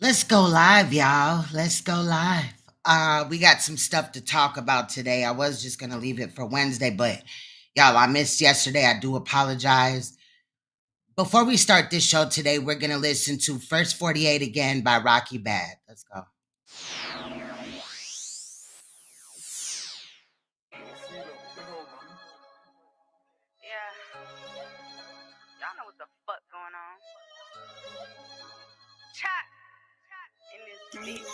Let's go live, y'all. Let's go live. We got some stuff to talk about today. I was just gonna leave it for Wednesday, but y'all, I missed yesterday. I do apologize. Before we start this show today, we're gonna listen to First 48 again by Rocky Bad. Let's go. Yeah, y'all know what the fuck going on. Chat in this bitch.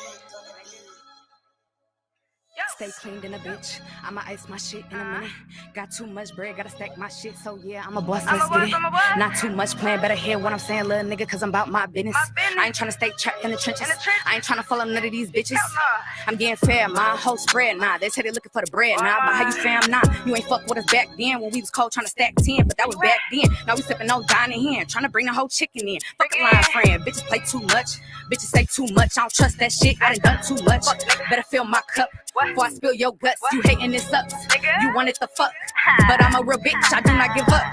Stay clean in a bitch. I'ma ice my shit in a minute. Got too much bread, gotta stack my shit. So yeah, I'm a boss, let's get it. Not too much plan, better hear what I'm saying, little nigga, cause I'm about my business. I ain't tryna stay trapped in the trenches. I ain't tryna follow none of these bitches. I'm getting fair, my whole spread, nah. They say they looking for the bread, nah. But how you say I'm not? You ain't fuck with us back then when we was cold tryna stack 10, but that was back then. Now we sipping on dining here, tryna bring the whole chicken in. Fuck a line friend, bitches play too much. Bitches say too much, I don't trust that shit. I done done too much. Better fill my cup before I spill your guts. You hating this sucks. You wanted the fuck, but I'm a real bitch. I do not give up.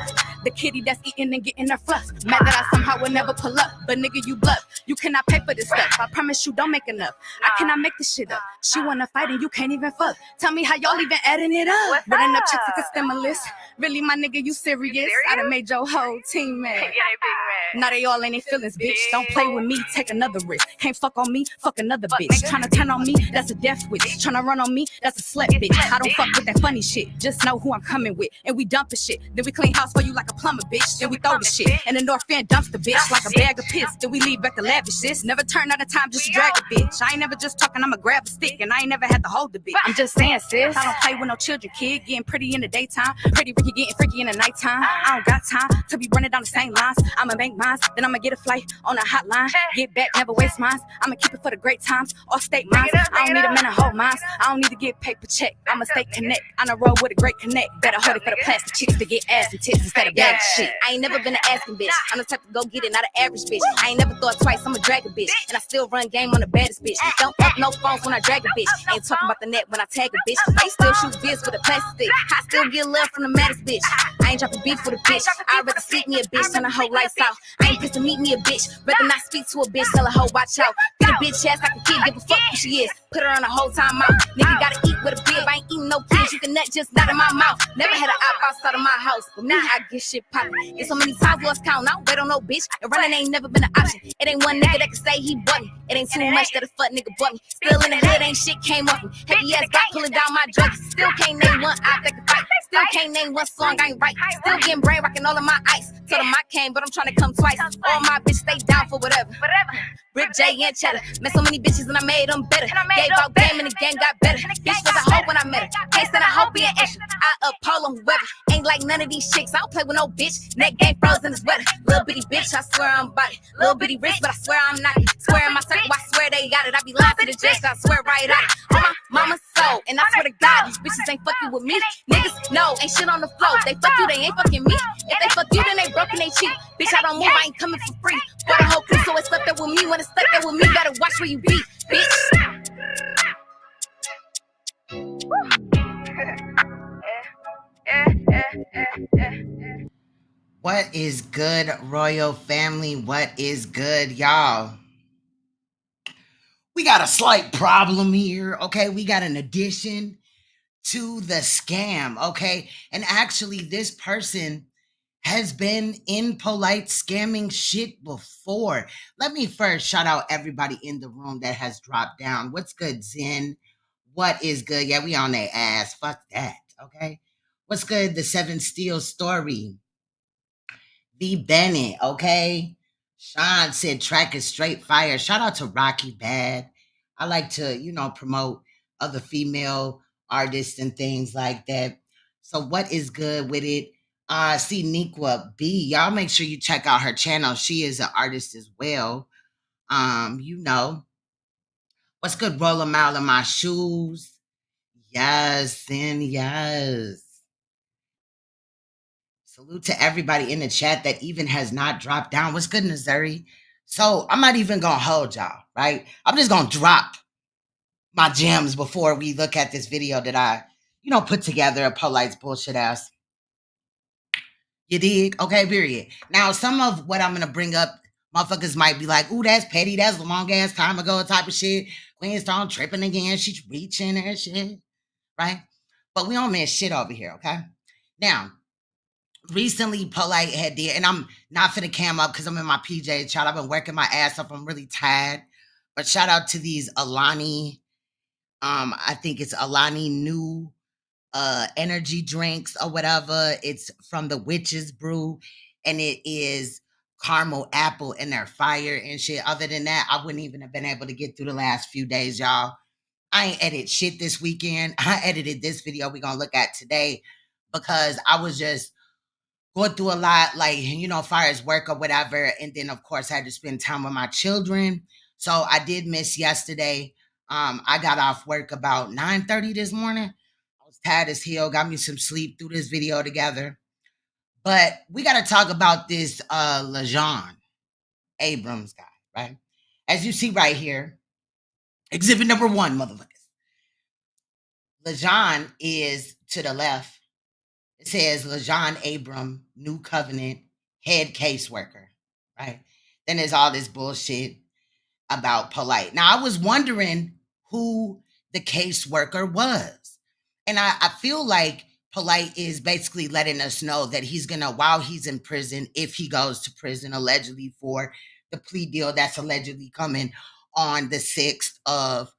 The kitty that's eating and getting her fluff. Mad that I somehow will never pull up, but nigga, you bluff. You cannot pay for this stuff. I promise you, don't make enough. I cannot make this shit up. She wanna fight and you can't even fuck. Tell me how y'all even adding it up. Running up checks like a stimulus. Really, my nigga, you serious? I done made your whole team mad. Now they all in their feelings, bitch. Don't play with me, take another risk. Can't fuck on me, fuck another bitch. Tryna turn on me, that's a death wish. Tryna run on me, that's a slut bitch. I don't fuck with that funny shit. Just know who I'm coming with. And we dumping shit. Then we clean house for you like a plumber, bitch. Then we throw the shit. And the North End dumps the bitch like a bag of piss. Then we leave back to lavish this. Never turn out of time just to drag a bitch. I ain't never just talking, I'ma grab a stick. And I ain't never had to hold the bitch. I'm just saying, sis. I don't play with no children, kid. Getting pretty in the daytime. Pretty Ricky getting freaky in the nighttime. I don't got time to be running down the same lines. I'ma make mines, then I'ma get a flight on a hotline. Get back, never waste mines. I'ma keep it for the great times. All state mines. I don't need a man to hold mines. I don't need to get paper check. I'ma stay connect. On a road with a great connect. Better hold it for the plastic chicks to get ass and tits instead of bad shit. I ain't never been an asking bitch. I'm the type to go get it, not an average bitch. I ain't never thought twice, I'm a drag a bitch. And I still run game on the baddest bitch. Don't up no phones when I drag a bitch. Ain't talking about the net when I tag a bitch. They still shoot vids with a plastic stick. I still get love from the maddest bitch. I ain't dropping beef with a bitch. I'd rather sleep me a bitch than a hoe lights out. I ain't pissed to meet me a bitch. Rather not speak to a bitch, tell a hoe watch out. Get a bitch ass like a kid, give a fuck who she is. Put her on the whole time out. Nigga gotta eat with a bib. I ain't eating no kids. You can nut just not in my mouth. Never had an op outside of my house. But me, I get shit poppin'. Get so many times lost count. I don't wait on no bitch. And running ain't never been an option. It ain't one nigga that can say he bought me. It ain't too much that a fuck nigga bought me. Still in the hood, ain't shit came off me. Heavy ass got pulling down my drugs. Still can't name one op that can fight. Still can't name one song I ain't right. Still getting brain rocking all of my ice. Told them I came, but I'm trying to come twice. All my bitches stay down for whatever. Rip J and Cheddar. Met so many bitches and I made them better. Gave out game and the game got better. Bitch was a hoe when I met her. Can't stand a hoe being extra. I uphold on whoever. Ain't like none of these chicks. I don't play with no bitch. Neck game frozen is weather. Little bitty bitch, I swear I'm body. Little bitty rich, but I swear I'm not. Swear in my circle, I swear they got it. I be lying to the judge, I swear right out. On my mama's soul. And I swear to God, these bitches ain't fucking with me. Niggas, no, ain't shit on the floor. They fuck you, they ain't fucking me. If they fuck you, then they broke and they cheap. Bitch, I don't move, I ain't coming for free. For the whole crew, so it's stuck there with me. When it's stuck there with me, better watch where you be, bitch. What is good, Royal Family? What is good, y'all? We got a slight problem here, okay? We got an addition to the scam, okay? And actually, this person has been in Polight scamming shit before. Let me first shout out everybody in the room that has dropped down. What's good, Zen? What is good? Yeah, we on their ass. Fuck that, okay? What's good, the Seven Steel Story? V. Bennett, okay? Sean said track is straight fire. Shout out to Rocky Bad. I like to, promote other female artists and things like that. So what is good with it? See Nikwa B. Y'all make sure you check out her channel. She is an artist as well. What's good? Roll a mile in my shoes. Yes, and yes. Salute to everybody in the chat that even has not dropped down. What's good, Missouri? So I'm not even gonna hold y'all, right? I'm just gonna drop my gems before we look at this video that I, put together. Polite's bullshit ass. You dig? Okay, period. Now, some of what I'm gonna bring up Motherfuckers might be like, ooh, that's petty. That's a long ass time ago type of shit. Queen Stone tripping again. She's reaching and shit, right? But we don't miss shit over here, okay? Now, recently Polight had did, and I'm not for the cam up because I'm in my PJ, child. I've been working my ass off. I'm really tired. But shout out to these Alani, I think it's Alani new energy drinks or whatever. It's from the Witch's Brew, and it is caramel apple, and they're fire and shit. Other than that, I wouldn't even have been able to get through the last few days, y'all. I ain't edit shit this weekend. I edited this video we're gonna look at today because I was just going through a lot, like, far as work or whatever. And then, of course, I had to spend time with my children. So I did miss yesterday. I got off work about 9:30 this morning. I was tired as hell, got me some sleep, threw this video together. But we got to talk about this Lajuan Abrams guy, right? As you see right here, exhibit number 1, motherfuckers. Lejean is to the left. It says Lajuan Abram, New Covenant, head caseworker, right? Then there's all this bullshit about Polight. Now, I was wondering who the caseworker was. And I feel like Polight is basically letting us know that he's going to, while he's in prison, if he goes to prison, allegedly for the plea deal that's allegedly coming on the 6th of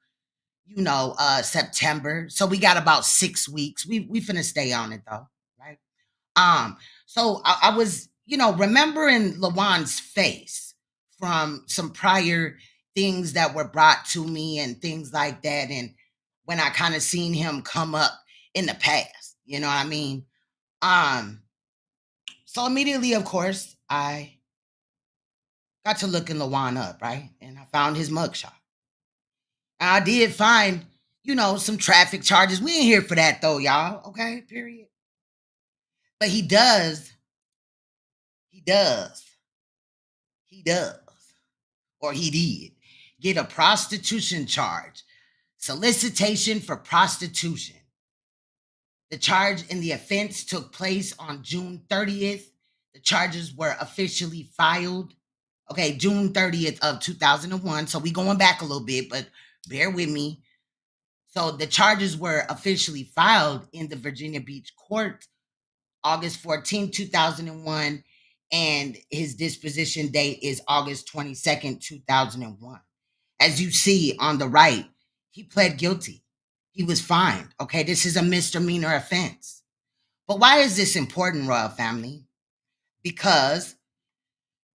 September. So we got about 6 weeks. We finna stay on it though, right? So I was, remembering Lajuan's face from some prior things that were brought to me and things like that. And when I kind of seen him come up in the past, you know what I mean? So immediately, of course, I got to looking Lajuan up, right? And I found his mugshot. I did find, some traffic charges. We ain't here for that though, y'all. Okay, period. But he does, or he did get a prostitution charge, solicitation for prostitution. The charge in the offense took place on June 30th. The charges were officially filed, okay, June 30th of 2001. So we going back a little bit, but bear with me. So the charges were officially filed in the Virginia Beach court August 14, 2001, and his disposition date is August 22nd, 2001. As you see on the right, he pled guilty. He was fined. Okay, this is a misdemeanor offense. But why is this important, royal family? Because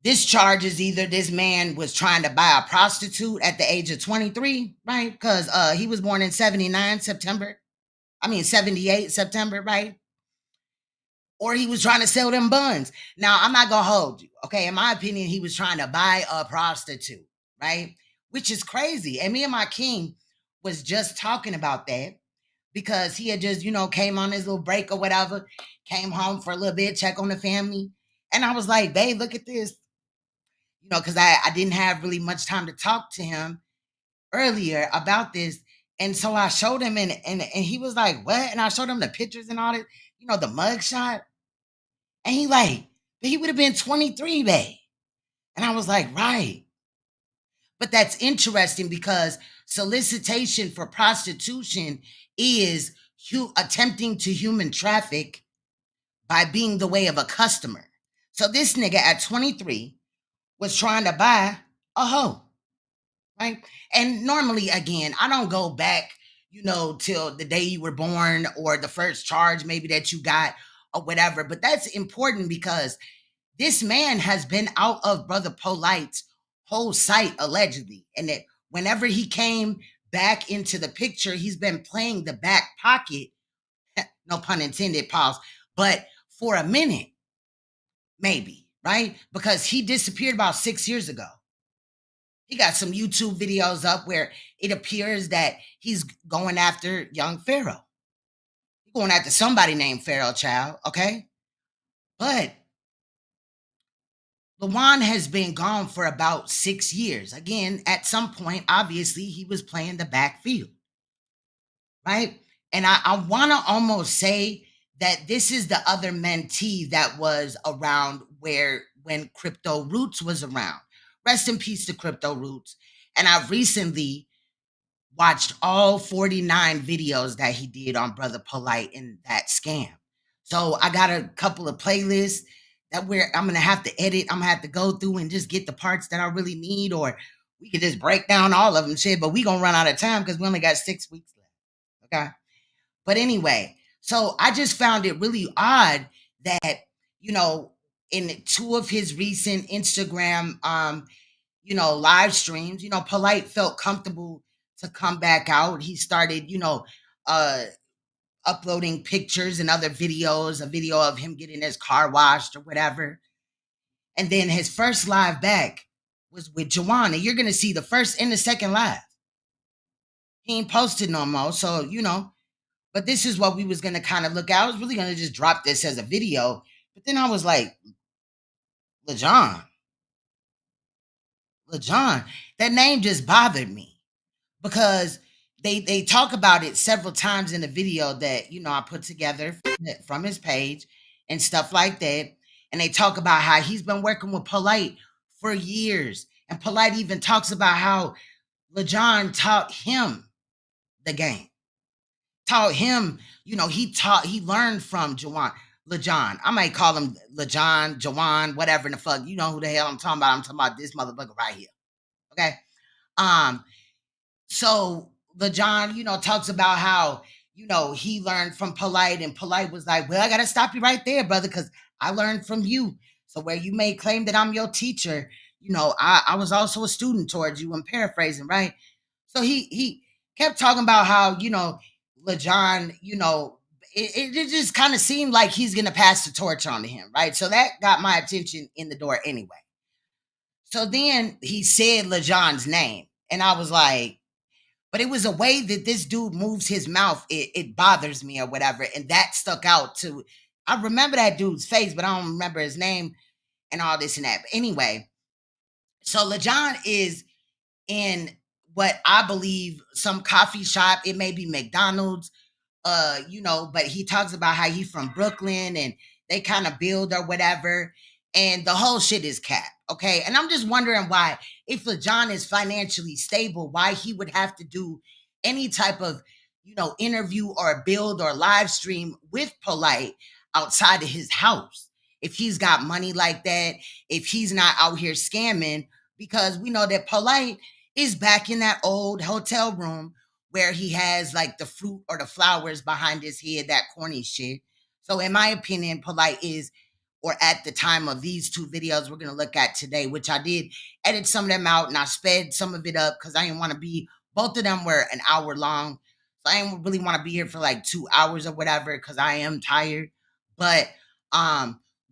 this charge is either this man was trying to buy a prostitute at the age of 23, right? Because he was born in 78 September, right? Or he was trying to sell them buns. Now, I'm not going to hold you, okay? In my opinion, he was trying to buy a prostitute, right? Which is crazy. And me and my king was just talking about that because he had just, came on his little break or whatever, came home for a little bit, check on the family. And I was like, babe, look at this. Because I didn't have really much time to talk to him earlier about this. And so I showed him and he was like, what? And I showed him the pictures and all that, the mugshot. And he like, but he would have been 23, babe. And I was like, right. But that's interesting because solicitation for prostitution is attempting to human traffic by being the way of a customer. So this nigga at 23 was trying to buy a hoe, right? And normally, again, I don't go back, till the day you were born or the first charge maybe that you got or whatever. But that's important because this man has been out of Brother Polight's whole sight, allegedly. And that whenever he came back into the picture, he's been playing the back pocket, no pun intended, pause, but for a minute, maybe, right? Because he disappeared about 6 years ago. He got some YouTube videos up where it appears that he's going after young Pharaoh. He's going after somebody named Pharaoh, child, okay? But Lajuan has been gone for about 6 years. Again, at some point, obviously, he was playing the backfield, right? And I want to almost say that this is the other mentee that was around when Crypto Roots was around. rest in peace to Crypto Roots. And I've recently watched all 49 videos that he did on Brother Polight in that scam. So I got a couple of playlists that where I'm gonna have to edit. I'm gonna have to go through and just get the parts that I really need, or we could just break down all of them, shit. But we gonna run out of time because we only got 6 weeks left. Okay. But anyway, so I just found it really odd that, you know, in 2 of his recent Instagram live streams, Polight felt comfortable to come back out. He started, uh uploading pictures and other videos, a video of him getting his car washed or whatever. And then his first live back was with Lajuan. And you're gonna see the first and the second live. He ain't posted no more. So, but this is what we was gonna kind of look at. I was really gonna just drop this as a video, but then I was like, Lejean, that name just bothered me because they talk about it several times in the video that I put together from his page and stuff like that. And they talk about how he's been working with Polight for years. And Polight even talks about how Lejean taught him the game. Taught him, he learned from Lejean. I might call him Lejean, Jawan, whatever in the fuck. You know who the hell I'm talking about. I'm talking about this motherfucker right here. Okay. So Lejean, talks about how, he learned from Polight, and Polight was like, well, I gotta stop you right there, brother, because I learned from you. So where you may claim that I'm your teacher, I was also a student towards you. I'm paraphrasing, right? So he kept talking about how, Lejean, it just kind of seemed like he's gonna pass the torch on to him, right? So that got my attention in the door anyway. So then he said Lejean's name, and I was like, but it was a way that this dude moves his mouth. It bothers me or whatever. And that stuck out to, I remember that dude's face, but I don't remember his name and all this and that. But anyway, so Lejean is in what I believe some coffee shop. It may be McDonald's, but he talks about how he's from Brooklyn and they kind of build or whatever. And the whole shit is cap. Okay. And I'm just wondering why, if Lejean is financially stable, why he would have to do any type of, interview or build or live stream with Polight outside of his house. If he's got money like that, if he's not out here scamming, because we know that Polight is back in that old hotel room where he has like the fruit or the flowers behind his head, that corny shit. So in my opinion, Polight is, or at the time of these 2 videos we're going to look at today, which I did edit some of them out and I sped some of it up because I didn't want to be, both of them were an hour long. So I didn't really want to be here for like 2 hours or whatever because I am tired. But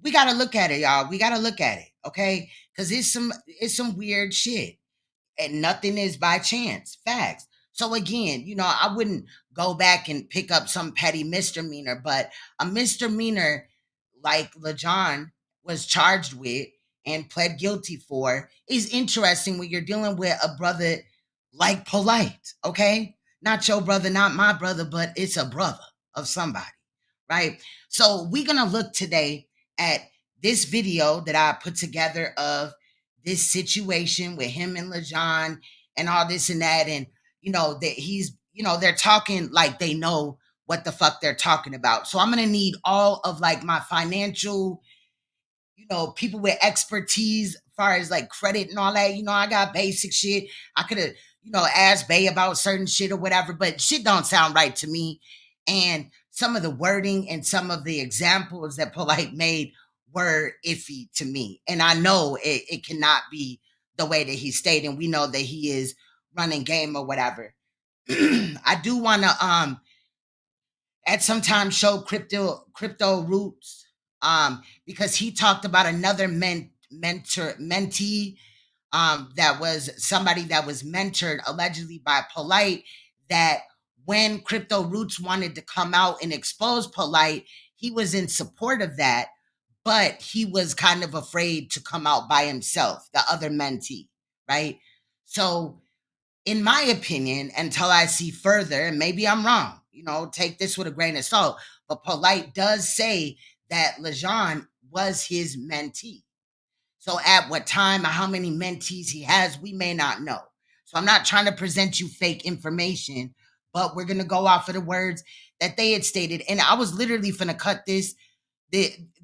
we got to look at it, y'all. We got to look at it, okay? Because it's some weird shit. And nothing is by chance. Facts. So again, I wouldn't go back and pick up some petty misdemeanor, but a misdemeanor like Lejean was charged with and pled guilty for is interesting when you're dealing with a brother like Polight, okay? Not your brother, not my brother, but it's a brother of somebody, right? So we're going to look today at this video that I put together of this situation with him and Lejean and all this and that. And, that he's, they're talking like they know what the fuck they're talking about. So I'm going to need all of like my financial, people with expertise as far as like credit and all that. I got basic shit. I could have, asked Bay about certain shit or whatever, but shit don't sound right to me. And some of the wording and some of the examples that Polight made were iffy to me. And I know it cannot be the way that he stated. And we know that he is running game or whatever. I do want to at some time show crypto roots because he talked about another mentee that was somebody that was mentored allegedly by Polight, that when Crypto Roots wanted to come out and expose Polight, he was in support of that, but he was kind of afraid to come out by himself, the other mentee, right? So in my opinion, until I see further, and maybe I'm wrong, take this with a grain of salt, but Polight does say that Lejean was his mentee. So at what time or how many mentees he has, we may not know. So I'm not trying to present you fake information, but we're going to go off of the words that they had stated. And I was literally finna cut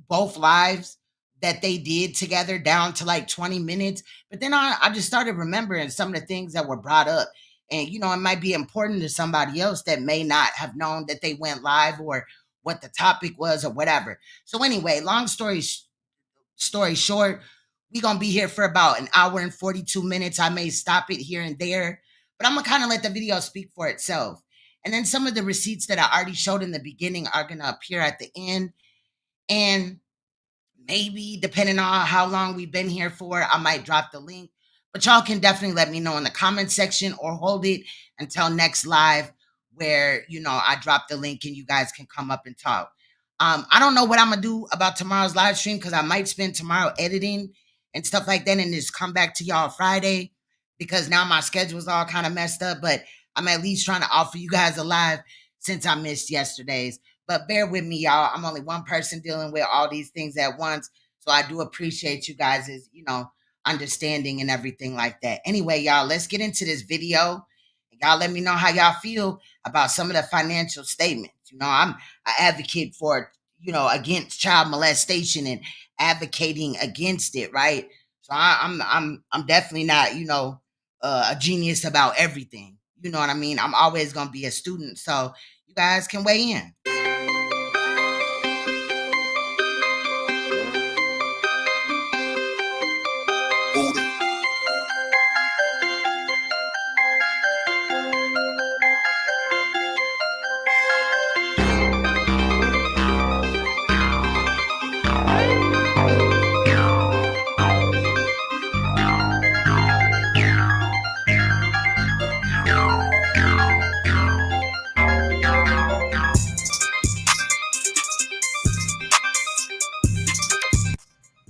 both lives that they did together down to like 20 minutes. But then I just started remembering some of the things that were brought up. And, you know, it might be important to somebody else that may not have known that they went live or what the topic was or whatever. So anyway, long story short, we're going to be here for about an hour and 42 minutes. I may stop it here and there, but I'm going to kind of let the video speak for itself. And then some of the receipts that I already showed in the beginning are going to appear at the end. And maybe depending on how long we've been here for, I might drop the link. But y'all can definitely let me know in the comment section or hold it until next live where, you know, I drop the link and you guys can come up and talk. I don't know what I'm going to do about tomorrow's live stream because I might spend tomorrow editing and stuff like that and just come back to y'all Friday because now my schedule's all kind of messed up. But I'm at least trying to offer you guys a live since I missed yesterday's. But bear with me, y'all. I'm only one person dealing with all these things at once. So I do appreciate you guys' you know, understanding and everything like that. Anyway, y'all, let's get into this video. Y'all let me know how y'all feel about some of the financial statements. You know, I'm an advocate for, you know, against child molestation and advocating against it, right? So I'm definitely not, you know, a genius about everything. You know what I mean? I'm always going to be a student. So you guys can weigh in.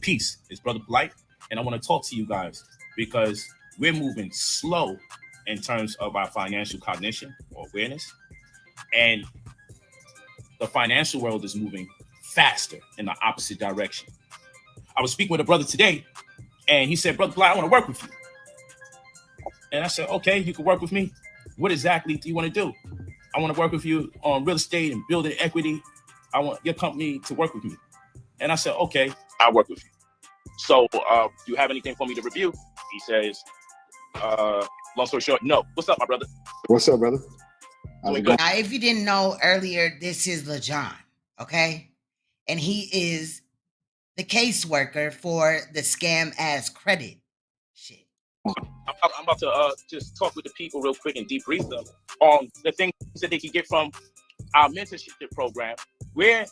Peace, it's Brother Polight, and I want to talk to you guys because we're moving slow in terms of our financial cognition or awareness, and the financial world is moving faster in the opposite direction. I was speaking with a brother today, and he said, Brother Polight, I want to work with you. And I said, okay, you can work with me. What exactly do you want to do? I want to work with you on real estate and building equity. I want your company to work with me. And I said, okay, I'll work with you. So do you have anything for me to review? He says, long story short, no. What's up, my brother? What's up, brother? Now, if you didn't know earlier, this is Lejean, okay? And he is the caseworker for the scam as credit shit. I'm about to just talk with the people real quick and debrief them on the things that they can get from our mentorship program, where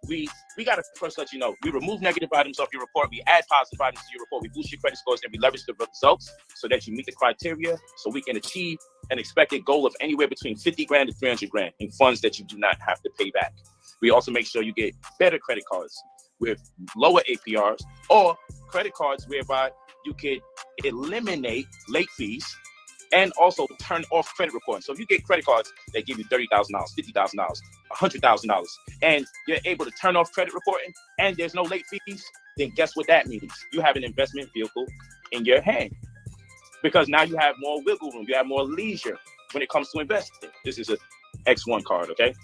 we got to first let you know, we remove negative items off your report, we add positive items to your report, we boost your credit scores, and we leverage the results so that you meet the criteria so we can achieve an expected goal of anywhere between 50 grand to 300 grand in funds that you do not have to pay back. We also make sure you get better credit cards with lower APRs or credit cards whereby you could eliminate late fees and also turn off credit reporting. So if you get credit cards that give you $30,000, $50,000, $100,000, and you're able to turn off credit reporting and there's no late fees, then guess what that means? You have an investment vehicle in your hand because now you have more wiggle room, you have more leisure when it comes to investing. This is a X1 card, okay?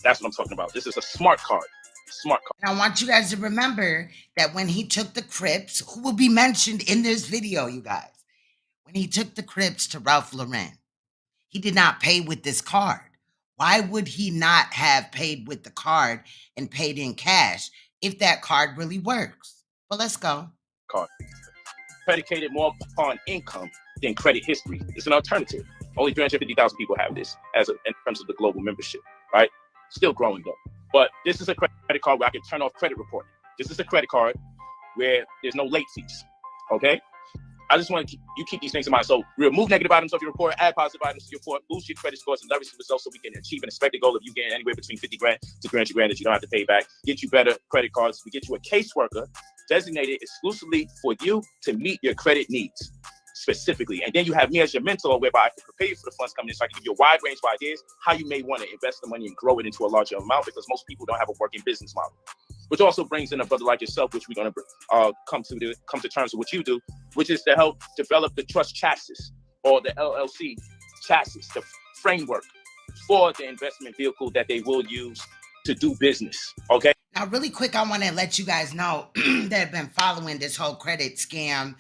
That's what I'm talking about. This is a smart card. Smart card. And I want you guys to remember that when he took the Crips, who will be mentioned in this video, you guys, when he took the Crips to Ralph Lauren, he did not pay with this card. Why would he not have paid with the card and paid in cash if that card really works? Well, let's go. Card. Predicated more upon income than credit history. It's an alternative. Only 350,000 people have this in terms of the global membership, right? Still growing though. But this is a credit card where I can turn off credit reporting. This is a credit card where there's no late fees, okay? I just want to keep these things in mind. So remove negative items off your report, add positive items to your report, boost your credit scores, and leverage the results so we can achieve an expected goal of you getting anywhere between 50 grand to 300 grand that you don't have to pay back. Get you better credit cards. We get you a caseworker designated exclusively for you to meet your credit needs specifically. And then you have me as your mentor, whereby I can prepare you for the funds coming in so I can give you a wide range of ideas, how you may want to invest the money and grow it into a larger amount because most people don't have a working business model. which also brings in a brother like yourself, which we're going to come to terms with what you do, which is to help develop the trust chassis or the LLC chassis, the framework for the investment vehicle that they will use to do business. Okay. Now, really quick, I want to let you guys know that have been following this whole credit scam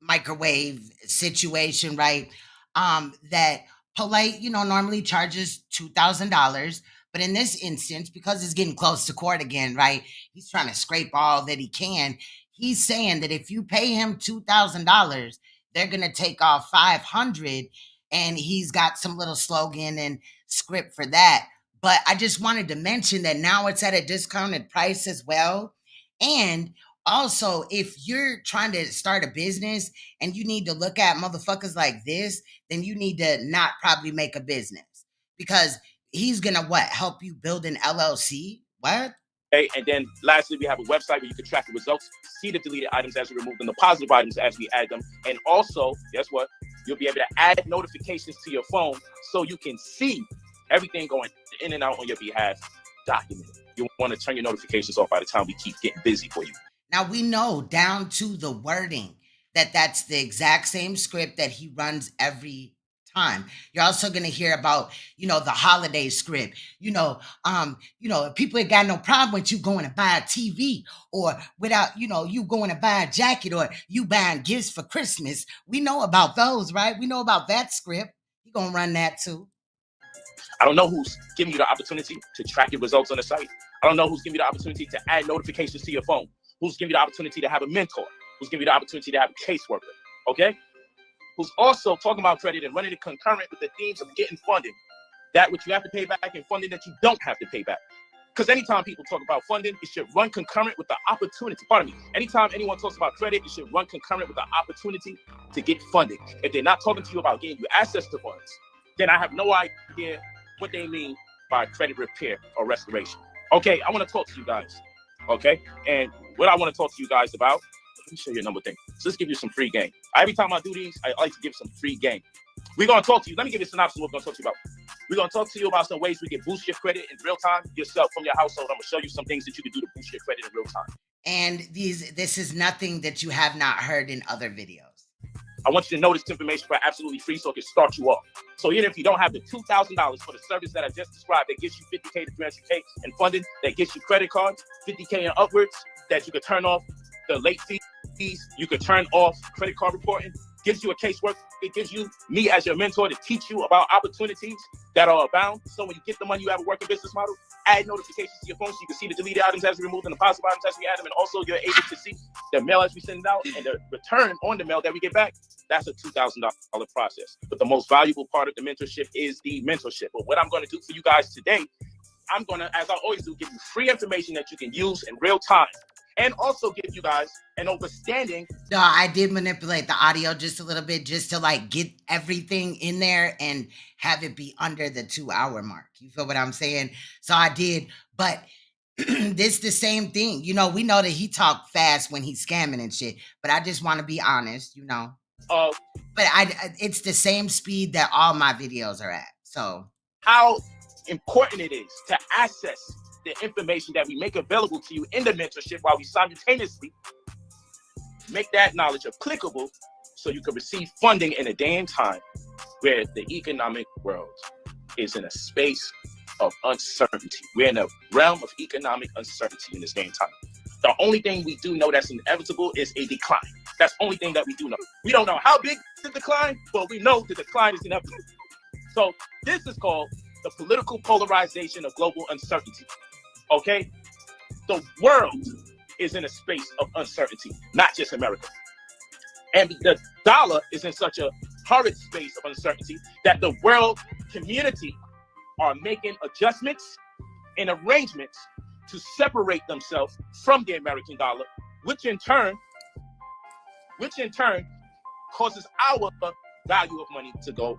microwave situation, right? That Polight, normally charges $2,000. But in this instance, because it's getting close to court again, right? He's trying to scrape all that he can. He's saying that if you pay him $2,000, they're going to take off $500. And he's got some little slogan and script for that. But I just wanted to mention that now it's at a discounted price as well. And also, if you're trying to start a business and you need to look at motherfuckers like this, then you need to not probably make a business, because he's gonna help you build an LLC? What? Okay, and then lastly, we have a website where you can track the results, see the deleted items as we remove them, the positive items as we add them, and also, guess what? You'll be able to add notifications to your phone so you can see everything going in and out on your behalf, documented. You want to turn your notifications off by the time we keep getting busy for you. Now, we know down to the wording that that's the exact same script that he runs every time. You're also going to hear about, the holiday script. People ain't got no problem with you going to buy a TV, or without, you going to buy a jacket, or you buying gifts for Christmas. We know about those, right? We know about that script. You're going to run that too. I don't know who's giving you the opportunity to track your results on the site. I don't know who's giving you the opportunity to add notifications to your phone. Who's giving you the opportunity to have a mentor? Who's giving you the opportunity to have a caseworker? Okay? Who's also talking about credit and running it concurrent with the themes of getting funding. That which you have to pay back and funding that you don't have to pay back. Because anytime people talk about funding, it should run concurrent with the opportunity. Pardon me. Anytime anyone talks about credit, it should run concurrent with the opportunity to get funding. If they're not talking to you about getting you access to funds, then I have no idea what they mean by credit repair or restoration. Okay, I want to talk to you guys. Okay, and what I want to talk to you guys about, let me show you a number of things. So let's give you some free game. Every time I do these, I like to give some free game. We're going to talk to you. Let me give you a synopsis of what we're going to talk to you about. We're going to talk to you about some ways we can boost your credit in real time yourself from your household. I'm going to show you some things that you can do to boost your credit in real time. And this is nothing that you have not heard in other videos. I want you to know this information for absolutely free so it can start you off. So even if you don't have the $2,000 for the service that I just described that gets you $50K to $300K in funding, that gets you credit cards, $50K and upwards, that you could turn off the late fees, you could turn off credit card reporting, gives you a casework, it gives you me as your mentor to teach you about opportunities that are abound. So when you get the money, you have a working business model, add notifications to your phone so you can see the deleted items as we remove them, the positive items as we add them, and also you're able to see the mail as we send it out and the return on the mail that we get back. That's a $2,000 process. But the most valuable part of the mentorship is the mentorship. But what I'm going to do for you guys today, I'm going to, as I always do, give you free information that you can use in real time. And also give you guys an understanding. No, I did manipulate the audio just a little bit just to get everything in there and have it be under the 2-hour mark. You feel what I'm saying? So I did, but this the same thing. We know that he talk fast when he's scamming and shit, but I just want to be honest, But it's the same speed that all my videos are at. So how important it is to access the information that we make available to you in the mentorship while we simultaneously make that knowledge applicable so you can receive funding in a day and time where the economic world is in a space of uncertainty. We're in a realm of economic uncertainty in this day and time. The only thing we do know that's inevitable is a decline. That's the only thing that we do know. We don't know how big the decline, but we know the decline is inevitable. So this is called the political polarization of global uncertainty. Okay? The world is in a space of uncertainty, not just America. And the dollar is in such a horrid space of uncertainty that the world community are making adjustments and arrangements to separate themselves from the American dollar, which in turn causes our value of money to go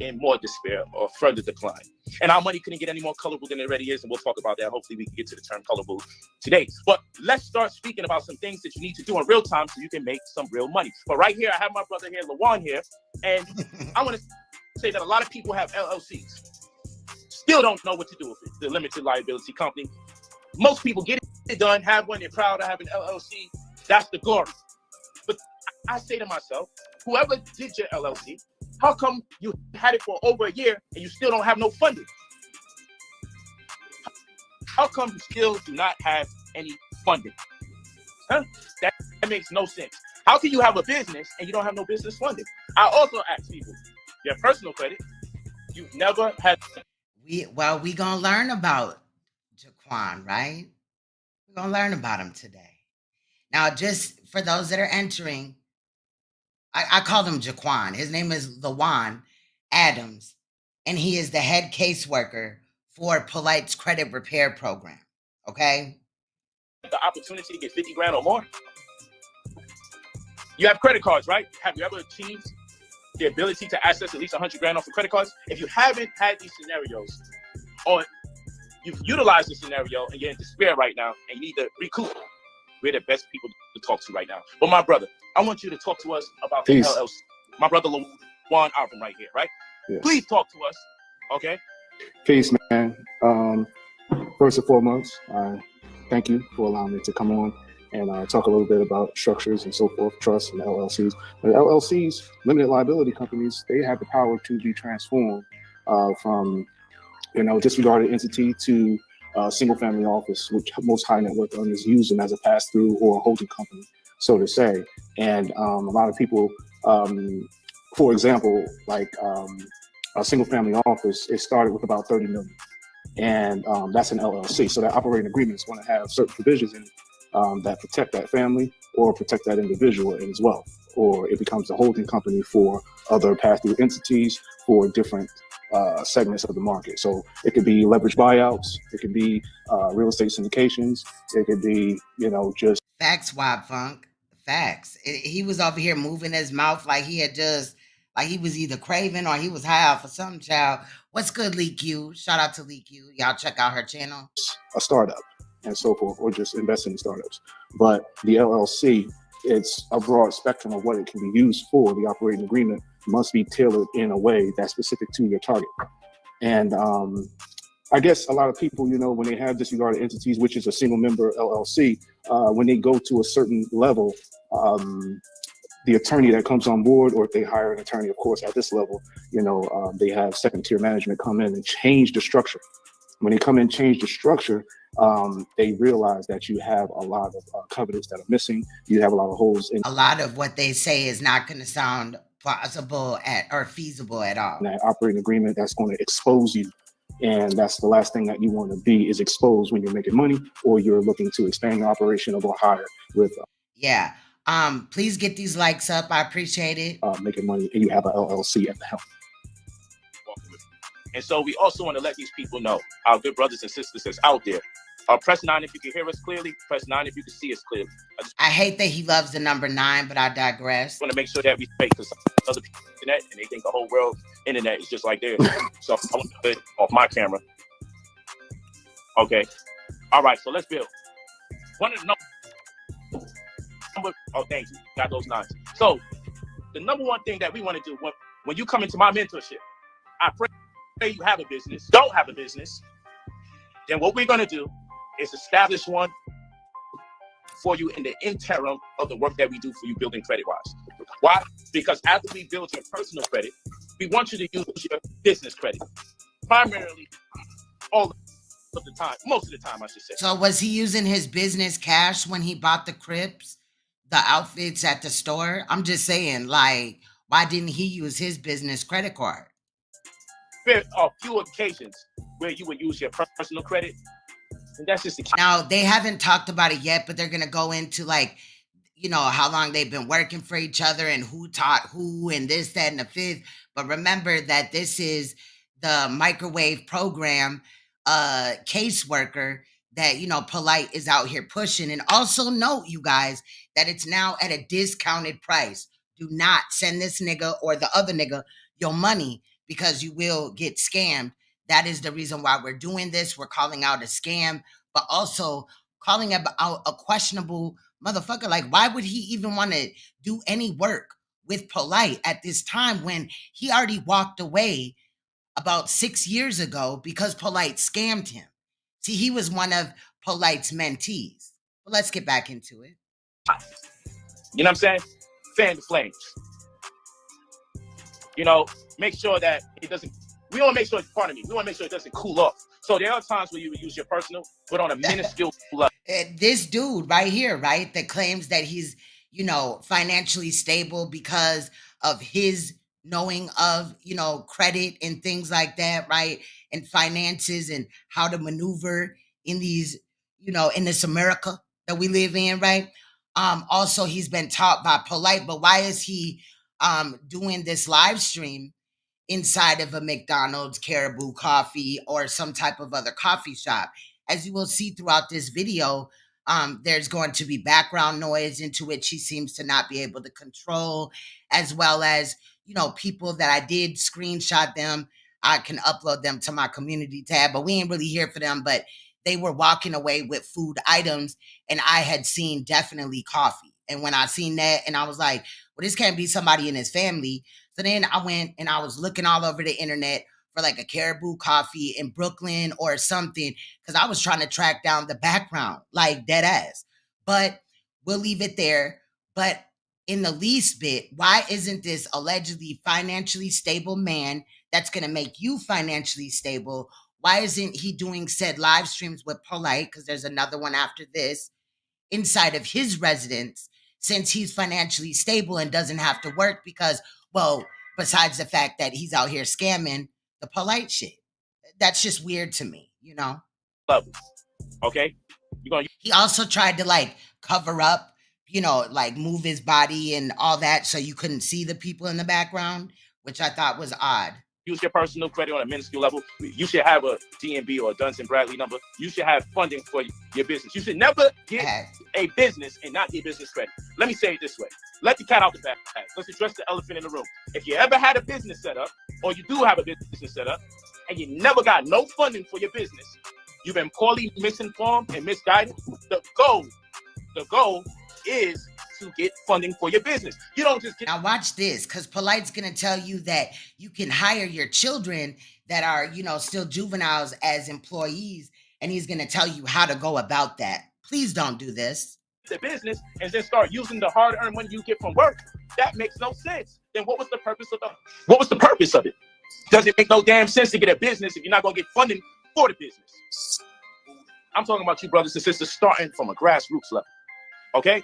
in more despair or further decline. And our money couldn't get any more colorful than it already is, and we'll talk about that. Hopefully we can get to the term colorful today. But let's start speaking about some things that you need to do in real time so you can make some real money. But right here, I have my brother here, Lajuan here, and I want to say that a lot of people have LLCs. Still don't know what to do with it. The limited liability company. Most people get done, have one, they're proud of having LLC. That's the glory. But I say to myself, whoever did your LLC, how come you had it for over a year and you still don't have no funding? How come you still do not have any funding? Huh? That makes no sense. How can you have a business and you don't have no business funding? I also ask people, your personal credit, you've never had. We gonna learn about Jaquan, right? We're gonna learn about him today. Now, just for those that are entering, I call him Jaquan. His name is Lajuan Adams, and he is the head caseworker for Polight's credit repair program. Okay? The opportunity to get 50 grand or more. You have credit cards, right? Have you ever achieved the ability to access at least 100 grand off of credit cards? If you haven't had these scenarios, or you've utilized the scenario and you're in despair right now and you need to recoup, we're the best people to talk to right now. But my brother, I want you to talk to us about the LLC. My brother Lajuan Abram right here, right? Yes. Please talk to us, okay? Peace, man. First and foremost, thank you for allowing me to come on and talk a little bit about structures and so forth, trusts and LLCs. But LLCs, limited liability companies, they have the power to be transformed from, disregarded entity to single family office, which most high net worth owners use them as a pass through or a holding company, so to say. And a lot of people, for example, like a single family office, it started with about 30 million. And that's an LLC. So that operating agreement is going to have certain provisions in it that protect that family or protect that individual as well. Or it becomes a holding company for other pass-through entities for different segments of the market. So it could be leverage buyouts. It could be real estate syndications. It could be, just... Facts, Wab Funk. Facts. He was over here moving his mouth like he had just... like he was either craving or he was high off of some child. What's good, Lee Q? Shout out to Lee Q. Y'all check out her channel. A startup and so forth, or just investing in startups. But the LLC, it's a broad spectrum of what it can be used for. The operating agreement must be tailored in a way that's specific to your target. And I guess a lot of people, when they have disregarded entities, which is a single member LLC, when they go to a certain level, the attorney that comes on board, or if they hire an attorney, of course, at this level, they have second tier management come in and change the structure. When they come in and change the structure, they realize that you have a lot of covenants that are missing. You have a lot of holes in. A lot of what they say is not going to sound plausible or feasible at all. That operating agreement that's going to expose you. And that's the last thing that you want to be, is exposed when you're making money or you're looking to expand your operation or go higher with. Yeah. Please get these likes up. I appreciate it. Making money and you have an LLC at the helm. And so we also want to let these people know, our good brothers and sisters that's out there. Press 9 if you can hear us clearly. Press 9 if you can see us clearly. I hate that he loves the number 9, but I digress. I want to make sure that we fake, because other people on the internet and they think the whole world internet is just like theirs. So I want to put it off my camera. Okay. All right. So let's build. One of the number. Oh, thank you. Got those 9s. So the number one thing that we want to do when you come into my mentorship, I pray you have a business, don't have a business, then what we're going to do is establish one for you in the interim of the work that we do for you building credit-wise. Why? Because after we build your personal credit, we want you to use your business credit. Primarily, all of the time, most of the time, I should say. So was he using his business cash when he bought the cribs, the outfits at the store? I'm just saying, like, why didn't he use his business credit card? There are few occasions where you would use your personal credit, and that's just the case. Now, they haven't talked about it yet, but they're going to go into, like, how long they've been working for each other and who taught who and this, that, and the fifth. But remember that this is the microwave program caseworker that, Polight is out here pushing. And also note, you guys, that it's now at a discounted price. Do not send this nigga or the other nigga your money, because you will get scammed. That is the reason why we're doing this. We're calling out a scam, but also calling out a questionable motherfucker. Like, why would he even want to do any work with Polight at this time when he already walked away about 6 years ago because Polight scammed him? See, he was one of Polight's mentees. But let's get back into it. You know what I'm saying? Fan the flames. You know, make sure that it doesn't, we want to make sure, pardon me, we want to make sure it doesn't cool off. So there are times where you would use your personal, but on a minuscule level. This dude right here, right, that claims that he's, you know, financially stable because of his knowing of, you know, credit and things like that, right? And finances and how to maneuver in these, you know, in this America that we live in, right? Also, he's been taught by Polight, but why is he doing this live stream inside of a McDonald's, Caribou Coffee, or some type of other coffee shop? As you will see throughout this video, there's going to be background noise into which he seems to not be able to control, as well as, you know, people that I did screenshot them. I can upload them to my community tab, but we ain't really here for them. But they were walking away with food items, and I had seen definitely coffee. And when I seen that, and I was like, well, this can't be somebody in his family. So then I went and I was looking all over the internet for like a Caribou Coffee in Brooklyn or something, because I was trying to track down the background, like dead ass. But we'll leave it there. But in the least bit, why isn't this allegedly financially stable man that's going to make you financially stable, why isn't he doing said live streams with Polight, because there's another one after this, inside of his residence, since he's financially stable and doesn't have to work? Because, well, besides the fact that he's out here scamming the Polight shit, that's just weird to me, you know? Level. Okay? He also tried to like cover up, you know, like move his body and all that so you couldn't see the people in the background, which I thought was odd. Use your personal credit on a minuscule level. You should have a DNB or a Duns and Bradley number. You should have funding for your business. You should never get a business and not get business credit. Let me say it this way. Let the cat out the bag. Let's address the elephant in the room. If you ever had a business set up, or you do have a business set up, and you never got no funding for your business, you've been poorly misinformed and misguided. The goal is to get funding for your business. You don't just get... Now watch this, because Polight's going to tell you that you can hire your children that are, you know, still juveniles as employees, and he's going to tell you how to go about that. Please don't do this. The business and then start using the hard-earned money you get from work. That makes no sense. Then what was the purpose of it? Does it make no damn sense to get a business if you're not going to get funding for the business? I'm talking about you brothers and sisters starting from a grassroots level. Okay?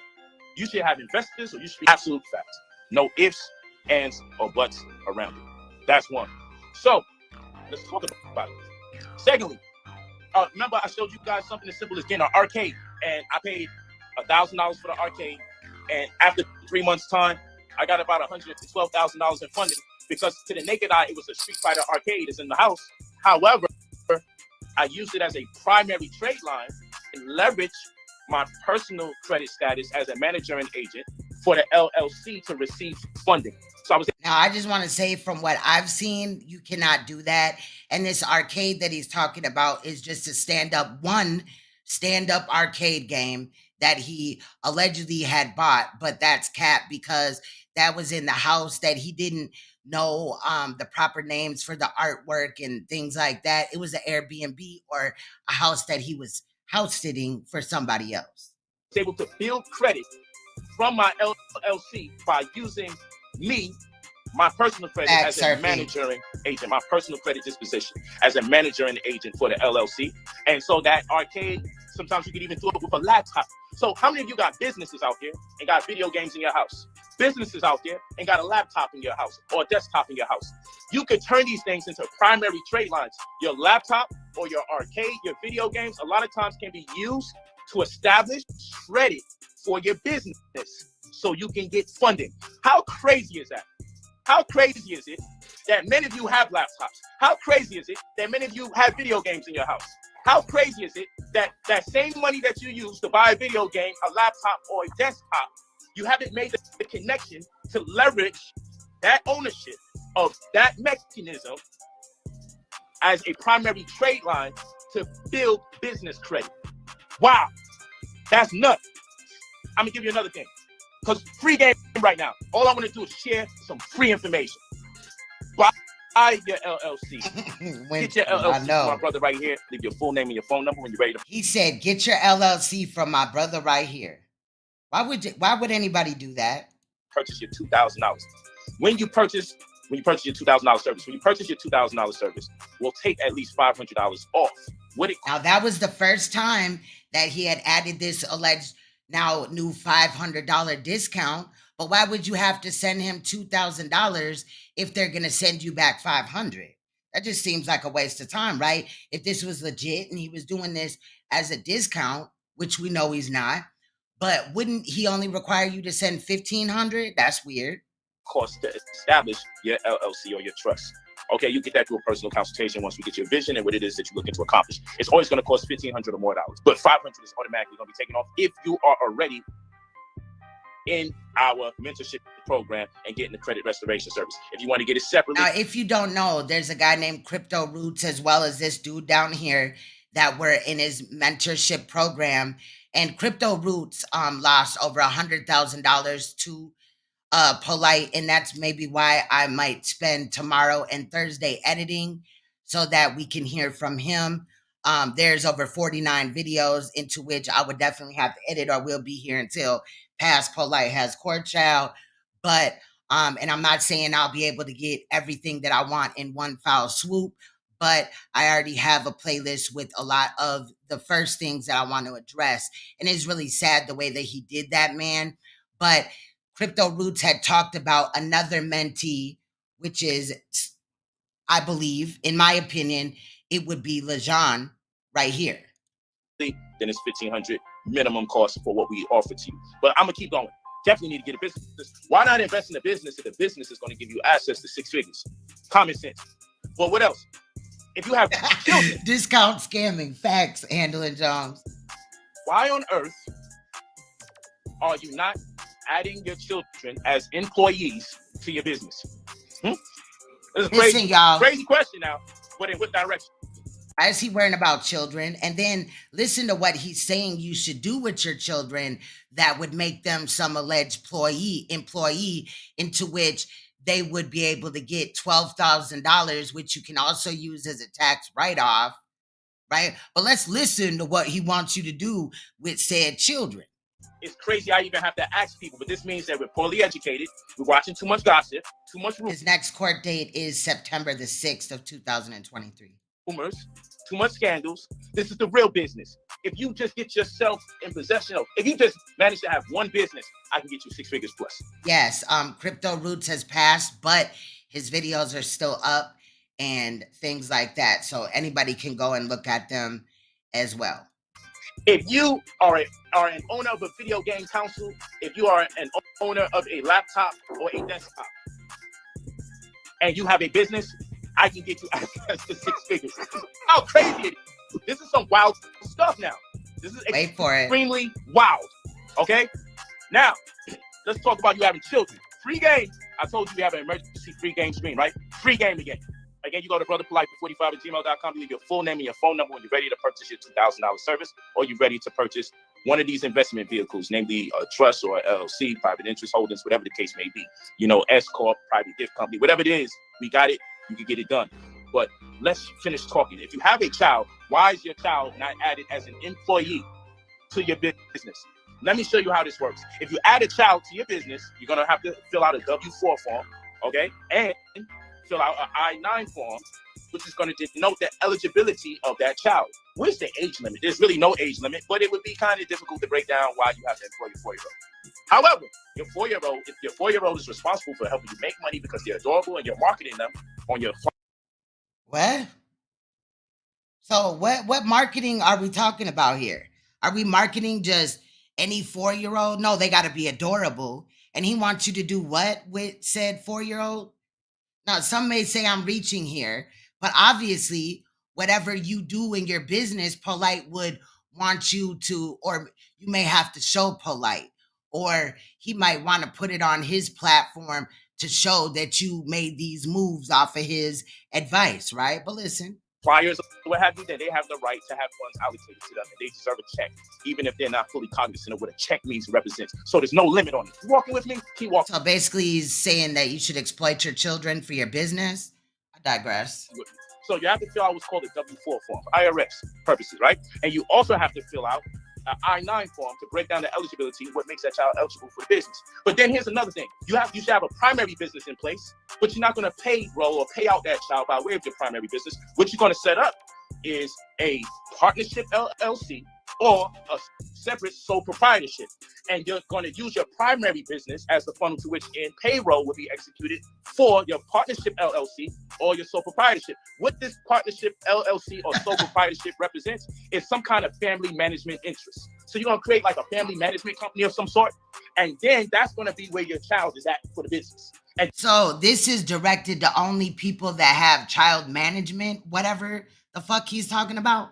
You should have investors, or you should be absolute facts. No ifs, ands, or buts around it. That's one. So, let's talk about it. Secondly, remember I showed you guys something as simple as getting an arcade, and I paid $1,000 for the arcade, and after 3 months' time, I got about $112,000 in funding, because to the naked eye, it was a Street Fighter arcade. It's in the house. However, I used it as a primary trade line and leverage my personal credit status as a manager and agent for the LLC to receive funding. So now I just want to say, from what I've seen, you cannot do that. And this arcade that he's talking about is just a stand-up arcade game that he allegedly had bought, but that's cap, because that was in the house that he didn't know the proper names for the artwork and things like that. It was an Airbnb or a house that he was house sitting for somebody else. Able to build credit from my LLC by using me, my personal credit as a manager and agent, my personal credit disposition as a manager and agent for the LLC. And so that arcade, sometimes you can even do it with a laptop. So how many of you got businesses out there and got video games in your house? Businesses out there and got a laptop in your house or a desktop in your house? You could turn these things into primary trade lines. Your laptop or your arcade, your video games, a lot of times can be used to establish credit for your business so you can get funding. How crazy is that? How crazy is it that many of you have laptops? How crazy is it that many of you have video games in your house? How crazy is it that that same money that you use to buy a video game, a laptop, or a desktop, you haven't made the connection to leverage that ownership of that mechanism as a primary trade line to build business credit? Wow, that's nuts. I'm gonna give you another thing, because free game right now. All I want to do is share some free information. Buy your LLC. Get your LLC I from know. my brother right here. Leave your full name and your phone number when you're ready to. He said, "Get your LLC from my brother right here." Why would anybody do that? Purchase your $2,000. When you purchase your $2,000 service, we'll take at least $500 off. Now that was the first time that he had added this alleged now new $500 discount. But why would you have to send him $2,000 if they're gonna send you back $500? That just seems like a waste of time, right? If this was legit and he was doing this as a discount, which we know he's not, but wouldn't he only require you to send $1,500? That's weird. Cost to establish your LLC or your trust. Okay, you get that through a personal consultation once we get your vision and what it is that you're looking to accomplish. It's always going to cost $1,500 or more, but $500 is automatically going to be taken off if you are already in our mentorship program and getting the credit restoration service. If you want to get it separately. Now, if you don't know, there's a guy named Crypto Roots as well as this dude down here that were in his mentorship program. And Crypto Roots lost over $100,000 to Polight, and that's maybe why I might spend tomorrow and Thursday editing so that we can hear from him. There's over 49 videos into which I would definitely have to edit, or we'll be here until past Polight has court child. But and I'm not saying I'll be able to get everything that I want in one foul swoop, but I already have a playlist with a lot of the first things that I want to address. And it's really sad the way that he did that, man. But Crypto Roots had talked about another mentee, which is, I believe, in my opinion, it would be Lejean right here. Then it's $1,500 minimum cost for what we offer to you. But I'm gonna keep going. Definitely need to get a business. Why not invest in a business if the business is going to give you access to 6 figures? Common sense. Well, what else? If you have children, discount scamming, facts, handling Jones. Why on earth are you not adding your children as employees to your business? This is a crazy question now, but in what direction? Why is he worrying about children? And then listen to what he's saying you should do with your children that would make them some alleged employee into which they would be able to get $12,000, which you can also use as a tax write-off, right? But let's listen to what he wants you to do with said children. It's crazy I even have to ask people, but this means that we're poorly educated, we're watching too much gossip, too much rumors. His next court date is September the 6th of 2023. Rumors, too much scandals. This is the real business. If you just get yourself in possession of, if you just manage to have one business, I can get you 6 figures plus. Yes, Crypto Roots has passed, but his videos are still up and things like that. So anybody can go and look at them as well. If you are an owner of a video game console, if you are an owner of a laptop or a desktop, and you have a business, I can get you access to 6 figures. How crazy it is. This is some wild stuff now. This is extremely wild. Okay? Now, let's talk about you having children. Free game. I told you we have an emergency free game stream, right? Free game again. Again, you go to brotherpolite45@gmail.com. You leave your full name and your phone number when you're ready to purchase your $2,000 service, or you're ready to purchase one of these investment vehicles, namely a trust or LLC, private interest holdings, whatever the case may be. You know, S Corp, private gift company, whatever it is, we got it. You can get it done. But let's finish talking. If you have a child, why is your child not added as an employee to your business? Let me show you how this works. If you add a child to your business, you're going to have to fill out a W-4 form, okay? And fill out an I-9 form, which is going to denote the eligibility of that child. Where's the age limit? There's really no age limit, but it would be kind of difficult to break down why you have to employ your 4-year-old. However, your 4-year-old, if your 4-year-old is responsible for helping you make money because they're adorable and you're marketing them on your phone. What? So what marketing are we talking about here? Are we marketing just any 4-year-old? No, they got to be adorable. And he wants you to do what with said 4-year-old? Now, some may say I'm reaching here, but obviously, whatever you do in your business, Polight would want you to, or you may have to show Polight, or he might want to put it on his platform to show that you made these moves off of his advice, right? But listen. Flyers, what have you, that they have the right to have funds allocated to them, and they deserve a check, even if they're not fully cognizant of what a check means and represents. So there's no limit on it. You walking with me? Keep walking. So basically, he's saying that you should exploit your children for your business. I digress. So you have to fill out what's called a W-4 form for IRS purposes, right? And you also have to fill out an I-9 form to break down the eligibility, what makes that child eligible for the business. But then here's another thing. You should have a primary business in place, but you're not going to payroll or pay out that child by way of your primary business. What you're going to set up is a partnership LLC or a separate sole proprietorship. And you're going to use your primary business as the funnel to which in payroll will be executed for your partnership LLC or your sole proprietorship. What this partnership LLC or sole proprietorship represents is some kind of family management interest. So you're going to create like a family management company of some sort, and then that's going to be where your child is at for the business. And so this is directed to only people that have child management, whatever the fuck he's talking about.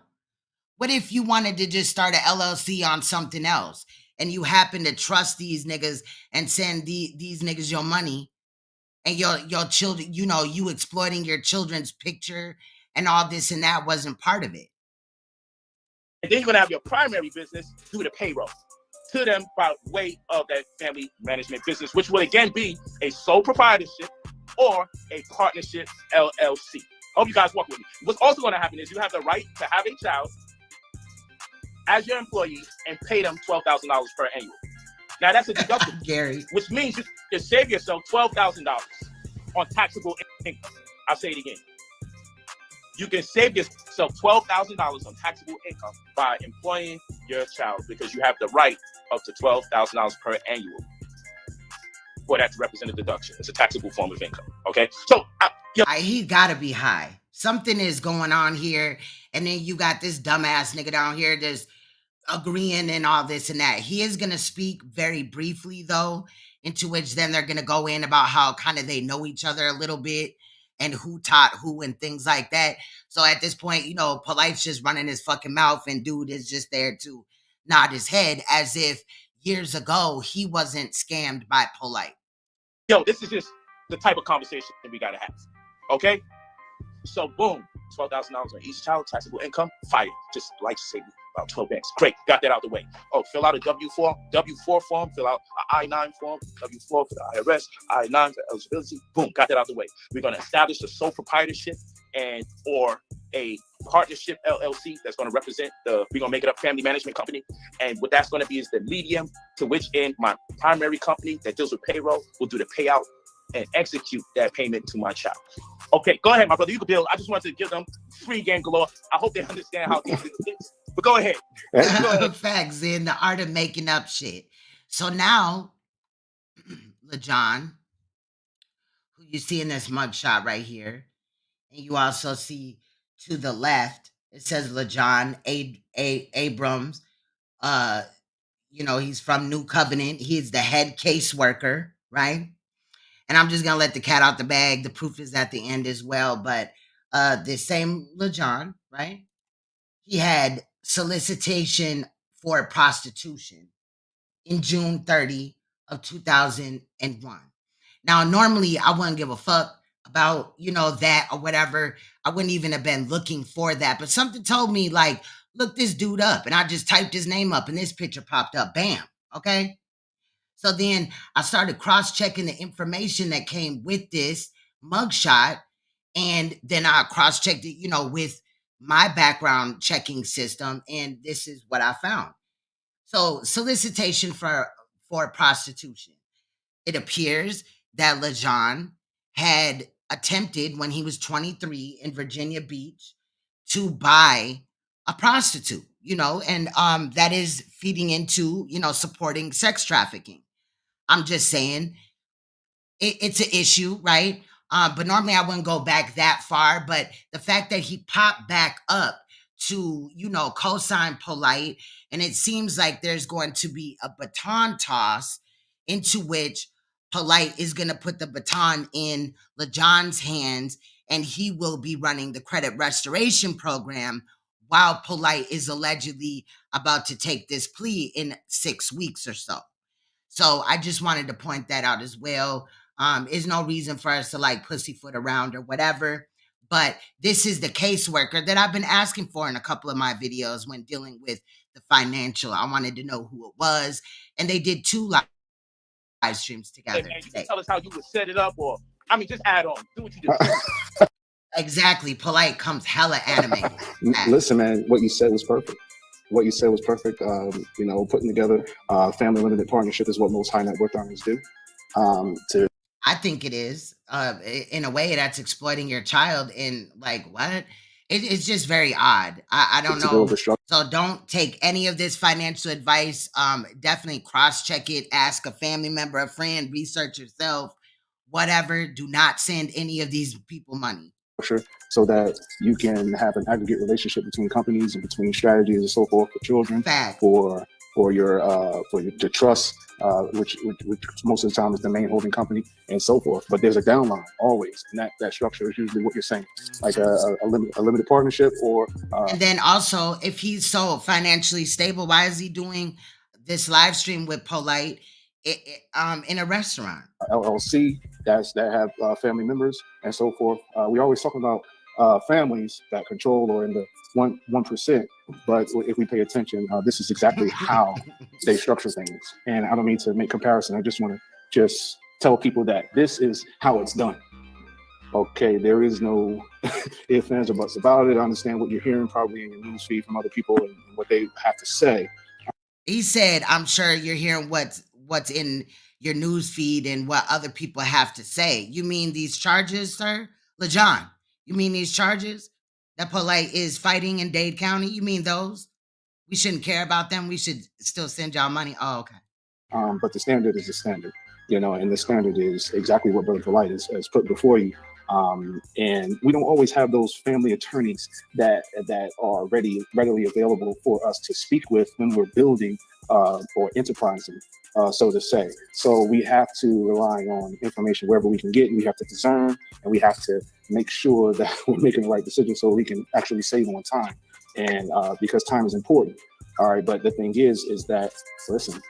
What if you wanted to just start an LLC on something else and you happen to trust these niggas and send these niggas your money and your children, you know, you exploiting your children's picture and all this and that wasn't part of it? And then you're going to have your primary business do the payroll to them by way of that family management business, which will again be a sole proprietorship or a partnership LLC. I hope you guys walk with me. What's also going to happen is you have the right to have a child as your employee and pay them $12,000 per annual. Now that's a deductible, Gary, which means you can save yourself $12,000 on taxable income. I'll say it again. You can save yourself $12,000 on taxable income by employing your child because you have the right up to $12,000 per annual for that to represent a deduction. It's a taxable form of income. Okay, so he gotta be high. Something is going on here, and then you got this dumbass nigga down here just agreeing and all this and that. He is gonna speak very briefly though, into which then they're gonna go in about how kind of they know each other a little bit and who taught who and things like that. So at this point, you know, Polight's just running his fucking mouth and dude is just there to nod his head as if years ago he wasn't scammed by Polight. Yo, this is just the type of conversation we gotta have. Okay? So boom, $12,000 on each child, taxable income, fire. Just like to say about 12 banks. Great, got that out the way. Oh, fill out a W-4 form, fill out an I-9 form, W-4 for the IRS, I-9 for eligibility. Boom, got that out the way. We're going to establish a sole proprietorship and or a partnership LLC that's going to represent we're going to make it a family management company. And what that's going to be is the medium to which in my primary company that deals with payroll will do the payout and execute that payment to my child. Okay, go ahead, my brother. You can build. I just wanted to give them free game galore. I hope they understand how easy it is. But go ahead. Facts in the art of making up shit. So now, Lejean, who you see in this mugshot right here, and you also see to the left, it says Lajuan Abrams. You know, he's from New Covenant. He's the head caseworker, right? And I'm just gonna let the cat out the bag. The proof is at the end as well. But the same Lejean, right? He had solicitation for prostitution in June 30 of 2001. Now, normally I wouldn't give a fuck about, you know, that or whatever. I wouldn't even have been looking for that. But something told me, like, look this dude up. And I just typed his name up and this picture popped up. Bam. Okay. So then I started cross-checking the information that came with this mugshot. And then I cross-checked it, you know, with my background checking system. And this is what I found. So solicitation for prostitution. It appears that Lejean had attempted when he was 23 in Virginia Beach to buy a prostitute, you know, and that is feeding into, you know, supporting sex trafficking. I'm just saying it's an issue, right? But normally I wouldn't go back that far. But the fact that he popped back up to, you know, co-sign Polight, and it seems like there's going to be a baton toss into which Polight is going to put the baton in Lejean's hands, and he will be running the credit restoration program while Polight is allegedly about to take this plea in 6 weeks or so. So I just wanted to point that out as well. There's no reason for us to like pussyfoot around or whatever. But this is the caseworker that I've been asking for in a couple of my videos when dealing with the financial. I wanted to know who it was. And they did 2 live streams together. Hey, man, you can tell us how you would set it up, or, I mean, just add on. Do what you do. Exactly. Polight comes hella anime. Listen, man, what you said was perfect. What you said was perfect. You know, putting together family limited partnership is what most high net worth earners do. To I think it is. In a way, that's exploiting your child. In like what? It's just very odd. I don't to build know. a structure. So don't take any of this financial advice. Definitely cross check it. Ask a family member, a friend, research yourself. Whatever. Do not send any of these people money. So that you can have an aggregate relationship between companies and between strategies and so forth for children, Fact. for your to trust, which most of the time is the main holding company and so forth. But there's a downline always, and that structure is usually what you're saying, like a limited partnership or. And then also, if he's so financially stable, why is he doing this live stream with Polight in a restaurant? LLC that have family members and so forth. We always talk about families that control or in the 1%, but if we pay attention, this is exactly how they structure things. And I don't mean to make comparison. I just want to just tell people that this is how it's done. Okay, there is no ifs, ands, or buts about it. I understand what you're hearing probably in your news feed from other people and what they have to say. He said, I'm sure you're hearing what's in your news feed and what other people have to say. You mean these charges, sir? Lejean, you mean these charges that Polight is fighting in Dade County? You mean those? We shouldn't care about them. We should still send y'all money. Oh, okay. But the standard is the standard, you know, and the standard is exactly what Brother Polight has put before you. And we don't always have those family attorneys that are readily available for us to speak with when we're building or enterprising, so to say. So we have to rely on information wherever we can get. We have to discern, and we have to make sure that we're making the right decision so we can actually save on time. And because time is important. All right, but the thing is that, listen,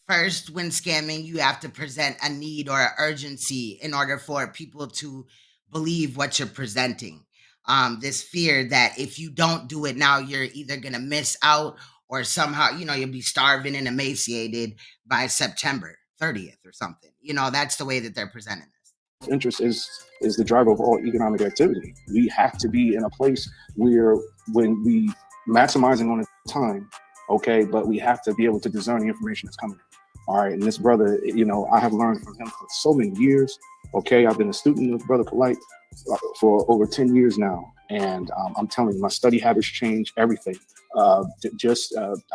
First, when scamming, you have to present a need or an urgency in order for people to believe what you're presenting. This fear that if you don't do it now, you're either going to miss out or somehow, you'll be starving and emaciated by September 30th or something. That's the way that they're presenting this. Interest is the driver of all economic activity. We have to be in a place where when we maximizing on the time, okay, but we have to be able to discern the information that's coming. All right, and this brother, I have learned from him for so many years. Okay, I've been a student of Brother Polight for over 10 years now, and I'm telling you, my study habits changed everything.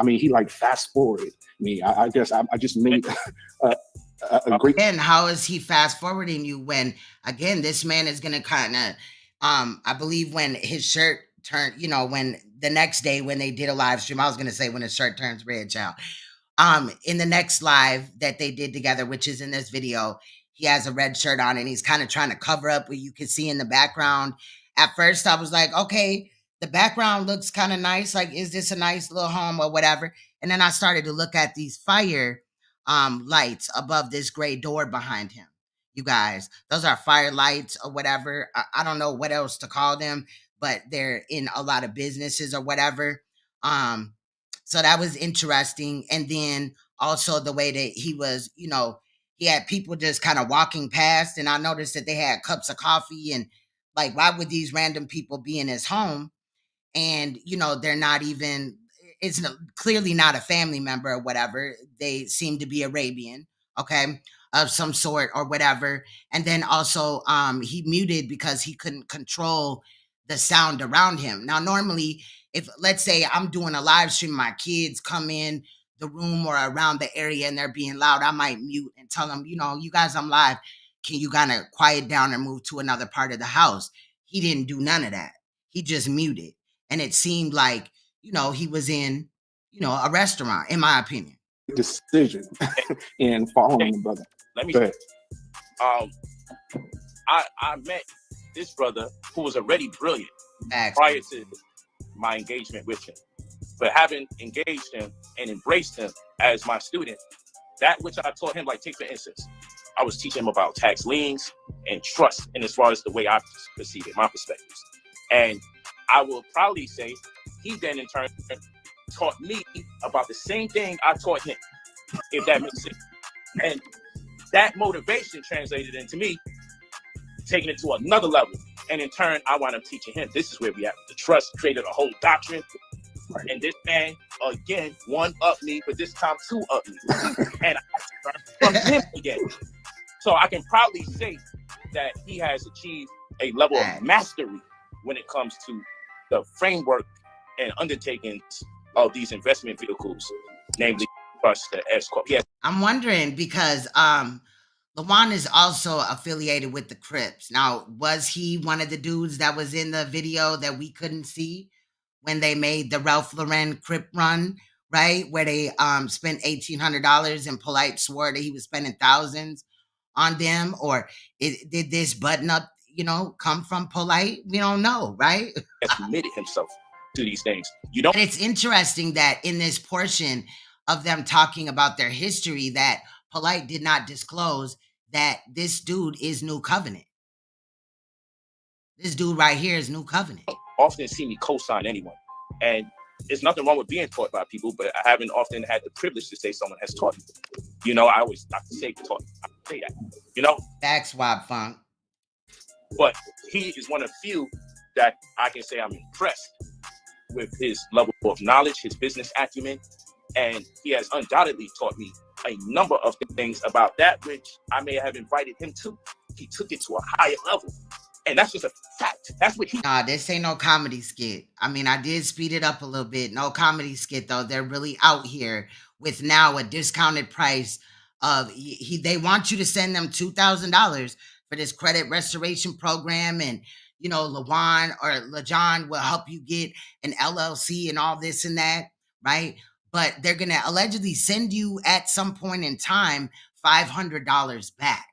He like fast forwarded me. I guess I just made a great. And how is he fast forwarding you when, again, this man is gonna kind of, I believe when his shirt turned, when the next day when they did a live stream, I was gonna say when his shirt turns red, child. In the next live that they did together, which is in this video, he has a red shirt on and he's kind of trying to cover up what you can see in the background. At first, I was like, okay, the background looks kind of nice. Like, is this a nice little home or whatever? And then I started to look at these fire lights above this gray door behind him. You guys, those are fire lights or whatever. I don't know what else to call them, but they're in a lot of businesses or whatever. So that was interesting. And then also the way that he was, he had people just kind of walking past, and I noticed that they had cups of coffee, and like, why would these random people be in his home? And, they're not even, it's clearly not a family member or whatever. They seem to be Arabian, okay, of some sort or whatever. And then also he muted because he couldn't control the sound around him. Now, normally, if let's say I'm doing a live stream, my kids come in the room or around the area and they're being loud, I might mute and tell them, you guys, I'm live. Can you kind of quiet down and move to another part of the house? He didn't do none of that. He just muted. And it seemed like, he was in, a restaurant, in my opinion. Decision in following the brother. Let me go ahead. I met this brother who was already brilliant Actually, prior to my engagement with him. But having engaged him and embraced him as my student, that which I taught him, like take for instance, I was teaching him about tax liens and trust, and as far as the way I perceive it, my perspectives. And I will probably say he then in turn taught me about the same thing I taught him, if that makes sense. And that motivation translated into me taking it to another level And in turn, I wound up teaching him. This is where we at. The trust created a whole doctrine. Right. And this man, again, one-upped me, but this time two-upped me. And I learned from him again. So I can proudly say that he has achieved a level of mastery when it comes to the framework and undertakings of these investment vehicles, namely trust, the S Corp. Yes. I'm wondering because Lajuan is also affiliated with the Crips. Now, was he one of the dudes that was in the video that we couldn't see when they made the Ralph Lauren Crip run, right? Where they spent $1,800 and Polight swore that he was spending thousands on them? Or did this button up, come from Polight? We don't know, right? Has committed himself to these things. You don't. And it's interesting that in this portion of them talking about their history, that Polight did not disclose that this dude is New Covenant. This dude right here is New Covenant. Often see me co-sign anyone. And there's nothing wrong with being taught by people, but I haven't often had the privilege to say someone has taught me. I always like to say taught. I say that, That's Swab Funk. But he is one of few that I can say I'm impressed with his level of knowledge, his business acumen, and he has undoubtedly taught me a number of things about that which I may have invited him to. He took it to a higher level. And that's just a fact. That's what he... Nah, this ain't no comedy skit. I mean, I did speed it up a little bit. No comedy skit, though. They're really out here with now a discounted price of... They want you to send them $2,000 for this credit restoration program. And, Lajuan or Lejean will help you get an LLC and all this and that, right? But they're going to allegedly send you at some point in time $500 back.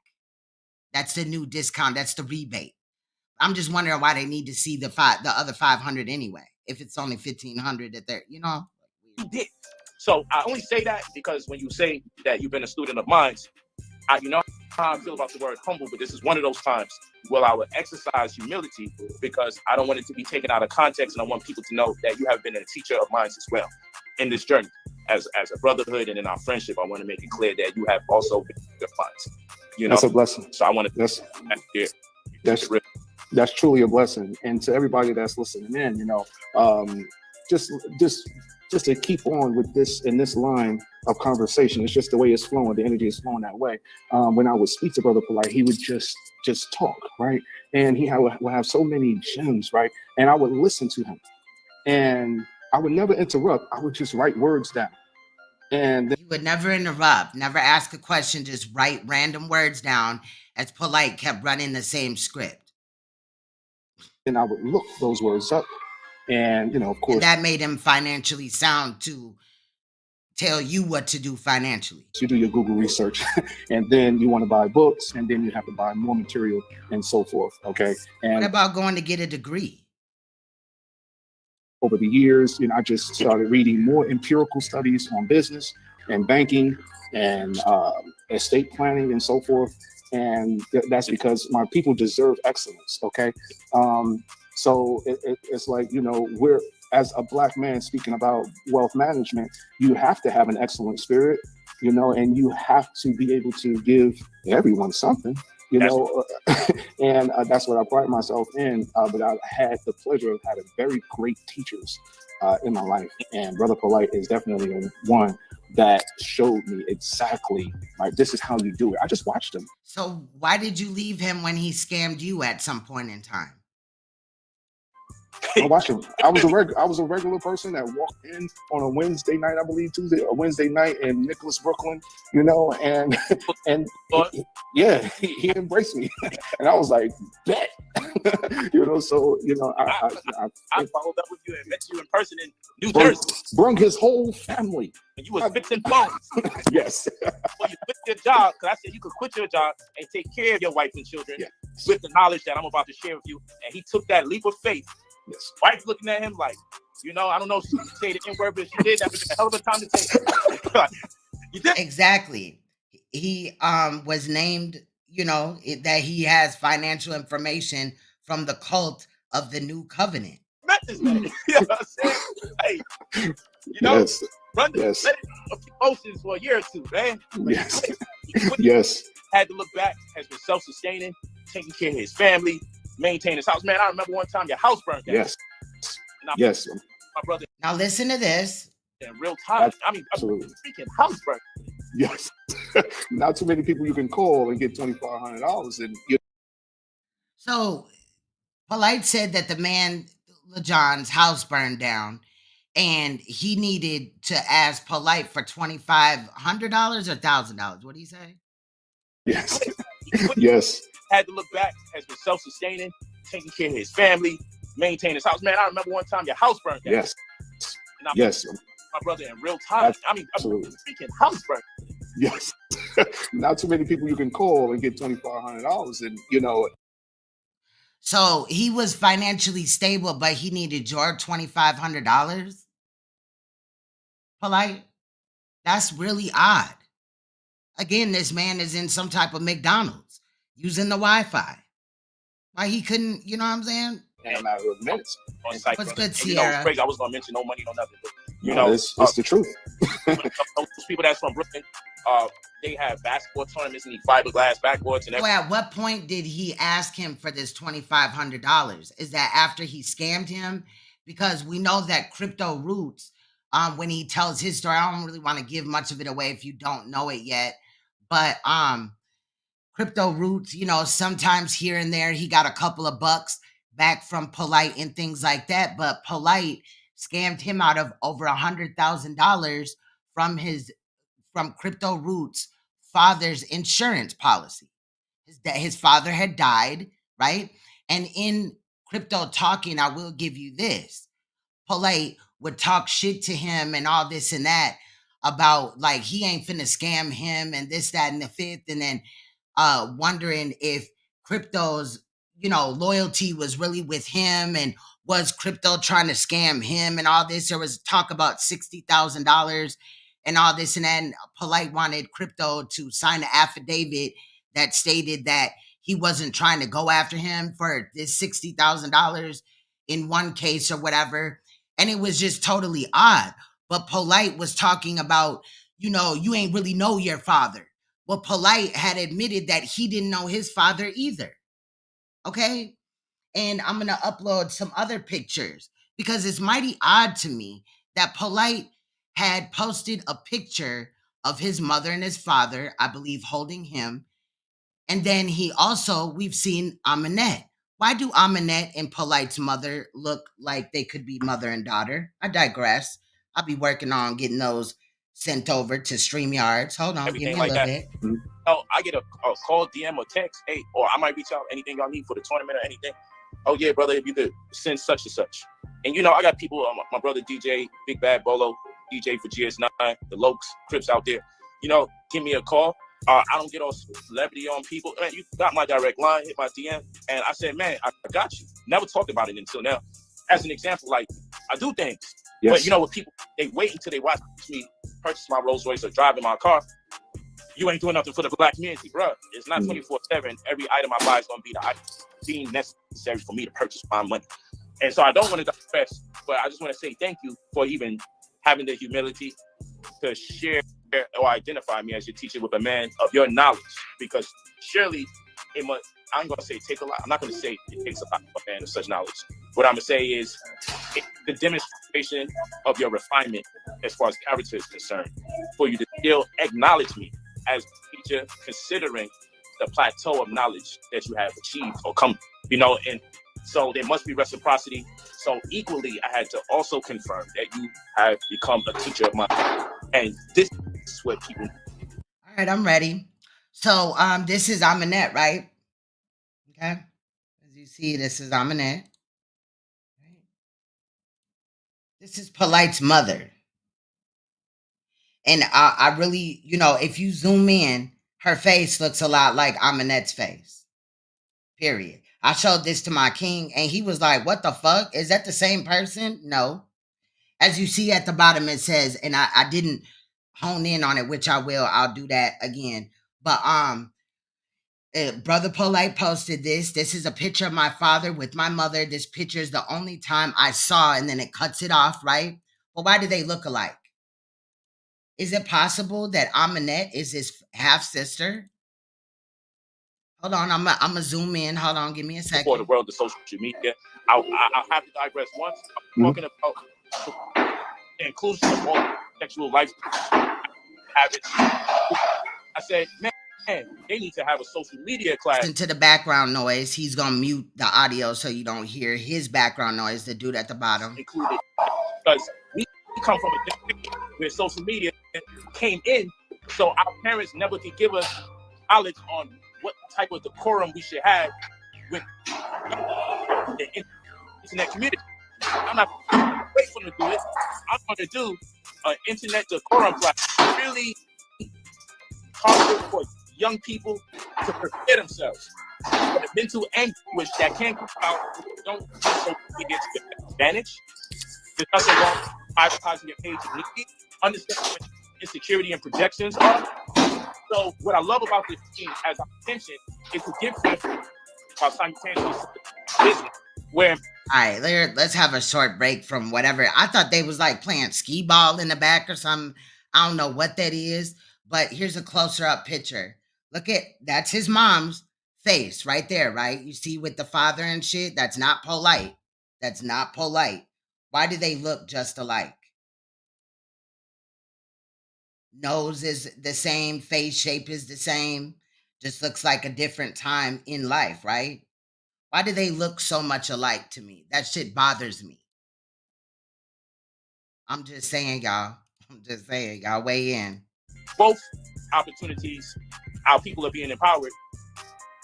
That's the new discount. That's the rebate. I'm just wondering why they need to see the other 500 anyway, if it's only 1,500 that they're, He did. So I only say that because when you say that you've been a student of mine, you know how I feel about the word humble, but this is one of those times where I would exercise humility because I don't want it to be taken out of context, and I want people to know that you have been a teacher of mine as well in this journey. As a brotherhood and in our friendship, I want to make it clear that you have also been a teacher of mine. That's a blessing. So I want to... That's truly a blessing. And to everybody that's listening in, just to keep on with this in this line of conversation, it's just the way it's flowing. The energy is flowing that way. When I would speak to Brother Polight, he would just talk, right? And he would have so many gems, right? And I would listen to him, and I would never interrupt. I would just write words down. And you would never interrupt, never ask a question, just write random words down as Polight kept running the same script. And I would look those words up, and of course, and that made him financially sound to tell you what to do financially. You do your Google research, and then you want to buy books, and then you have to buy more material and so forth. Okay. And what about going to get a degree? Over the years, I just started reading more empirical studies on business and banking and estate planning and so forth. And that's because my people deserve excellence. Okay. So it's like, we're, as a Black man speaking about wealth management, you have to have an excellent spirit, and you have to be able to give everyone something, and that's what I pride myself in. But I had the pleasure of having very great teachers in my life. And Brother Polight is definitely one that showed me exactly, like, this is how you do it. I just watched him. So why did you leave him when he scammed you at some point in time? I watched him. I was a regular person that walked in on a Wednesday night, I believe Tuesday or Wednesday night in Nicholas, Brooklyn, and he embraced me, and I was like, bet, So I followed up with you and met you in person in New Jersey. Brung his whole family. And you was fixing phones. Yes. Well, you quit your job because I said you could quit your job and take care of your wife and children with the knowledge that I'm about to share with you. And he took that leap of faith. Yes. Wife looking at him like, I don't know if she could say the N-word, but if she did, that was a hell of a time to take it. You did. Exactly. He was named, that he has financial information from the cult of the New Covenant. Met this man. You know what I'm saying? Hey, yes. Let it a few motions for a year or two, man. Yes. Yes. Had to look back, has been self-sustaining, taking care of his family, maintain his house. Man, I remember one time your house burned down. Yes. And Yes. my brother Now listen to this. in real time. I mean, Absolutely. freaking house burned. Yes. Not too many people you can call and get $2,500, and So Polight said that the man, Lejean's house burned down, and he needed to ask Polight for $2,500 or $1,000. What did he say? yes, yes, Had to look back, has been self-sustaining, taking care of his family, maintain his house. Man, I remember one time your house burned down. yes, And I yes, my brother in real time. I mean, absolutely. freaking house burned. Yes. Not too many people you can call and get $2,500, and So he was financially stable, but he needed your $2,500. Polight, that's really odd. Again, this man is in some type of McDonald's using the Wi-Fi. Why he couldn't, you know what I'm saying? in a matter of minutes. On site, What's brother. good, And, you know, it's Sierra? crazy. I was gonna mention no money, no nothing. But, you No, know, it's the truth. those people that's from Brooklyn, they have basketball tournaments and need fiberglass backboards and So everything. at what point did he ask him for this $2,500? Is that after he scammed him? Because we know that Crypto Roots, when he tells his story, I don't really want to give much of it away if you don't know it yet. But Crypto Roots, you know, sometimes here and there he got a couple of bucks back from Polight and things like that. But Polight scammed him out of over $100,000 from Crypto Roots' father's insurance policy. His father had died, right? And in Crypto Talking, I will give you this. Polight would talk shit to him and all this and that about like he ain't finna scam him and this, that, and the fifth, and then wondering if Crypto's, you know, loyalty was really with him and was Crypto trying to scam him and all this. There was talk about $60,000 and all this, and then Polight wanted Crypto to sign an affidavit that stated that he wasn't trying to go after him for this $60,000 in one case or whatever. And it was just totally odd. But Polight was talking about, you know, you ain't really know your father. Well, Polight had admitted that he didn't know his father either. Okay? And I'm going to upload some other pictures because it's mighty odd to me that Polight had posted a picture of his mother and his father, I believe, holding him. And then we've seen Aminette. Why do Aminette and Polight's mother look like they could be mother and daughter? I digress. I'll be working on getting those sent over to StreamYards. Hold on, Everything give me a like little that. bit. Oh, I get a call, DM, or text. Hey, or I might reach out. Anything y'all need for the tournament or anything. Oh yeah, brother, if you could send such and such. And you know, I got people. My brother DJ, Big Bad Bolo, DJ for GS9, the Lokes, Crips out there. You know, give me a call. I don't get all celebrity on people. Man, you got my direct line, hit my DM, and I said, man, I got you. Never talked about it until now. As an example, like I do things, Yes. but you know, with people, they wait until they watch me purchase my Rolls Royce or drive in my car. You ain't doing nothing for the black community, bro. It's not 24/7. Every item I buy is gonna be the item deemed necessary for me to purchase my money. And so I don't want to digress, but I just want to say thank you for even having the humility to share or identify me as your teacher with a man of your knowledge, because surely it must, I'm going to say take a lot. I'm not going to say it takes a lot of a man of such knowledge. What I'm going to say is the demonstration of your refinement as far as character is concerned, for you to still acknowledge me as a teacher, considering the plateau of knowledge that you have achieved or come, you know, and so there must be reciprocity. So equally, I had to also confirm that you have become a teacher of mine. And this is what people. All right, I'm ready. So this is Aminette, right? Okay. As you see, this is Aminette. Right. This is Polight's mother. And I really, you know, if you zoom in, her face looks a lot like Aminette's face. Period. I showed this to my king, and he was like, what the fuck? Is that the same person? No. As you see at the bottom, it says, and I didn't hone in on it, which I will. I'll do that again. But Brother Polight posted this. This is a picture of my father with my mother. This picture is the only time I saw, and then it cuts it off, right? Well, why do they look alike? Is it possible that Aminette is his half-sister? Hold on, I'm gonna zoom in. Hold on, give me a second. For the world of social media, I'll have to digress once. I'm talking about the inclusion of all sexual life habits. I said, man, they need to have a social media class. Listen to the background noise. He's gonna mute the audio so you don't hear his background noise. The dude at the bottom. Included, because we come from a generation where social media came in, so our parents never could give us knowledge on what type of decorum we should have with the internet community. I'm not wait for them to do it. I'm going to do an internet decorum class. Really targeted for young people to prepare themselves for the mental anguish that can come out. Don't use social media to your advantage. There's nothing wrong with advertising your page uniquely. Understand what insecurity and projections are. So what I love about this team, as I mentioned, is to give them simultaneously business where. All right, let's have a short break from whatever. I thought they was like playing skee ball in the back or something. I don't know what that is, but here's a closer up picture. Look at, that's his mom's face right there, right? You see with the father and shit? That's not Polight. That's not Polight. Why do they look just alike? Nose is the same, face shape is the same. Just looks like a different time in life, right? Why do they look so much alike to me? That shit bothers me. I'm just saying, y'all. I'm just saying, y'all weigh in. Both opportunities, our people are being empowered.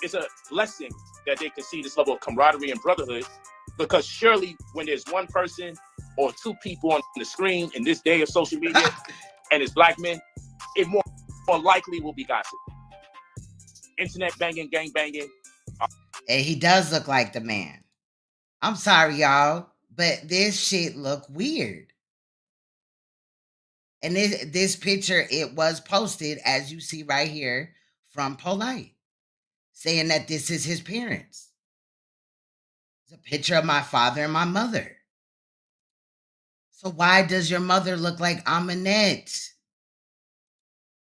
It's a blessing that they can see this level of camaraderie and brotherhood, because surely when there's one person or two people on the screen in this day of social media and it's black men, it more likely will be gossip. Internet banging, gang banging. And he does look like the man. I'm sorry, y'all, but this shit look weird. And this picture, it was posted, as you see right here, from Polight, saying that this is his parents. It's a picture of my father and my mother. So why does your mother look like Aminette?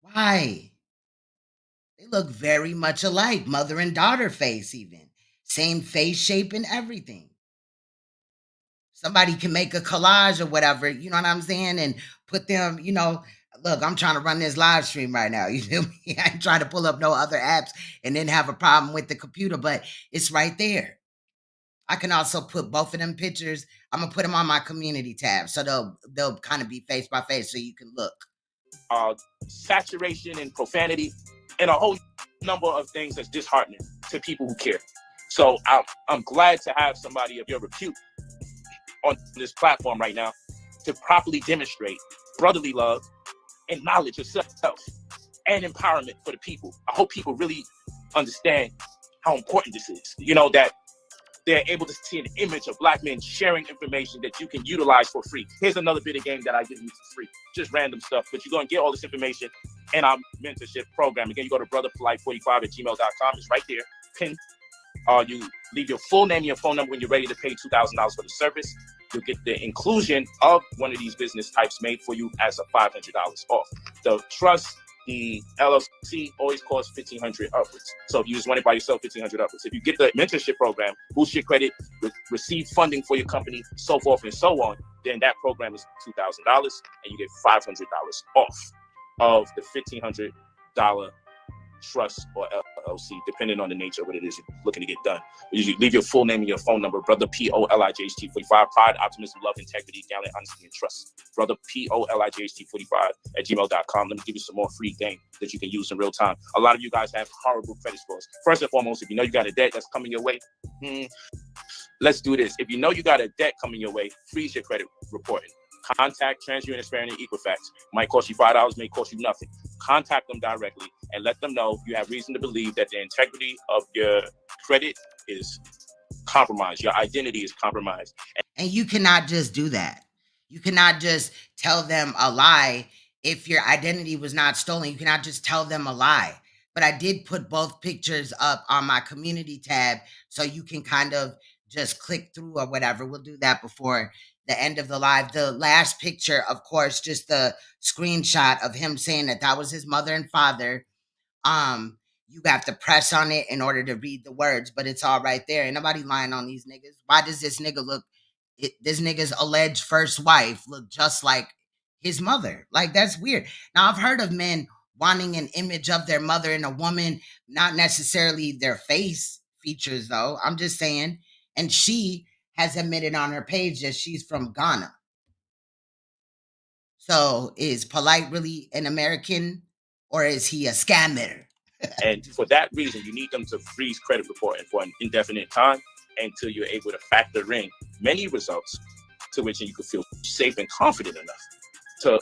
Why? They look very much alike, mother and daughter face even. Same face shape and everything. Somebody can make a collage or whatever, you know what I'm saying? And put them, look, I'm trying to run this live stream right now. You feel me? I ain't trying to pull up no other apps and then have a problem with the computer, but it's right there. I can also put both of them pictures. I'm gonna put them on my community tab, so they'll kind of be face by face, so you can look. Saturation and profanity, and a whole number of things that's disheartening to people who care. So I'm glad to have somebody of your repute on this platform right now to properly demonstrate brotherly love and knowledge of self and empowerment for the people. I hope people really understand how important this is. That they're able to see an image of black men sharing information that you can utilize for free. Here's another bit of game that I give you for free. Just random stuff, but you're going to get all this information in our mentorship program. Again, you go to brotherpolight45@gmail.com. It's right there, pinned. You leave your full name and your phone number when you're ready to pay $2,000 for the service. You'll get the inclusion of one of these business types made for you as a $500 off. The trust, the LLC always costs $1,500 upwards. So if you just want it by yourself, $1,500 upwards. If you get the mentorship program, boost your credit, receive funding for your company, so forth and so on, then that program is $2,000 and you get $500 off of the $1,500 trust or LLC, depending on the nature of what it is you're looking to get done. You leave your full name and your phone number. Brother POLIJHT45, pride, optimism, love, integrity, gallant, honesty, and trust. Brother POLIJHT45@gmail.com. Let me give you some more free game that you can use in real time. A lot of you guys have horrible credit scores. First and foremost, if you know you got a debt that's coming your way, let's do this. If you know you got a debt coming your way, freeze your credit reporting. Contact TransUnion and Equifax. Might cost you $5, may cost you nothing. Contact them directly and let them know you have reason to believe that the integrity of your credit is compromised. Your identity is compromised. And you cannot just do that. You cannot just tell them a lie if your identity was not stolen. You cannot just tell them a lie. But I did put both pictures up on my community tab so you can kind of just click through or whatever. We'll do that before the end of the live. The last picture, of course, just the screenshot of him saying that was his mother and father. you have to press on it in order to read the words, but it's all right there. Ain't nobody lying on these niggas. Why does this nigga look, this nigga's alleged first wife look just like his mother? Like, that's weird. Now, I've heard of men wanting an image of their mother in a woman, not necessarily their face features, though. I'm just saying. And she has admitted on her page that she's from Ghana. So is Polight really an American, or is he a scammer? And for that reason, you need them to freeze credit reporting for an indefinite time until you're able to factor in many results to which you can feel safe and confident enough to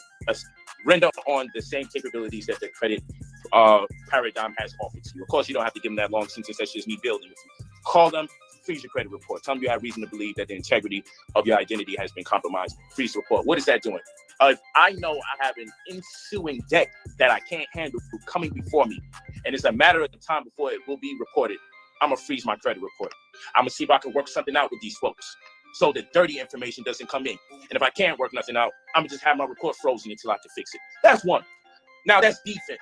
render on the same capabilities that the credit paradigm has offered to you. Of course, you don't have to give them that long sentence. That's just me building with you. Call them, freeze your credit report. Tell them you have reason to believe that the integrity of your identity has been compromised. Freeze the report. What is that doing? If I know I have an ensuing debt that I can't handle coming before me, and it's a matter of time before it will be reported, I'm going to freeze my credit report. I'm going to see if I can work something out with these folks so the dirty information doesn't come in. And if I can't work nothing out, I'm going to just have my report frozen until I can fix it. That's one. Now, that's defense.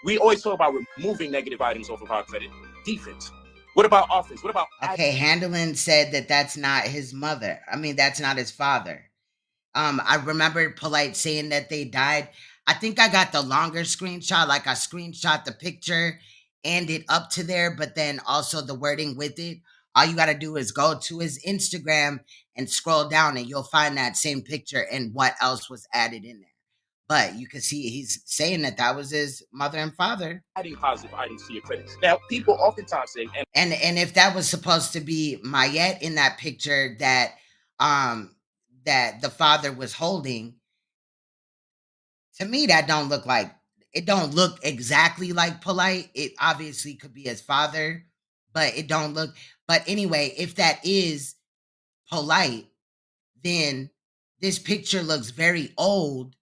We always talk about removing negative items off of our credit. Defense. What about offense? What about... Okay, Handlin said that that's not his mother. I mean, that's not his father. I remember Polight saying that they died. I think I got the longer screenshot, like I screenshot the picture and it up to there, but then also the wording with it. All you got to do is go to his Instagram and scroll down and you'll find that same picture and what else was added in there. But you can see he's saying that that was his mother and father. Adding positive items to your credits. Now, people oftentimes say... And if that was supposed to be Mayette in that picture that the father was holding, to me, that don't look like, it don't look exactly like Polight. It obviously could be his father, but it don't look. But anyway, if that is Polight, then this picture looks very old.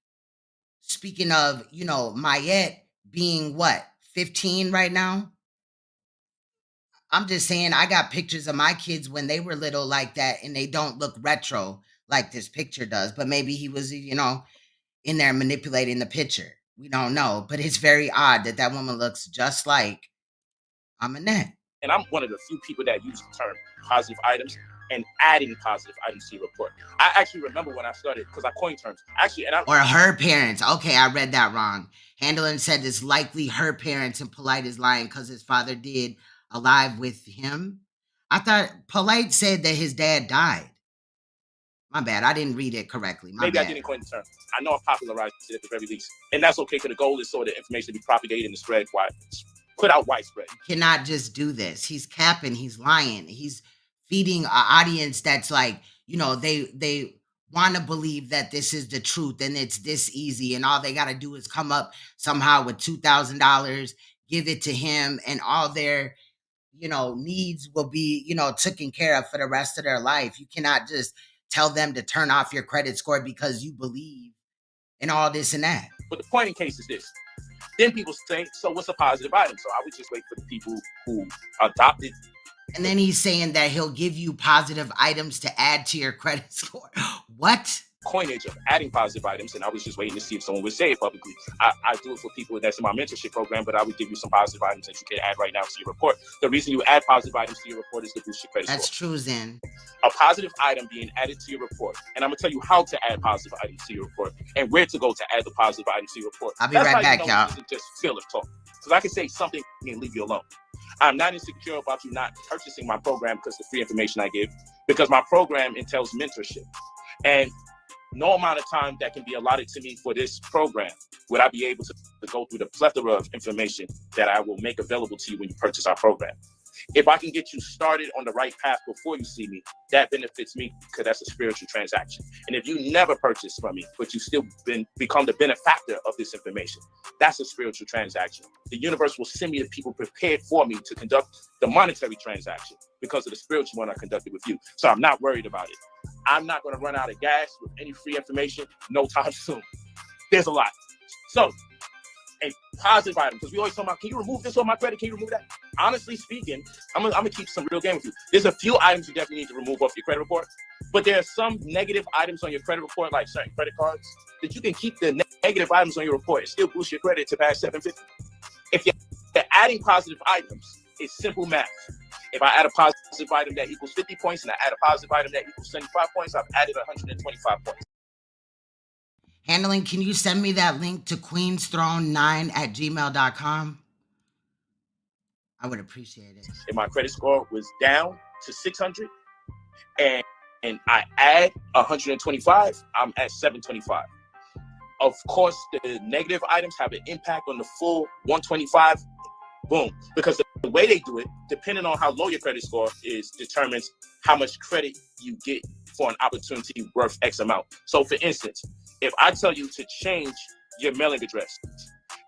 Speaking of, you know, Mayette being what, 15 right now? I'm just saying, I got pictures of my kids when they were little like that, and they don't look retro like this picture does. But maybe he was, you know, in there manipulating the picture. We don't know. But it's very odd that that woman looks just like Aminette. And I'm one of the few people that use the term positive items and adding positive items to your report. I actually remember when I started, because I coined terms. Actually, and or her parents. Okay, I read that wrong. Handlin said it's likely her parents, and Polight is lying because his father did alive with him. I thought Polight said that his dad died. My bad. I didn't read it correctly. Maybe I didn't coin the term. I know I popularized it at the very least. And that's okay, because the goal is so the information to be propagated and spread wide, put out widespread. You cannot just do this. He's capping. He's lying. He's feeding an audience that's like, you know, they want to believe that this is the truth and it's this easy, and all they got to do is come up somehow with $2,000, give it to him, and all their, you know, needs will be, you know, taken care of for the rest of their life. You cannot just tell them to turn off your credit score because you believe in all this and that. But the point in case is this. Then people say, so what's a positive item? So I would just wait for the people who adopted. And then he's saying that he'll give you positive items to add to your credit score. What? Coinage of adding positive items, and I was just waiting to see if someone would say it publicly. I do it for people that's in my mentorship program, but I would give you some positive items that you can add right now to your report. The reason you add positive items to your report is to boost your credit score. That's true, Zen. A positive item being added to your report, and I'm gonna tell you how to add positive items to your report and where to go to add the positive items to your report. I'll be right back, y'all. Just feel it talk, because I can say something and leave you alone. I'm not insecure about you not purchasing my program because the free information I give, because my program entails mentorship. And no amount of time that can be allotted to me for this program would I be able to go through the plethora of information that I will make available to you when you purchase our program. If I can get you started on the right path before you see me, that benefits me, because that's a spiritual transaction. And if you never purchase from me, but you still become the benefactor of this information, that's a spiritual transaction. The universe will send me the people prepared for me to conduct the monetary transaction because of the spiritual one I conducted with you. So I'm not worried about it. I'm not going to run out of gas with any free information no time soon. There's a lot. So, a positive item, because we always talk about, can you remove this on my credit? Can you remove that? Honestly speaking, I'm gonna keep some real game with you. There's a few items you definitely need to remove off your credit report, but there are some negative items on your credit report, like certain credit cards, that you can keep the negative items on your report and still boost your credit to past 750. If you adding positive items is simple math. If I add a positive item that equals 50 points and I add a positive item that equals 75 points, I've added 125 points. Handling, can you send me that link to queensthrone9@gmail.com? I would appreciate it. If my credit score was down to 600 and I add 125, I'm at 725. Of course, the negative items have an impact on the full 125. Boom. Because the way they do it, depending on how low your credit score is, determines how much credit you get for an opportunity worth X amount. So for instance, if I tell you to change your mailing address,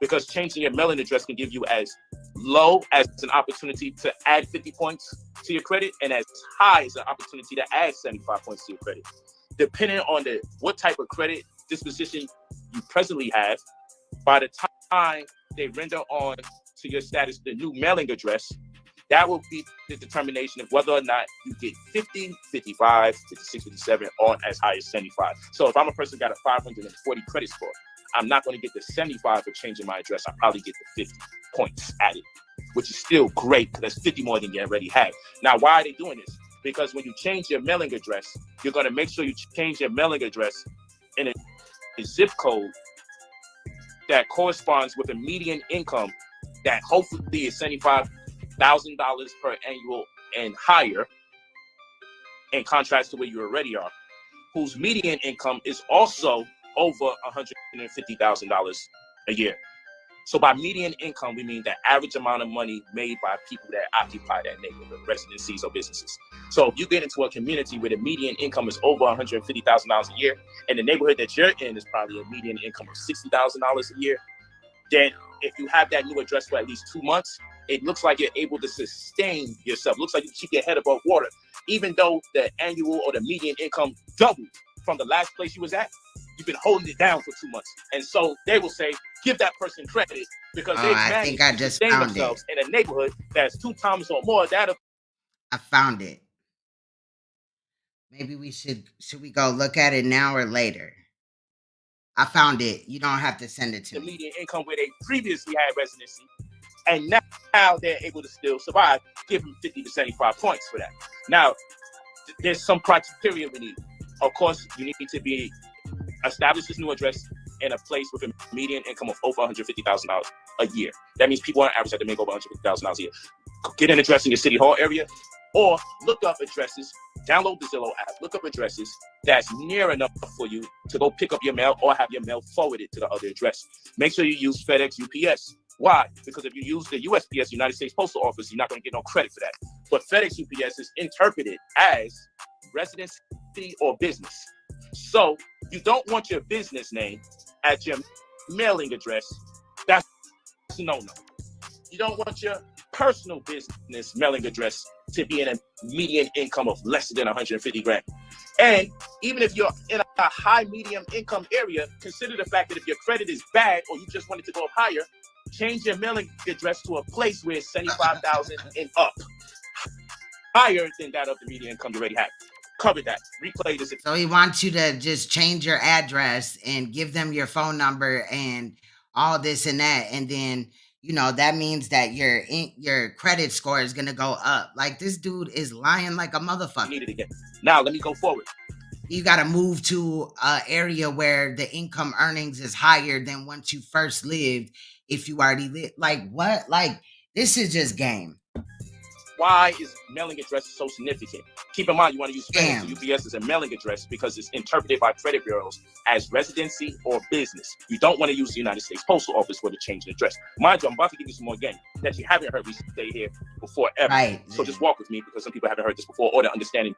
because changing your mailing address can give you as low as an opportunity to add 50 points to your credit and as high as an opportunity to add 75 points to your credit. Depending on what type of credit disposition you presently have, by the time they render on to your status the new mailing address, that will be the determination of whether or not you get 50, 55, 56, 57, or as high as 75. So if I'm a person who got a 540 credit score, I'm not going to get the 75 for changing my address. I'll probably get the 50 points added, which is still great because that's 50 more than you already have. Now, why are they doing this? Because when you change your mailing address, you're going to make sure you change your mailing address in a zip code that corresponds with a median income that hopefully is $75,000 per annual and higher, in contrast to where you already are, whose median income is also over $150,000 a year. So by median income, we mean the average amount of money made by people that occupy that neighborhood, residencies or businesses. So if you get into a community where the median income is over $150,000 a year, and the neighborhood that you're in is probably a median income of $60,000 a year, then if you have that new address for at least 2 months, it looks like you're able to sustain yourself. It looks like you keep your head above water, even though the annual or the median income doubled from the last place you was at. You've been holding it down for 2 months. And so they will say, give that person credit because they've managed to sustain themselves in a neighborhood that's 2 times or more that of. I found it. Maybe we should we go look at it now or later? I found it. You don't have to send it to the me. Median income where they previously had residency, and now they're able to still survive. Give them 50 to 75 points for that. Now, there's some criteria we need. Of course, you need to be establish this new address in a place with a median income of over $150,000 a year. That means people on average have to make over $150,000 a year. Get an address in your city hall area, or look up addresses. Download the Zillow app. Look up addresses that's near enough for you to go pick up your mail or have your mail forwarded to the other address. Make sure you use FedEx, UPS. Why? Because if you use the USPS, United States Postal Office, you're not going to get no credit for that. But FedEx, UPS is interpreted as residency or business. So you don't want your business name at your mailing address. That's a no-no. You don't want your personal business mailing address to be in a median income of less than 150 grand. And even if you're in a high medium income area, consider the fact that if your credit is bad or you just want it to go up higher, change your mailing address to a place where it's 75,000 and up, higher than that of the median income you already have. Cover that. Replay this. So he wants you to just change your address and give them your phone number and all this and that, and then that means that your credit score is gonna go up. Like, this dude is lying like a motherfucker. Need it again. Now let me go forward. You gotta move to an area where the income earnings is higher than once you first lived. If you already live, like what? Like, this is just game. Why is mailing address so significant? Keep in mind, you want to use FedEx or UPS as a mailing address because it's interpreted by credit bureaus as residency or business. You don't want to use the United States Postal Office for the change in address. Mind you, I'm about to give you some more game that you haven't heard me say here before ever. Right. So just walk with me because some people haven't heard this before or the understanding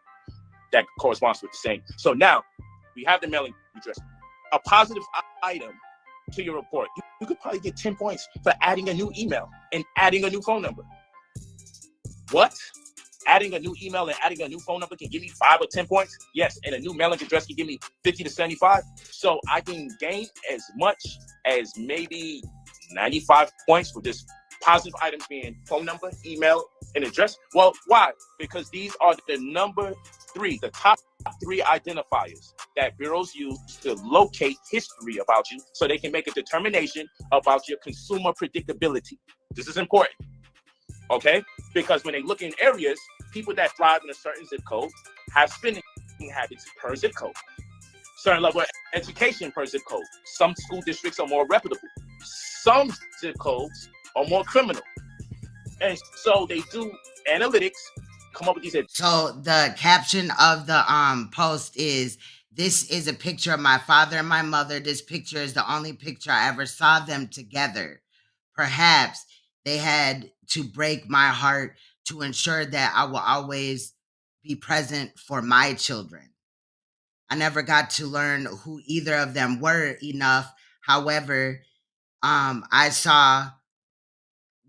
that corresponds with the same. So now we have the mailing address. A positive item to your report. You could probably get 10 points for adding a new email and adding a new phone number. What? Adding a new email and adding a new phone number can give me 5 or 10 points? Yes, and a new mailing address can give me 50 to 75. So I can gain as much as maybe 95 points for this positive items being phone number, email, and address. Well, why? Because these are the top 3 identifiers that bureaus use to locate history about you so they can make a determination about your consumer predictability. This is important, okay? Because when they look in areas, people that thrive in a certain zip code have spending habits per zip code. Certain level of education per zip code. Some school districts are more reputable. Some zip codes are more criminal. And so they do analytics, come up with these. So the caption of the post is, "This is a picture of my father and my mother. This picture is the only picture I ever saw them together. Perhaps they had to break my heart to ensure that I will always be present for my children. I never got to learn who either of them were enough. However, I saw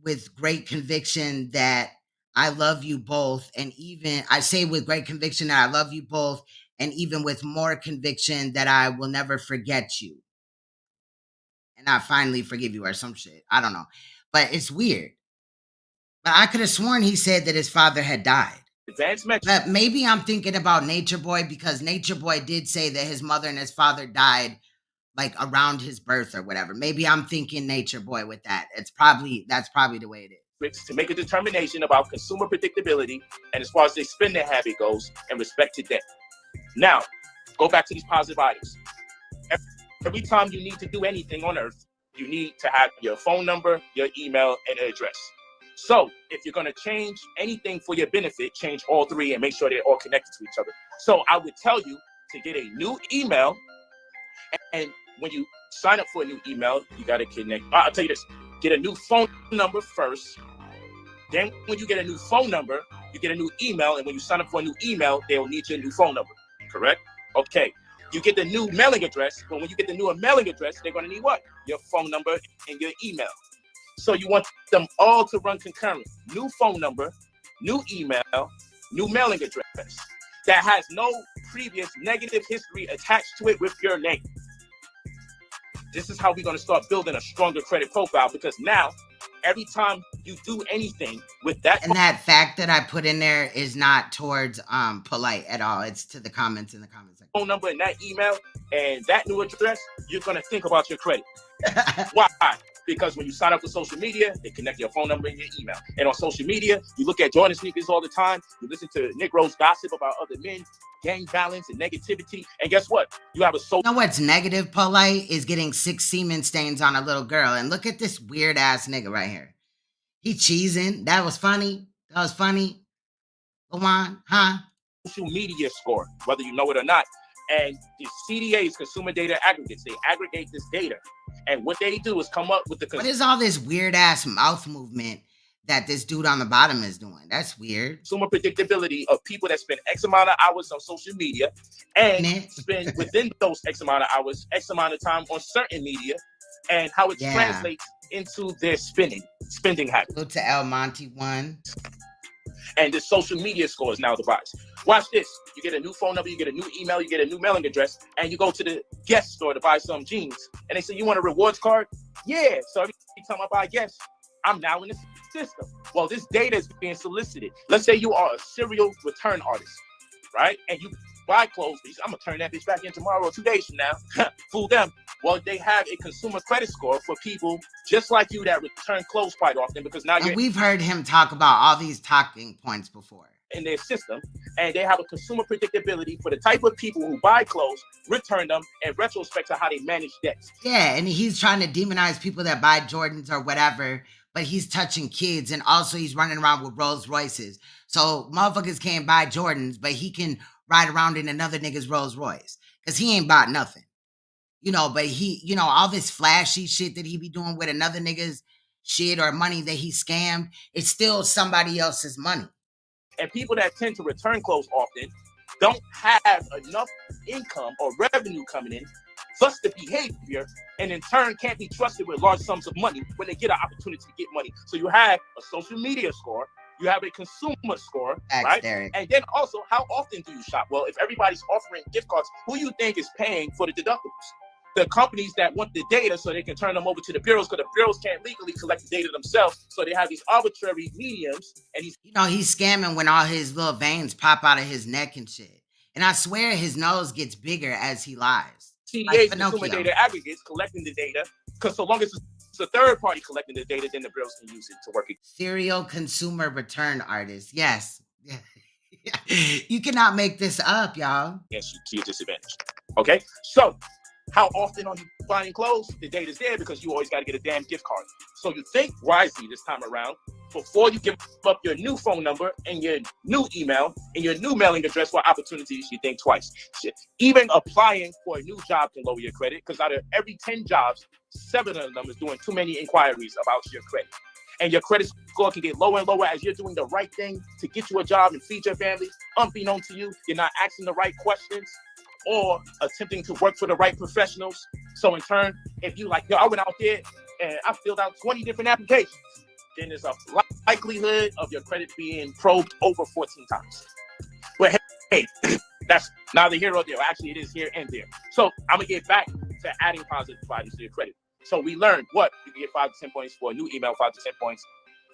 with great conviction that I love you both. And even I say with great conviction that I love you both. And even with more conviction that I will never forget you. And I finally forgive you," or some shit. I don't know. But it's weird. But I could have sworn he said that his father had died. Advanced metrics. But maybe I'm thinking about Nature Boy, because Nature Boy did say that his mother and his father died like around his birth or whatever. Maybe I'm thinking Nature Boy with that. That's probably the way it is. To make a determination about consumer predictability and as far as their spending habit goes in respect to debt. Now, go back to these positive items. Every time you need to do anything on earth, you need to have your phone number, your email, and address. So if you're going to change anything for your benefit, change all three and make sure they're all connected to each other. So I would tell you to get a new email. And when you sign up for a new email, you got to connect. I'll tell you this. Get a new phone number first. Then when you get a new phone number, you get a new email. And when you sign up for a new email, they'll need your new phone number. Correct? Okay. You get the new mailing address. But when you get the new mailing address, they're going to need what? Your phone number and your email. So you want them all to run concurrent. New phone number, new email, new mailing address that has no previous negative history attached to it with your name. This is how we're going to start building a stronger credit profile, because now every time you do anything with that. And that fact that I put in there is not towards Polight at all. It's to the comments in the comments section. Phone number and that email and that new address, you're going to think about your credit. Why? Because when you sign up for social media, they connect your phone number and your email. And on social media, you look at Jordan sneakers all the time. You listen to Negroes gossip about other men, gang violence and negativity. And guess what? You have a social. You know what's negative, Polight, is getting 6 semen stains on a little girl. And look at this weird ass nigga right here. He cheesing. That was funny. That was funny. Go on, huh? Social media score, whether you know it or not. And the CDAs, consumer data aggregates, they aggregate this data. And what they do is come up with the. What is all this weird ass mouth movement that this dude on the bottom is doing? That's weird. Consumer predictability of people that spend X amount of hours on social media and spend within those X amount of hours, X amount of time on certain media, and how it translates into their spending habits. Go to El Monte one. And the social media score is now the device. Watch this. You get a new phone number, you get a new email, you get a new mailing address, and you go to the Guess store to buy some jeans. And they say, you want a rewards card? Yeah. So every time I buy Guess, I'm now in the system. Well, this data is being solicited. Let's say you are a serial return artist, right? And you buy clothes. I'm going to turn that bitch back in tomorrow or 2 days from now. Fool them. Well, they have a consumer credit score for people just like you that return clothes quite often, because now we've heard him talk about all these talking points before in their system, and they have a consumer predictability for the type of people who buy clothes, return them, and retrospect to how they manage debts. Yeah, and he's trying to demonize people that buy Jordans or whatever, but he's touching kids, and also he's running around with Rolls Royces. So motherfuckers can't buy Jordans, but he can ride around in another nigga's Rolls Royce because he ain't bought nothing. You know, but he, you know, all this flashy shit that he be doing with another nigga's shit or money that he scammed, it's still somebody else's money. And people that tend to return clothes often don't have enough income or revenue coming in, thus the behavior, and in turn can't be trusted with large sums of money when they get an opportunity to get money. So you have a social media score, you have a consumer score, right? Derek. And then also, how often do you shop? Well, if everybody's offering gift cards, who you think is paying for the deductibles? The companies that want the data so they can turn them over to the bureaus, because the bureaus can't legally collect the data themselves. So they have these arbitrary mediums, and he's scamming when all his little veins pop out of his neck and shit. And I swear his nose gets bigger as he lies. CDAs, consumer data aggregates, collecting the data, because so long as it's it's a third party collecting the data, then the bureaus can use it to work it. Serial consumer return artist. Yes. You cannot make this up, y'all. Against you to your disadvantage. Okay? So, how often are you buying clothes? The data's there because you always got to get a damn gift card. So you think wisely this time around before you give up your new phone number and your new email and your new mailing address for opportunities. You think twice. Shit. Even applying for a new job can lower your credit because out of every 10 jobs, 7 of them is doing too many inquiries about your credit. And your credit score can get lower and lower as you're doing the right thing to get you a job and feed your family. Unbeknown to you, you're not asking the right questions or attempting to work for the right professionals. So in turn, if you like, yo, I went out there and I filled out 20 different applications, then there's a likelihood of your credit being probed over 14 times. But hey, that's neither here nor there. Actually, it is here and there. So I'm gonna get back to adding positive items to your credit. So we learned what? You can get 5 to 10 points for a new email, 5 to 10 points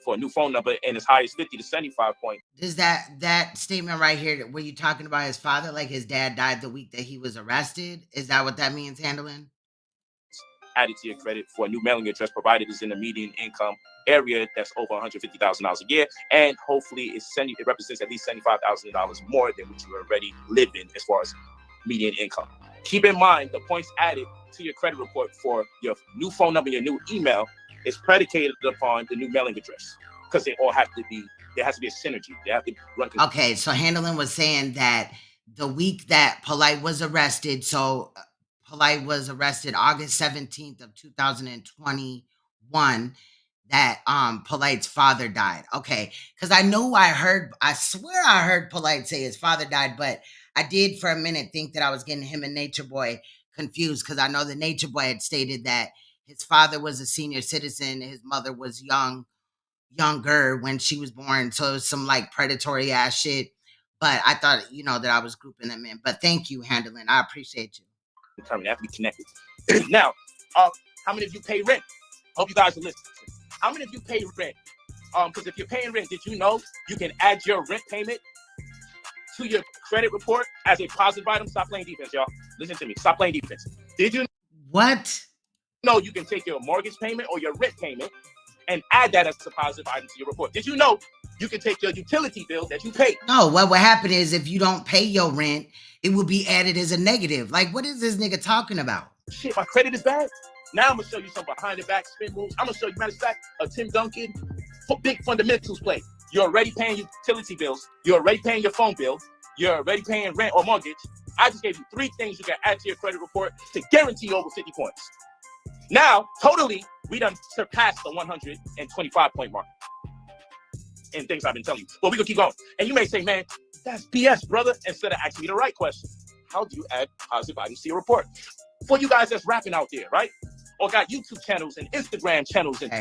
for a new phone number, and as high as 50 to 75 points. Does that statement right here, were you talking about his father, like his dad died the week that he was arrested? Is that what that means, handling? Added to your credit for a new mailing address provided is in the median income area that's over $150,000 a year, and hopefully it represents at least $75,000 more than what you already live in as far as median income. Keep in mind the points added to your credit report for your new phone number, your new email, is predicated upon the new mailing address because they all have to be. There has to be a synergy. They have to run. Okay, so Handling was saying that the week that Polight was arrested, so Polight was arrested August 17th of 2021, that Polight's father died. Okay, because I swear I heard Polight say his father died, but I did for a minute think that I was getting him and Nature Boy confused because I know the Nature Boy had stated that his father was a senior citizen, his mother was younger when she was born, so it was some like predatory ass shit. But I thought, that I was grouping them in. But thank you, Handling. I appreciate you. They have to be connected. Now, how many of you pay rent? Hope you guys are listening. How many of you pay rent? Because if you're paying rent, did you know you can add your rent payment to your credit report as a positive item? Stop playing defense, y'all. Listen to me. Stop playing defense. Did you know you can take your mortgage payment or your rent payment and add that as a positive item to your report? Did you know you can take your utility bill that you pay? No, what will happen is if you don't pay your rent, it will be added as a negative. Like, what is this nigga talking about? Shit, my credit is bad. Now I'm going to show you some behind the back spin moves. I'm going to show you, matter of fact, a Tim Duncan big fundamentals play. You're already paying utility bills. You're already paying your phone bill. You're already paying rent or mortgage. I just gave you 3 things you can add to your credit report to guarantee over 50 points. Now, totally, we done surpassed the 125 point mark in things I've been telling you. But we gonna keep going. And you may say, man, that's BS, brother, instead of asking me the right question. How do you add positive items to your report? For you guys that's rapping out there, right? Or got YouTube channels and Instagram channels and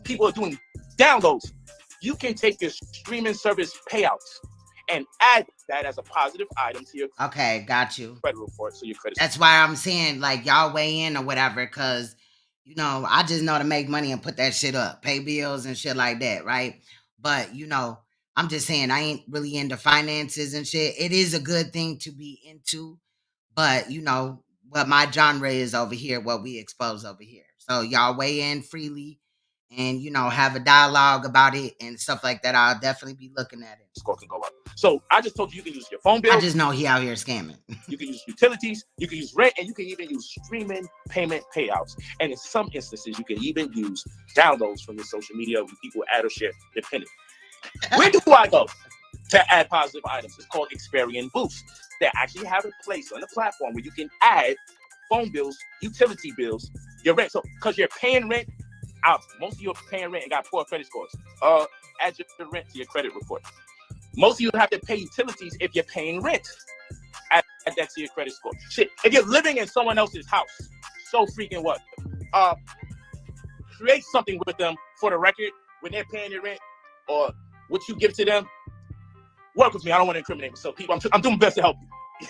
people are doing downloads, you can take your streaming service payouts and add that as a positive item to your got you. credit report. So your credit. That's why I'm saying, like, y'all weigh in or whatever, because I just know to make money and put that shit up, pay bills and shit like that, right? But I'm just saying I ain't really into finances and shit. It is a good thing to be into, but what my genre is over here, what we expose over here. So y'all weigh in freely and have a dialogue about it and stuff like that. I'll definitely be looking at it. Score can go up. So I just told you can use your phone bill. I just know he out here scamming. You can use utilities, you can use rent, and you can even use streaming payment payouts. And in some instances, you can even use downloads from your social media when people add or share depending. Where do I go to add positive items? It's called Experian Boost. They actually have a place on the platform where you can add phone bills, utility bills, your rent. So because you're paying rent, most of you are paying rent and got poor credit scores. Add your rent to your credit report. Most of you have to pay utilities if you're paying rent. Add that to your credit score. Shit, if you're living in someone else's house, so freaking what? Create something with them for the record when they're paying their rent or what you give to them. Work with me. I don't want to incriminate myself. People, I'm doing my best to help you.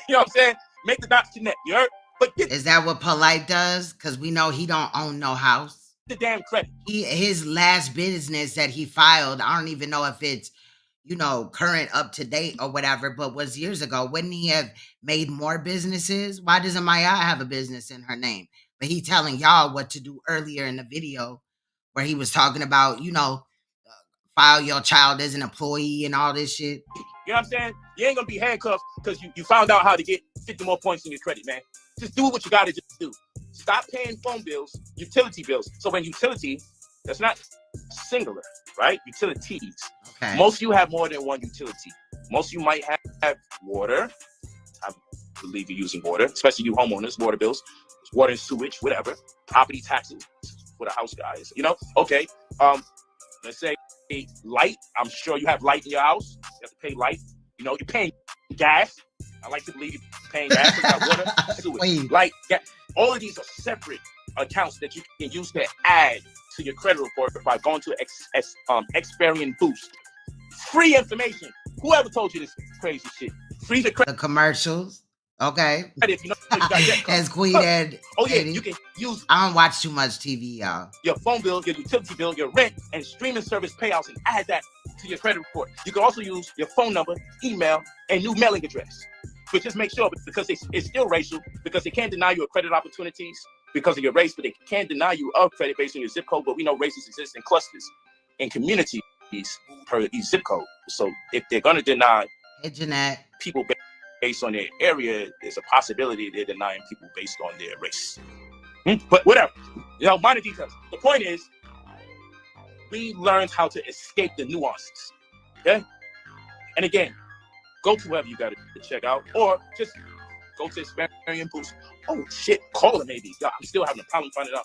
You know what I'm saying? Make the dots connect. You heard? But is that what Polight does? Because we know he don't own no house. The damn credit. His last business that he filed, I don't even know if it's current, up to date or whatever, but was years ago. Wouldn't he have made more businesses? Why doesn't Maya have a business in her name? But he telling y'all what to do earlier in the video where he was talking about, file your child as an employee and all this shit. You know what I'm saying? You ain't gonna be handcuffed because you found out how to get 50 more points in your credit, man. Just do what you gotta just do. Stop paying phone bills, utility bills. So when utility, that's not singular, right? Utilities. Okay. Most of you have more than one utility. Most of you might have water. I believe you're using water, especially you homeowners, water bills, water and sewage, whatever. Property taxes for the house guys, Okay. Let's say light. I'm sure you have light in your house. You have to pay light. You're paying gas. I like to believe you're paying gas. You got water, sewage, light, gas. All of these are separate accounts that you can use to add to your credit report by going to Experian Boost. Free information. Whoever told you this crazy shit? Free the credit. The commercials. Okay. If you got that. As Queen had. Oh yeah, you can use. I don't watch too much TV, y'all. Your phone bill, your utility bill, your rent, and streaming service payouts, and add that to your credit report. You can also use your phone number, email, and new mailing address. But just make sure, because it's still racial, because they can't deny you of credit opportunities because of your race, but they can't deny you of credit based on your zip code. But we know races exist in clusters, in communities per each zip code. So if they're gonna deny people based on their area, there's a possibility they're denying people based on their race. But whatever, minor details. The point is, we learned how to escape the nuances. Okay, and again, go to whoever you got to check out, or just go to Experian Boost. Oh shit, call it maybe. I'm still having a problem finding out.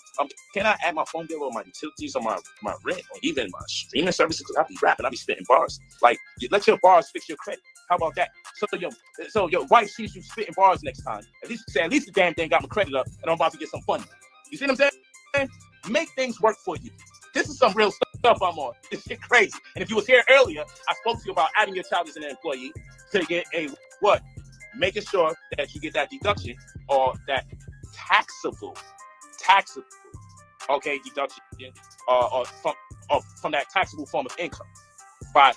Can I add my phone bill or my utilities or my rent or even my streaming services? Because I'll be rapping, I'll be spitting bars. Like, let your bars fix your credit. How about that? So your wife sees you spitting bars next time. At least the damn thing got my credit up and I'm about to get some funding. You see what I'm saying? Make things work for you. This is some real stuff I'm on. This shit crazy. And if you was here earlier, I spoke to you about adding your child as an employee to get making sure that you get that deduction or that taxable, deduction or from that taxable form of income by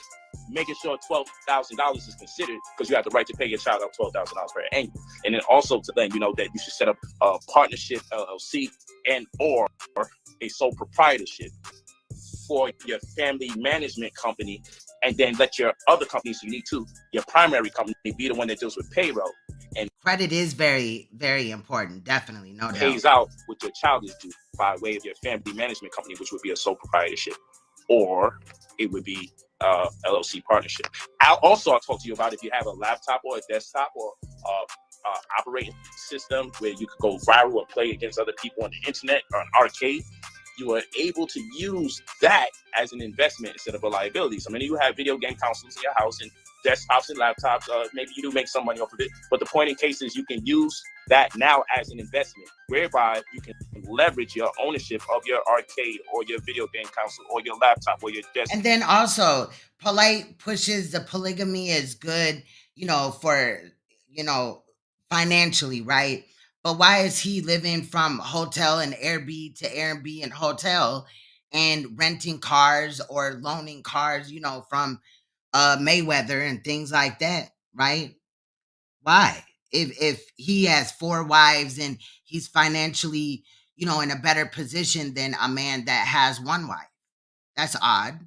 making sure $12,000 is considered, because you have the right to pay your child out $12,000 per annual. And then also to let you know that you should set up a partnership LLC and or a sole proprietorship for your family management company, and then let your other companies you need to, your primary company, be the one that deals with payroll. And credit is very, very important. Definitely, no doubt. Pays out what your child is due by way of your family management company, which would be a sole proprietorship, or it would be LLC partnership. I'll talk to you about if you have a laptop or a desktop or operating system where you could go viral or play against other people on the internet or an arcade. You are able to use that as an investment instead of a liability. So many of you have video game consoles in your house and desktops and laptops. Maybe you do make some money off of it. But the point in case is you can use that now as an investment, whereby you can leverage your ownership of your arcade or your video game console or your laptop or your desktop. And then also, Polight pushes the polygamy is good, for, financially, right? But why is he living from hotel and Airbnb to Airbnb and hotel and renting cars or loaning cars, from Mayweather and things like that, right? Why? If he has 4 wives and he's financially, in a better position than a man that has 1 wife. That's odd.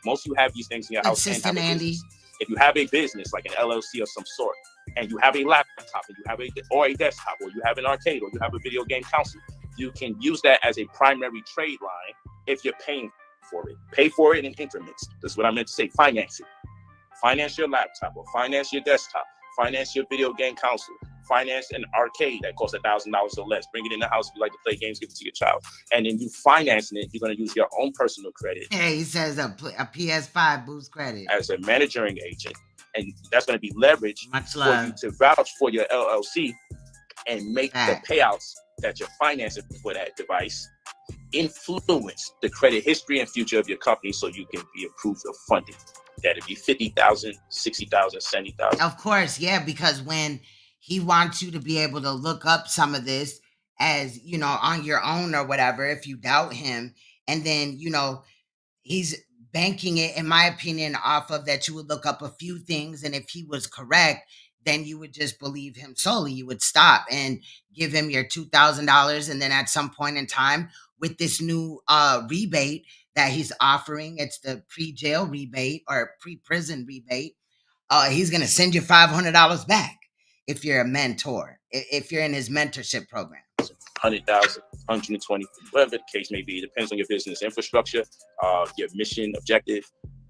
Most of you have these things in your house. Consistent, Andy. If you have a business like an LLC of some sort, and you have a laptop, and you have a desktop, or you have an arcade, or you have a video game console, you can use that as a primary trade line if you're paying for it. Pay for it in increments. That's what I meant to say. Finance it. Finance your laptop, or finance your desktop. Finance your video game console. Finance an arcade that costs $1,000 or less. Bring it in the house if you like to play games, give it to your child. And then you financing it, you're going to use your own personal credit. Yeah, he says a PS5 boosts credit. As a managing agent. And that's going to be leveraged for you to vouch for your LLC and make the payouts that you're financing for that device influence the credit history and future of your company, so you can be approved of funding. That'd be $50,000, $60,000, $70,000. Of course, yeah, because when he wants you to be able to look up some of this as, on your own or whatever, if you doubt him, and then, he's banking it, in my opinion, off of that you would look up a few things, and if he was correct, then you would just believe him solely. You would stop and give him your $2,000, and then at some point in time, with this new rebate that he's offering. It's the pre-jail rebate or pre-prison rebate. He's going to send you $500 back if you're a mentor, if you're in his mentorship program. 100,000, 120, whatever the case may be. It depends on your business infrastructure, your mission, objective,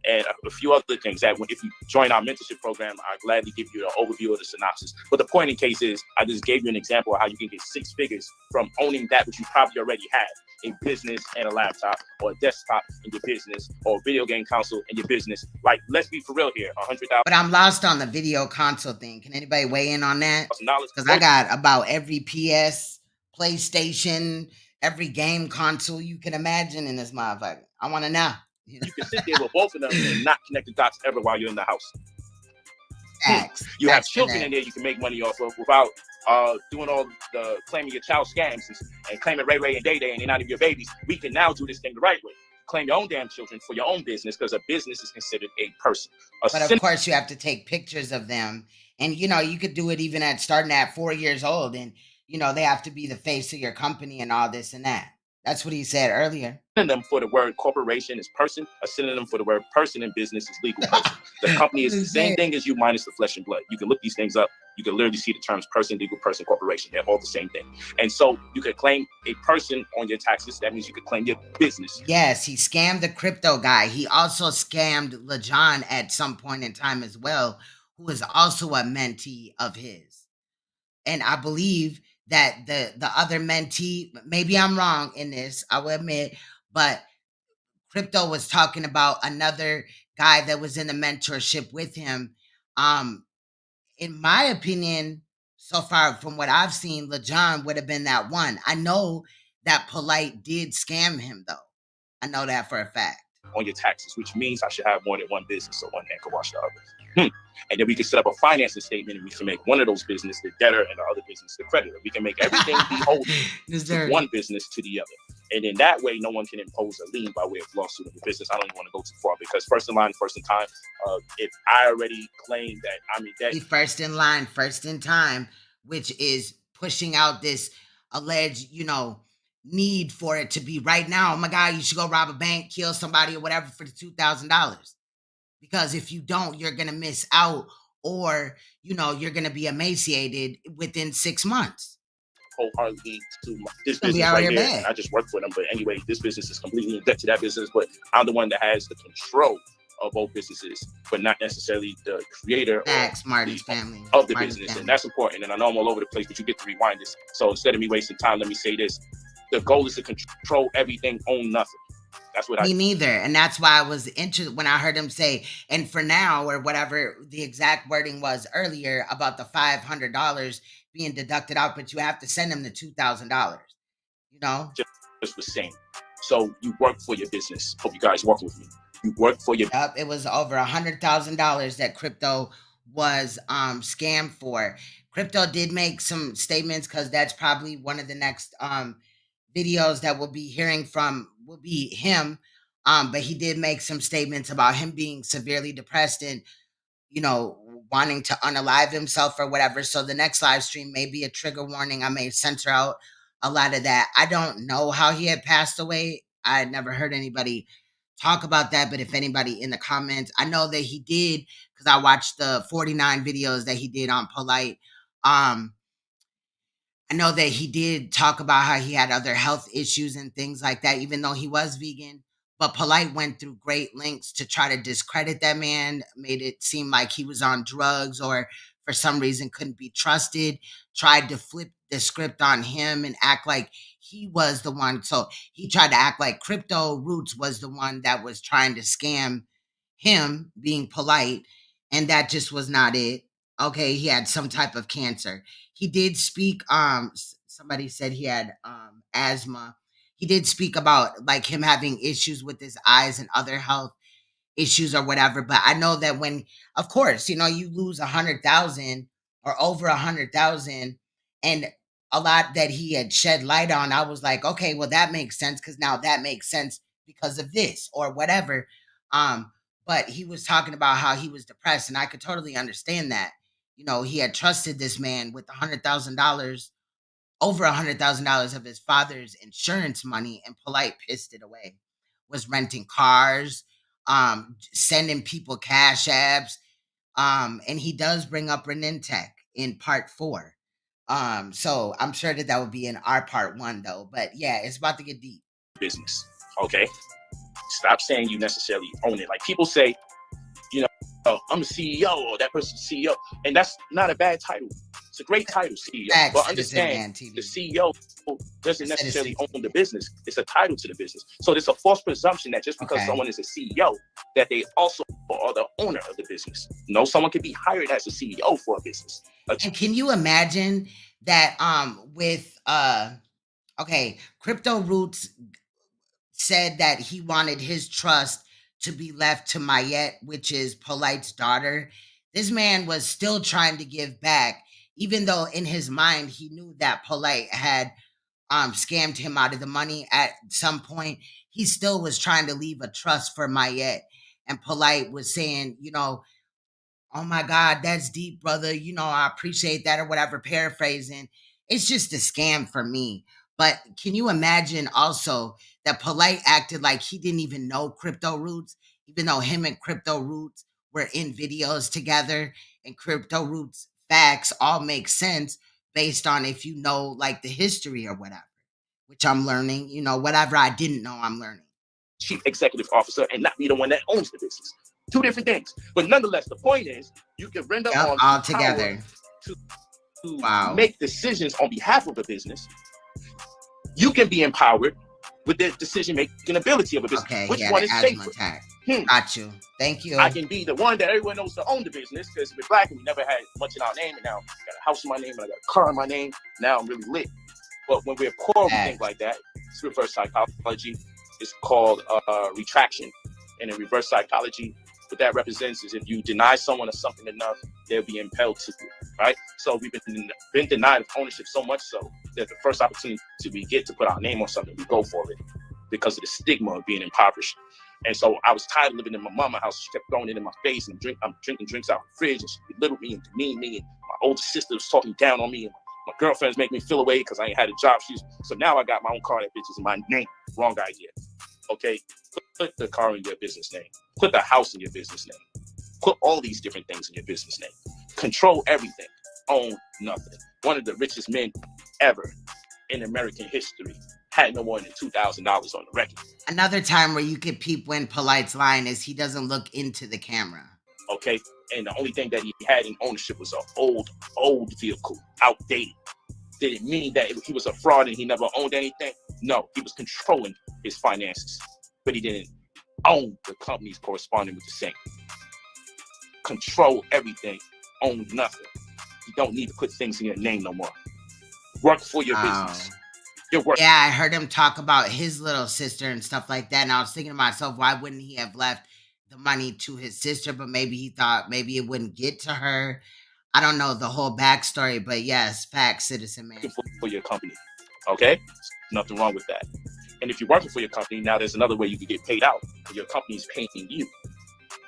and a few other things that if you join our mentorship program, I gladly give you an overview of the synopsis. But the point in case is, I just gave you an example of how you can get 6 figures from owning that which you probably already have, a business and a laptop, or a desktop in your business, or a video game console in your business. Like, let's be for real here, 100,000. But I'm lost on the video console thing. Can anybody weigh in on that? Because I got about every PS, PlayStation, every game console you can imagine in this motherfucker. I want to know. You can sit there with both of them and not connect the dots ever while you're in the house. Facts. You have children in there you can make money off of without doing all the claiming your child scams and claiming Ray Ray and Day Day and they're not even your babies. We can now do this thing the right way. Claim your own damn children for your own business, because a business is considered a person. But of course, you have to take pictures of them. And, you could do it even starting at 4 years old. And, they have to be the face of your company and all this and that. That's what he said earlier. A synonym for the word corporation is person. A synonym for the word person in business is legal person. The company is the same thing as you minus the flesh and blood. You can look these things up. You can literally see the terms person, legal person, corporation. They're all the same thing. And so you could claim a person on your taxes. That means you could claim your business. Yes, he scammed the crypto guy. He also scammed Lejean at some point in time as well, who is also a mentee of his. And I believe that the other mentee, maybe I'm wrong in this, I will admit, but Crypto was talking about another guy that was in the mentorship with him. In my opinion, so far from what I've seen, Lejean would have been that one. I know that Polight did scam him, though. I know that for a fact. On your taxes, which means I should have more than one business, so one hand can wash the other. And then we can set up a financing statement, and we can make one of those business the debtor and the other business the creditor. We can make everything beholden to one business to the other. And in that way, no one can impose a lien by way of lawsuit on the business. I don't even want to go too far, because first in line, first in time. If I already claim that I'm in debt, first in line, first in time, which is pushing out this alleged, need for it to be right now. Oh my God, you should go rob a bank, kill somebody or whatever for the $2,000. Because if you don't, you're going to miss out, or, you're going to be emaciated within 6 months. Wholeheartedly to this business right here. I just work for them. But anyway, this business is completely in debt to that business. But I'm the one that has the control of both businesses, but not necessarily the creator Martin's family of the business. And that's important. And I know I'm all over the place, but you get to rewind this. So instead of me wasting time, let me say this. The goal is to control everything, own nothing. That's what Me neither. And that's why I was interested when I heard him say, and for now, or whatever the exact wording was earlier about the $500 being deducted out, but you have to send him the $2,000, Just was saying. So you work for your business. Hope you guys work with me. You work for your... Yep, it was over $100,000 that Crypto was scammed for. Crypto did make some statements, because that's probably one of the next videos that we'll be hearing from will be him. But he did make some statements about him being severely depressed and, wanting to unalive himself or whatever. So the next live stream may be a trigger warning. I may censor out a lot of that. I don't know how he had passed away. I had never heard anybody talk about that. But if anybody in the comments, I know that he did, because I watched the 49 videos that he did on Polight. I know that he did talk about how he had other health issues and things like that, even though he was vegan. But Polight went through great lengths to try to discredit that man, made it seem like he was on drugs or for some reason couldn't be trusted, tried to flip the script on him and act like he was the one. So he tried to act like Crypto Roots was the one that was trying to scam him, being Polight, and that just was not it. Okay, he had some type of cancer. He did speak, somebody said he had asthma. He did speak about like him having issues with his eyes and other health issues or whatever. But I know that when, of course, you lose 100,000 or over 100,000, and a lot that he had shed light on, I was like, okay, well, that makes sense, because now that makes sense because of this or whatever. But he was talking about how he was depressed, and I could totally understand that. He had trusted this man with $100,000 over $100,000 of his father's insurance money, and Polight pissed it away. Was renting cars, sending people cash apps, and he does bring up Renintech in part 4. So I'm sure that would be in our part 1 though. But yeah, it's about to get deep. Business, okay? Stop saying you necessarily own it. Like people say, you know, oh, I'm the CEO or that person's CEO, and that's not a bad title. It's a great title, CEO. Facts, but understand, the CEO doesn't necessarily own the business. It's a title to the business. So there's a false presumption that just because someone is a CEO, that they also are the owner of the business. No, someone can be hired as a CEO for a business. And can you imagine that with Crypto Roots said that he wanted his trust to be left to Mayette, which is Polight's daughter. This man was still trying to give back, even though in his mind he knew that Polight had scammed him out of the money at some point. He still was trying to leave a trust for Mayette. And Polight was saying, you know, oh my God, that's deep, brother. You know, I appreciate that or whatever, paraphrasing. It's just a scam for me. But can you imagine also that Polight acted like he didn't even know Crypto Roots, even though him and Crypto Roots were in videos together, and Crypto Roots facts all make sense based on if you know like the history or whatever, which I'm learning, you know, whatever I didn't know, I'm learning. Chief executive officer and not be the one that owns the business. Two different things. But nonetheless, the point is you can render on all together to make decisions on behalf of a business. You can be empowered with the decision-making ability of a business. Okay, which one is safer? Got you. Thank you. I can be the one that everyone knows to own the business because we're Black and we never had much in our name, and now I got a house in my name and I got a car in my name. Now I'm really lit. But when we're poor, we think like that. It's reverse psychology. It's called retraction. And in reverse psychology, what that represents is if you deny someone of something enough, they'll be impelled to it, right? So we've been denied of ownership so much so that the first opportunity we get to put our name on something, we go for it because of the stigma of being impoverished. And so I was tired of living in my mama's house. She kept throwing it in my face, and I'm drinking drinks out of the fridge, and she belittled me and demeaned me, and my older sister was talking down on me, and my girlfriends make me feel away because I ain't had a job. So now I got my own car that bitch is in my name. Wrong idea. Okay, put the car in your business name. Put the house in your business name. Put all these different things in your business name. Control everything. Own nothing. One of the richest men ever in American history had no more than $2,000 on the record. Another time where you could peep when Polight's line is he doesn't look into the camera. Okay, and the only thing that he had in ownership was an old vehicle, outdated. Did it mean that he was a fraud and he never owned anything? No, he was controlling his finances, but he didn't own the companies corresponding with the same. Control everything, own nothing. You don't need to put things in your name no more. Work for your business. Yeah, I heard him talk about his little sister and stuff like that, and I was thinking to myself, why wouldn't he have left the money to his sister? But maybe he thought maybe it wouldn't get to her. I don't know the whole backstory, but yes, facts, citizen man. For your company, okay? Nothing wrong with that. And if you're working for your company, now there's another way you can get paid out. Your company's paying you.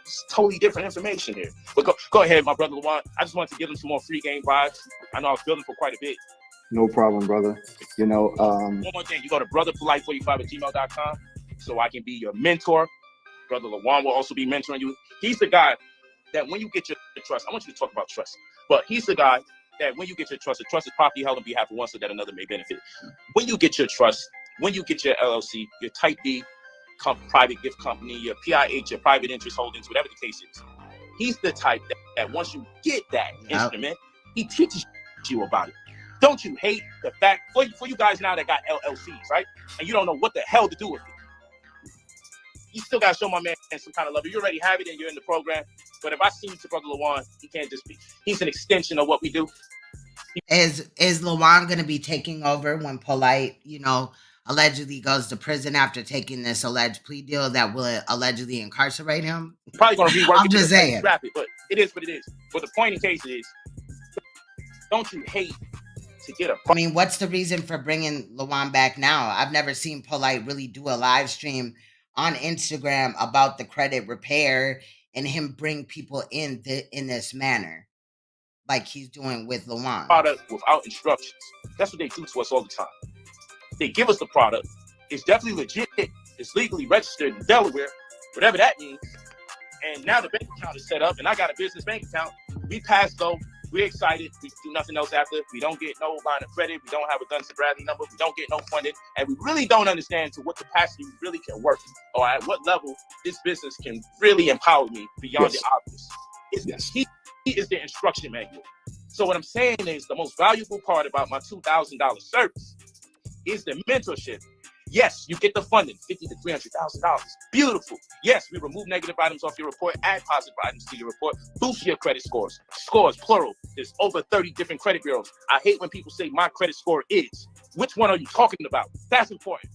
It's totally different information here. But go ahead, my brother Lajuan. I just wanted to give him some more free game vibes. I know I was building for quite a bit. No problem, brother. You know, one more thing, you go to brotherpolight45@gmail.com so I can be your mentor. Brother Lajuan will also be mentoring you. He's the guy that when you get your trust, I want you to talk about trust, but he's the guy that when you get your trust, the trust is properly held on behalf of one so that another may benefit. When you get your trust, when you get your LLC, your Type B private gift company, your PIH, your private interest holdings, whatever the case is, he's the type that once you get that instrument, he teaches you about it. Don't you hate the fact, for you guys now that got LLCs, right? And you don't know what the hell to do with it. You still got to show my man some kind of love. You already have it and you're in the program. But if I see you to Brother Lajuan, he can't just be. He's an extension of what we do. Is Lajuan going to be taking over when Polight, you know, allegedly goes to prison after taking this alleged plea deal that will allegedly incarcerate him? Probably going to rework I'm just saying. It, but it is what it is. But the point in case is, don't you hate to get a... I mean, what's the reason for bringing Lajuan back now? I've never seen Polight really do a live stream on Instagram about the credit repair and him bring people in this manner. like he's doing with Lajuan. Product without instructions. That's what they do to us all the time. They give us the product. It's definitely legit. It's legally registered in Delaware, whatever that means. And now the bank account is set up, and I got a business bank account. We pass go. We're excited. We do nothing else after. We don't get no line of credit. We don't have a Duns and Bradley number. We don't get no funding. And we really don't understand to what capacity we really can work, or at what level this business can really empower me beyond the obvious. He is the instruction manual. So what I'm saying is the most valuable part about my $2,000 service is the mentorship. Yes, you get the funding, $50,000 to $300,000. Beautiful. Yes, we remove negative items off your report, add positive items to your report, boost your credit scores. Scores, plural. There's over 30 different credit bureaus. I hate when people say my credit score is. Which one are you talking about? That's important.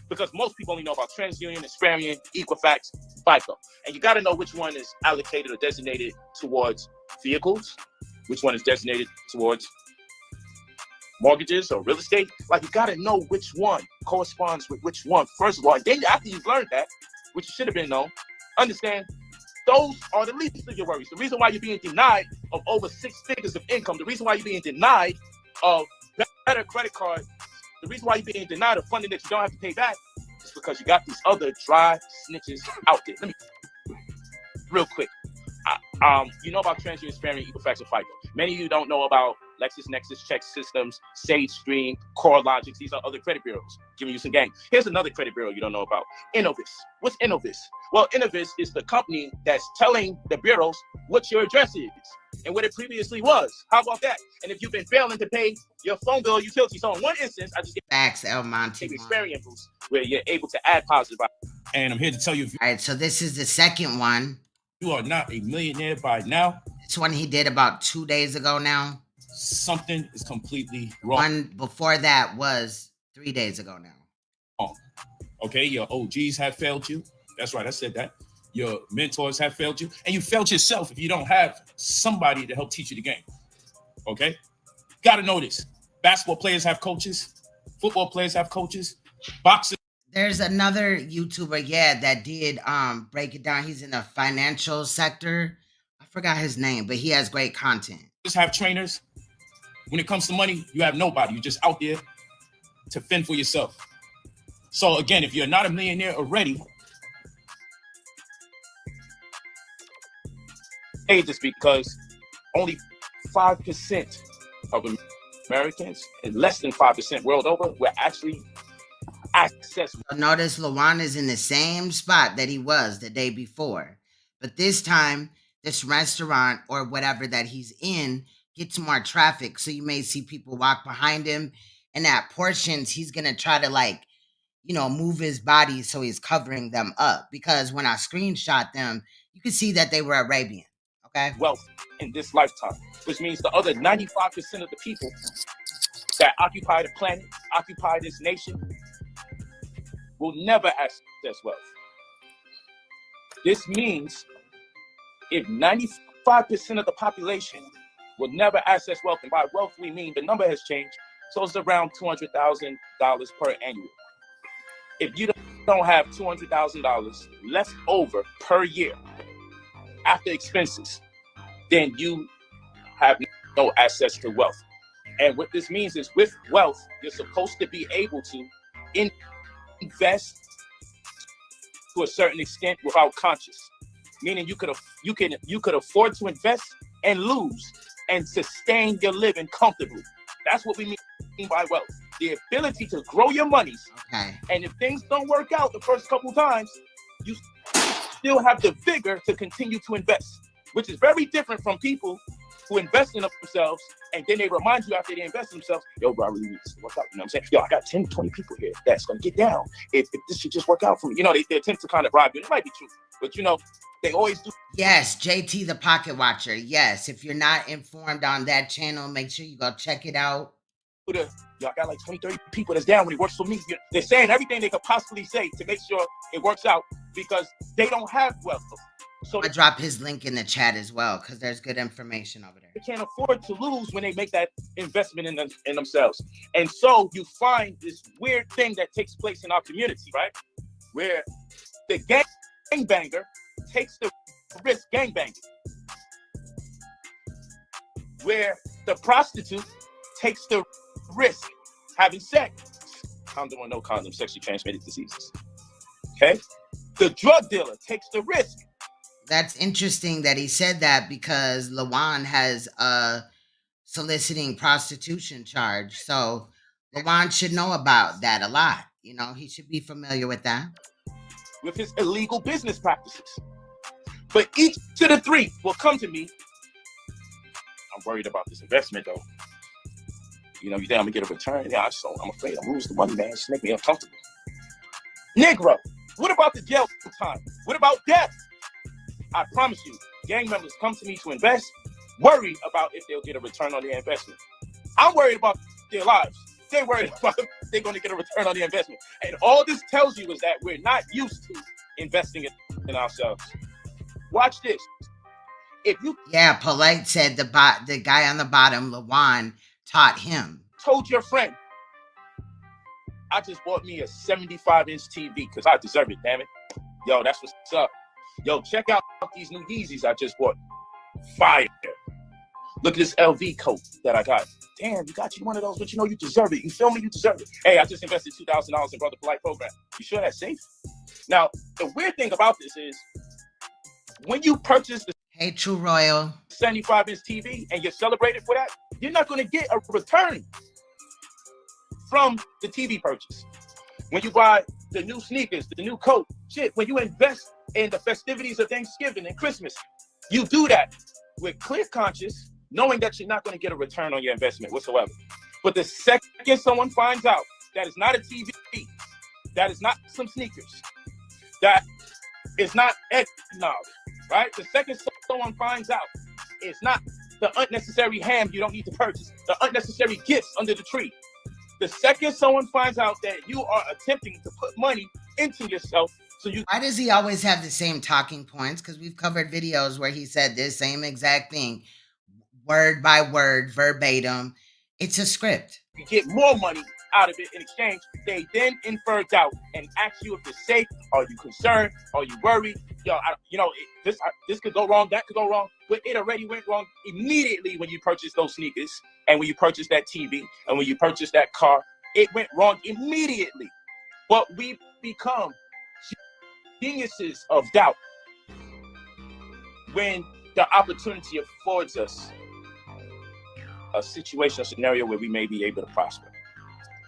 Because most people only know about TransUnion, Experian, Equifax, FICO. And you got to know which one is allocated or designated towards vehicles, which one is designated towards mortgages or real estate. Like, you got to know which one corresponds with which one, first of all. And then after you've learned that, which you should have been known, understand those are the least of your worries. The reason why you're being denied of over 6 figures of income, the reason why you're being denied of better credit cards, the reason why you're being denied of funding that you don't have to pay back is because you got these other dry snitches out there. Let me, real quick. You know about TransUnion, Experian, Equifax, and FICO. Many of you don't know about LexisNexis, Check Systems, SageStream, CoreLogic. These are other credit bureaus giving you some game. Here's another credit bureau you don't know about. Innovis. What's Innovis? Well, Innovis is the company that's telling the bureaus what your address is and what it previously was. How about that? And if you've been failing to pay your phone bill or utility. So in one instance, I just get Facts, El Monte. Experian boost where you're able to add positive. And I'm here to tell you, All right, so this is the second one. You are not a millionaire by now. This one he did about 2 days ago now. Something is completely wrong. One before that was 3 days ago now. Okay, your OGs have failed you. That's right, I said that. Your mentors have failed you. And you failed yourself if you don't have somebody to help teach you the game. Okay? Gotta know this. Basketball players have coaches. Football players have coaches. Boxers. There's another YouTuber, that did break it down. He's in the financial sector. I forgot his name, but he has great content. Just have trainers. When it comes to money, you have nobody. You're just out there to fend for yourself. So again, if you're not a millionaire already, say this because only 5% of Americans and less than 5% world over will actually access. Notice Lajuan is in the same spot that he was the day before. But this time, this restaurant or whatever that he's in gets more traffic. So you may see people walk behind him. And at portions, he's going to try to move his body so he's covering them up. Because when I screenshot them, you can see that they were Arabian. Okay? Wealth in this lifetime, which means the other 95% of the people that occupy the planet, occupy this nation, will never access wealth. This means if 95% of the population will never access wealth, and by wealth we mean the number has changed, so it's around $200,000 per annual. If you don't have $200,000 left over per year after expenses, then you have no access to wealth. And what this means is with wealth, you're supposed to be able to invest to a certain extent without conscious, meaning you could afford to invest and lose and sustain your living comfortably. That's what we mean by wealth. The ability to grow your monies. Okay. And if things don't work out the first couple times, you still have the vigor to continue to invest, which is very different from people who invest in themselves and then they remind you after they invest in themselves, yo, bro, I really need this to work out. You know what I'm saying? Yo, I got 10, 20 people here that's going to get down. If this should just work out for me. They attempt to kind of bribe you. It might be true, but they always do. Yes, JT the Pocket Watcher. Yes, if you're not informed on that channel, make sure you go check it out. Y'all got like 20, 30 people that's down when it works for me. They're saying everything they could possibly say to make sure it works out because they don't have wealth. So I drop his link in the chat as well because there's good information over there. They can't afford to lose when they make that investment in themselves. And so you find this weird thing that takes place in our community, right? Where the gangbanger takes the risk gangbanging. where the prostitute takes the risk having sex. Condom or no condom, sexually transmitted diseases. Okay? The drug dealer takes the risk. That's interesting that he said that because Lajuan has a soliciting prostitution charge. So Lajuan should know about that a lot. You know, he should be familiar with that. With his illegal business practices. But each of the three will come to me. I'm worried about this investment though. You know, you think I'm gonna get a return? Yeah, I'm afraid I'm losing the money, man. It's making me uncomfortable. Negro, what about the jail time? What about death? I promise you, gang members come to me to invest, worried about if they'll get a return on their investment. I'm worried about their lives. They're worried about if they're going to get a return on their investment. And all this tells you is that we're not used to investing in ourselves. Watch this. If you Polight said the guy on the bottom, Lajuan, taught him. Told your friend, I just bought me a 75-inch TV because I deserve it, damn it. Yo, that's what's up. Yo, check out these new Yeezys I just bought. Fire. Look at this LV coat that I got. Damn, you got you one of those, but you know you deserve it. You feel me? You deserve it. Hey, I just invested $2,000 in Brother Polight program. You sure that's safe? Now, the weird thing about this is when you purchase the Hey, True Royal 75-inch TV and you're celebrated for that, you're not going to get a return from the TV purchase. When you buy the new sneakers, the new coat, shit, when you invest in the festivities of Thanksgiving and Christmas, you do that with clear conscience, knowing that you're not going to get a return on your investment whatsoever. But the second someone finds out that it's not a TV, that is not some sneakers, that is not eggnog, right? The second someone finds out it's not the unnecessary ham you don't need to purchase, the unnecessary gifts under the tree. The second someone finds out that you are attempting to put money into yourself, so you... Why does he always have the same talking points? Because we've covered videos where he said this same exact thing, word by word, verbatim. It's a script. You get more money out of it in exchange. They then infer doubt and ask you if you're safe. Are you concerned? Are you worried? Yo, this could go wrong, that could go wrong. But it already went wrong immediately when you purchased those sneakers and when you purchased that TV and when you purchased that car. It went wrong immediately. But we become geniuses of doubt when the opportunity affords us a situation, a scenario where we may be able to prosper.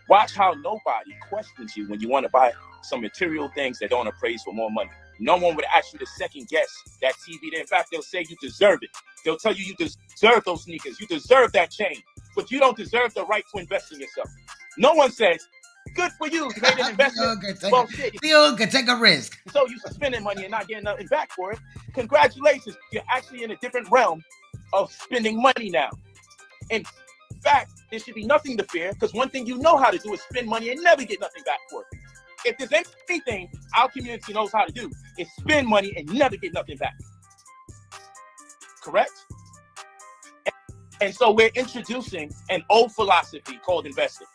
Watch how nobody questions you when you want to buy some material things that don't appraise for more money. No one would ask you to second guess that TV. In fact, they'll say you deserve it. They'll tell you you deserve those sneakers. You deserve that chain, but you don't deserve the right to invest in yourself. No one says, good for you, you made an investment. Feel good, take a risk. So you're spending money and not getting nothing back for it. Congratulations, you're actually in a different realm of spending money now. In fact, there should be nothing to fear, because one thing you know how to do is spend money and never get nothing back for it. If there's anything our community knows how to do, is spend money and never get nothing back. Correct? And so we're introducing an old philosophy called investing.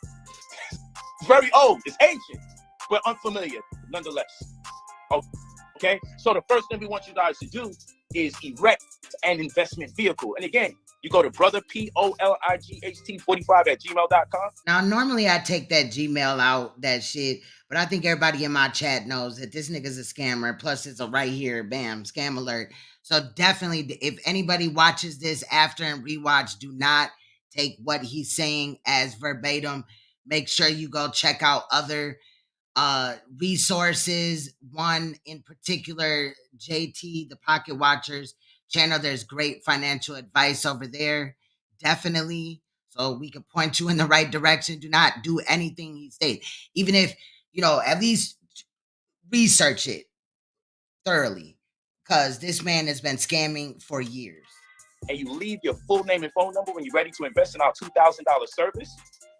It's very old, it's ancient, but unfamiliar nonetheless. Okay? So the first thing we want you guys to do is erect an investment vehicle. And again, you go to brotherpolight45@gmail.com. Now, normally I take that Gmail out, that shit, but I think everybody in my chat knows that this nigga's a scammer. Plus, it's a right here, bam, scam alert. So definitely, if anybody watches this after and rewatch, do not take what he's saying as verbatim. Make sure you go check out other resources. One in particular, JT, the Pocket Watchers channel. There's great financial advice over there, definitely. So we can point you in the right direction. Do not do anything he states, even if at least research it thoroughly, because this man has been scamming for years. And you leave your full name and phone number when you're ready to invest in our $2,000 service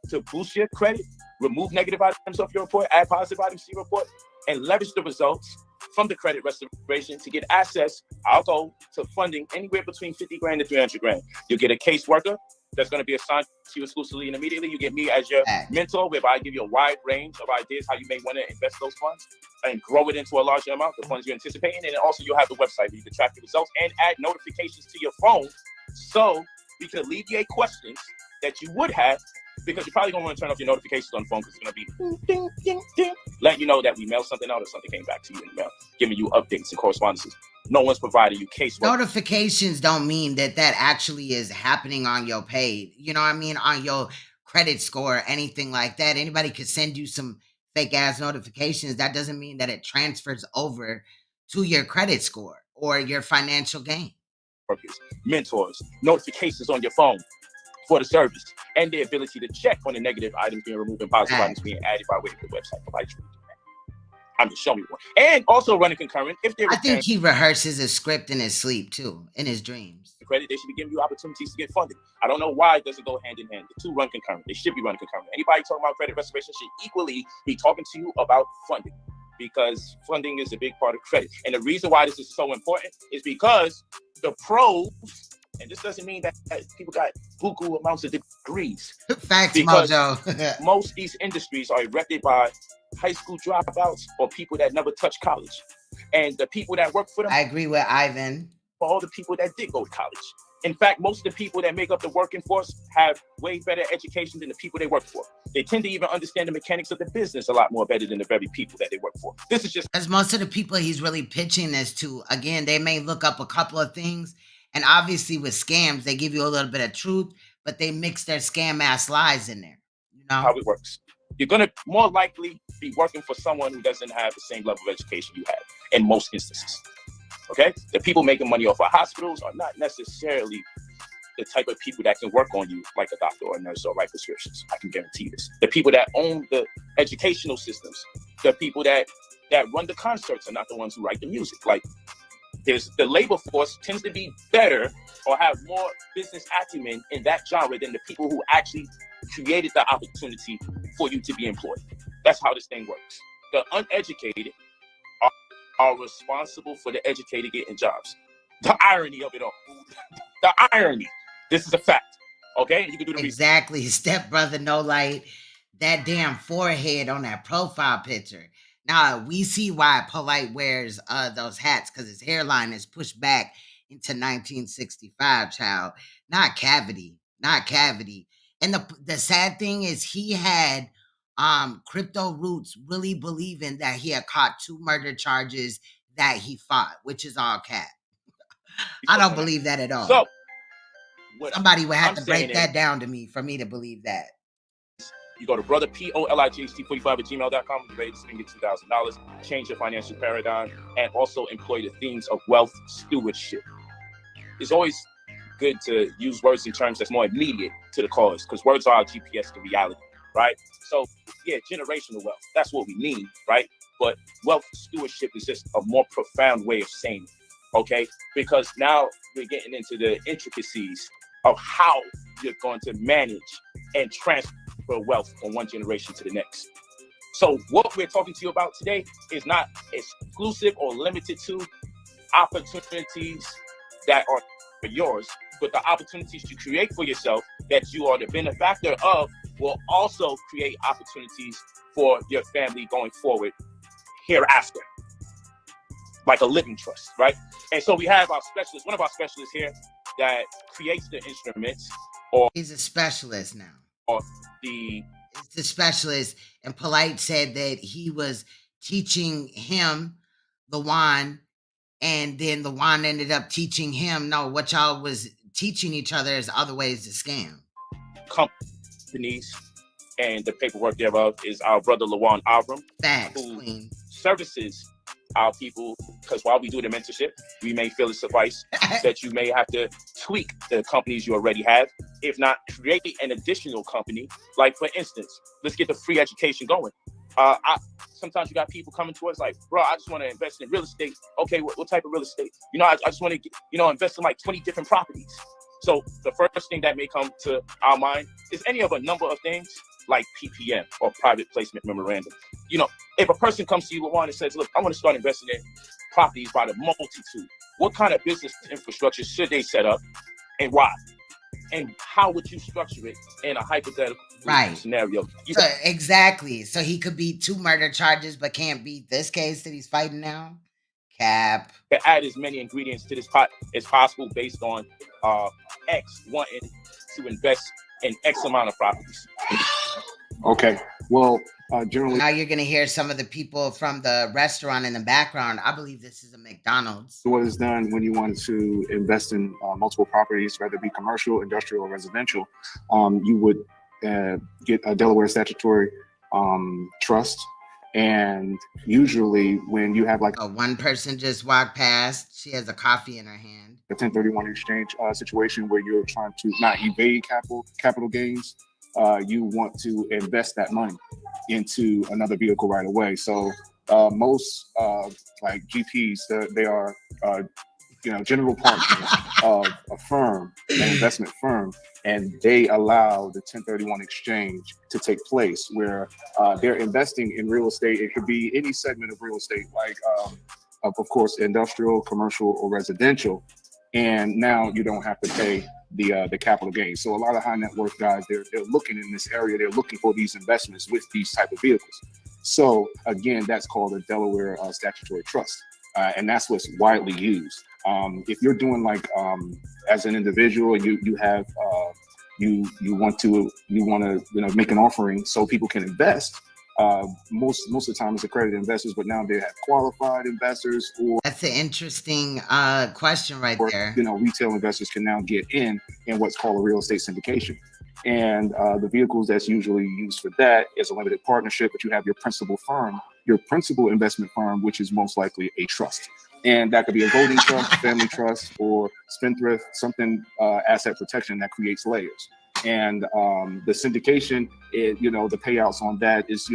to boost your credit, remove negative items off your report, add positive items to your report, and leverage the results from the credit restoration to get access, our goal, to funding anywhere between $50,000 to $300,000. You'll get a caseworker that's going to be assigned to you exclusively, and immediately you get me as your mentor, whereby I give you a wide range of ideas how you may want to invest those funds and grow it into a larger amount, the funds you're anticipating. And then also you'll have the website where you can track the results and add notifications to your phone, so we can alleviate questions that you would have, because you're probably going to want to turn off your notifications on the phone, because it's going to be ding, ding, ding, letting you know that we mailed something out or something came back to you in the mail, giving you updates and correspondences. No one's provided you casework. Notifications don't mean that actually is happening on your page. You know what I mean? On your credit score or anything like that. Anybody could send you some fake ass notifications. That doesn't mean that it transfers over to your credit score or your financial gain. Mentors, notifications on your phone for the service, and the ability to check on the negative items being removed and positive items being added by way of the website. I'm just showing you one. And also running concurrent. I think he rehearses a script in his sleep too, in his dreams. Credit, they should be giving you opportunities to get funded. I don't know why it doesn't go hand in hand. The two run concurrent. They should be running concurrent. Anybody talking about credit restoration should equally be talking to you about funding, because funding is a big part of credit. And the reason why this is so important is because the pros, and this doesn't mean that people got buku amounts of degrees. Facts, because Mojo. most of these industries are erected by high school dropouts or people that never touched college. And the people that work for them, I agree with Ivan. For all the people that did go to college. In fact, most of the people that make up the working force have way better education than the people they work for. They tend to even understand the mechanics of the business a lot more better than the very people that they work for. This is just... As most of the people he's really pitching this to, again, they may look up a couple of things. And obviously with scams, they give you a little bit of truth, but they mix their scam ass lies in there. You know how it works. You're going to more likely be working for someone who doesn't have the same level of education you have in most instances. Okay? The people making money off of hospitals are not necessarily the type of people that can work on you like a doctor or a nurse or write prescriptions. I can guarantee this. The people that own the educational systems, the people that run the concerts are not the ones who write the music. Like, the labor force tends to be better or have more business acumen in that genre than the people who actually created the opportunity for you to be employed. That's how this thing works. The uneducated are responsible for the educated getting jobs. The irony of it all. The irony. This is a fact. Okay? You can do the exactly. Stepbrother No Light. That damn forehead on that profile picture. Now, we see why Polight wears those hats, because his hairline is pushed back into 1965, child. Not cavity. Not cavity. And the sad thing is he had Crypto Roots really believing that he had caught 2 murder charges that he fought, which is all cap. I don't believe that at all. So, somebody would have to break that down to me for me to believe that. You go to brother POLIGHT45@gmail.com. You're ready to spend your $2,000, change your financial paradigm, and also employ the themes of wealth stewardship. It's always good to use words and terms that's more immediate to the cause, because words are our GPS to reality, right? So, yeah, generational wealth, that's what we mean, right? But wealth stewardship is just a more profound way of saying it, okay? Because now we're getting into the intricacies of how you're going to manage and transfer wealth from one generation to the next. So what we're talking to you about today is not exclusive or limited to opportunities that are yours, but the opportunities you create for yourself that you are the benefactor of will also create opportunities for your family going forward hereafter, like a living trust, right? And so we have our specialist, one of our specialists here that creates the instruments. Or he's a specialist now. Or it's the specialist, and Polight said that he was teaching him the wand, and then the wand ended up teaching him, no, what y'all was teaching each other is other ways to scam. Companies and the paperwork thereof is our brother Lajuan Abram. Facts, who Queen. Services our people, because while we do the mentorship, we may feel it suffice that you may have to tweak the companies you already have. If not, create an additional company. Like, for instance, let's get the free education going. Sometimes you got people coming to us like, bro, I just want to invest in real estate. Okay, what type of real estate? You know, I just want to, invest in like 20 different properties. So the first thing that may come to our mind is any of a number of things like PPM or private placement memorandum. If a person comes to you with one and says, look, I want to start investing in properties by the multitude, what kind of business infrastructure should they set up and why? And how would you structure it in a hypothetical scenario? Exactly. So he could beat 2 murder charges, but can't beat this case that he's fighting now. Cap. to add as many ingredients to this pot as possible based on X wanting to invest in X amount of properties. Okay. Well, generally, now you're going to hear some of the people from the restaurant in the background. I believe this is a McDonald's. What is done when you want to invest in multiple properties, whether it be commercial, industrial, or residential, you would get a Delaware statutory trust. And usually when you have like one person just walked past, she has a coffee in her hand. A 1031 exchange situation where you're trying to not evade capital gains, you want to invest that money into another vehicle right away. So most like GPs, they are general partners of a firm, an investment firm, and they allow the 1031 exchange to take place where they're investing in real estate. It could be any segment of real estate, like of course, industrial, commercial, or residential. And now you don't have to pay the capital gains. So a lot of high net worth guys, they're looking in this area. They're looking for these investments with these type of vehicles. So again, that's called a Delaware statutory trust, and that's what's widely used. If you're doing like as an individual, you have you want to make an offering so people can invest. Most of the time it's accredited investors, but now they have qualified investors. Or that's an interesting question right there. Retail investors can now get in what's called a real estate syndication. And the vehicles that's usually used for that is a limited partnership, but you have your principal firm, your principal investment firm, which is most likely a trust. And that could be a voting trust, family trust, or spendthrift, something asset protection that creates layers. And the syndication, the payouts on that is,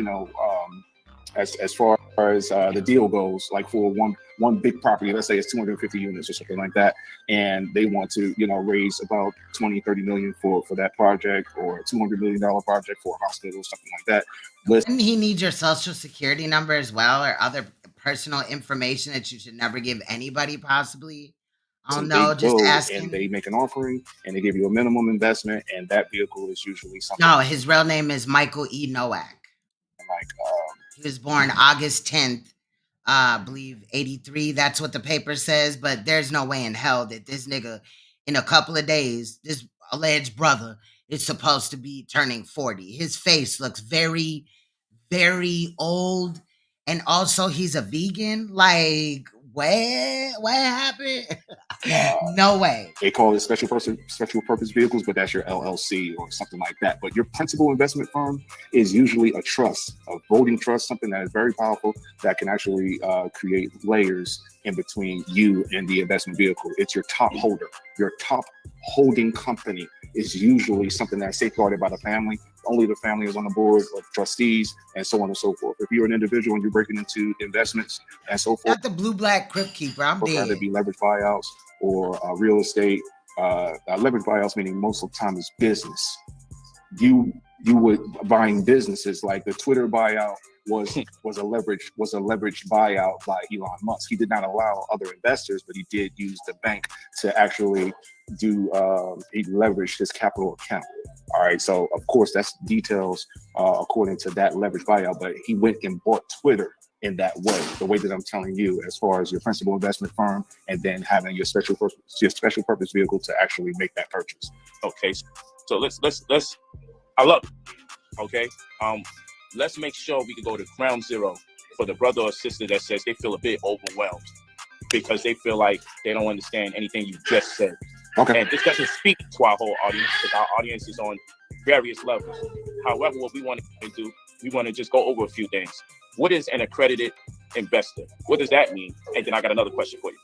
as far as the deal goes, like for one big property, let's say it's 250 units or something like that, and they want to, raise about 20-30 million for that project, or a $200 million project for a hospital or something like that. Doesn't he need your social security number as well, or other personal information that you should never give anybody possibly? Oh no, just asking. And they make an offering and they give you a minimum investment, and that vehicle is usually something. No, his real name is Michael E. Nowak. He was born August 10th, I believe 83. That's what the paper says, but there's no way in hell that this nigga in a couple of days, this alleged brother, is supposed to be turning 40. His face looks very, very old. And also he's a vegan. Like, what happened? No way. They call it special purpose vehicles, but that's your LLC or something like that. But your principal investment firm is usually a trust, a voting trust, something that is very powerful that can actually create layers in between you and the investment vehicle. It's your top holder. Your top holding company is usually something that's safeguarded by the family. Only the family is on the board of trustees, and so on and so forth. If you're an individual and you're breaking into investments and so forth, not the blue black crypt keeper, I'm dead. Whether it be leverage buyouts or real estate, leverage buyouts, meaning most of the time is business. You would buying businesses, like the Twitter buyout was a leveraged buyout by Elon Musk. He did not allow other investors, but he did use the bank to actually do he leveraged his capital account. All right, so of course that's details according to that leverage buyout, but he went and bought Twitter in that way, the way that I'm telling you, as far as your principal investment firm, and then having your special purpose vehicle to actually make that purchase. Okay, so let's I love it. Okay, let's make sure we can go to ground zero for the brother or sister that says they feel a bit overwhelmed because they feel like they don't understand anything you just said. Okay. And this doesn't speak to our whole audience, because our audience is on various levels. However, what we want to do, we want to just go over a few things. What is an accredited investor? What does that mean? And then I got another question for you.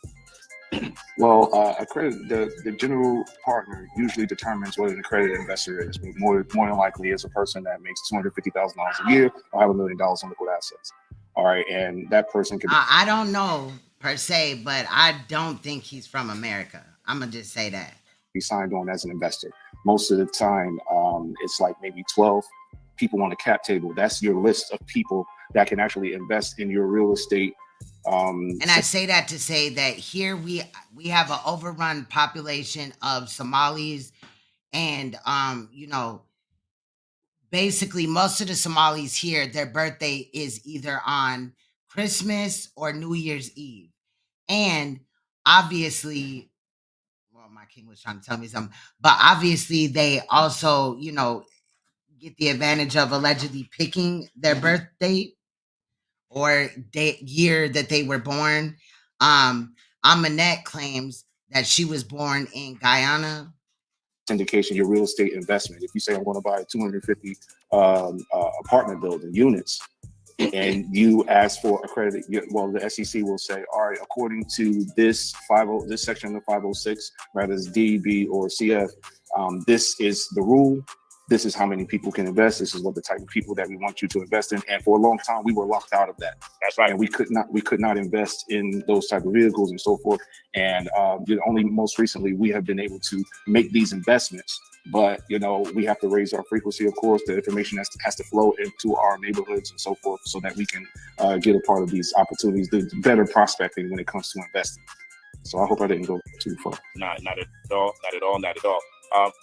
Well, the general partner usually determines what an accredited investor is. More than likely is a person that makes $250,000 a year or have $1 million in liquid assets. All right, and that person can. I don't know per se, but I don't think he's from America. I'm gonna just say that. Be signed on as an investor. Most of the time, it's like maybe 12 people on the cap table. That's your list of people that can actually invest in your real estate. And I say that to say that here we have an overrun population of Somalis, and basically most of the Somalis here, their birthday is either on Christmas or New Year's Eve. And obviously, well, my king was trying to tell me something, but obviously they also, get the advantage of allegedly picking their birth date or date year that they were born. Amanette claims that she was born in Guyana. Syndication, your real estate investment. If you say I'm going to buy a 250 apartment building units, and you ask for a credit, well, the SEC will say, all right, according to this this section of 506, whether it's D, B, or CF, this is the rule. This is how many people can invest. This is what the type of people that we want you to invest in. And for a long time, we were locked out of that. That's right. And we could not invest in those type of vehicles and so forth. And only most recently we have been able to make these investments. But we have to raise our frequency. Of course, the information has to flow into our neighborhoods and so forth, so that we can get a part of these opportunities, the better prospecting when it comes to investing. So I hope I didn't go too far. Not at all. Not at all. Not at all.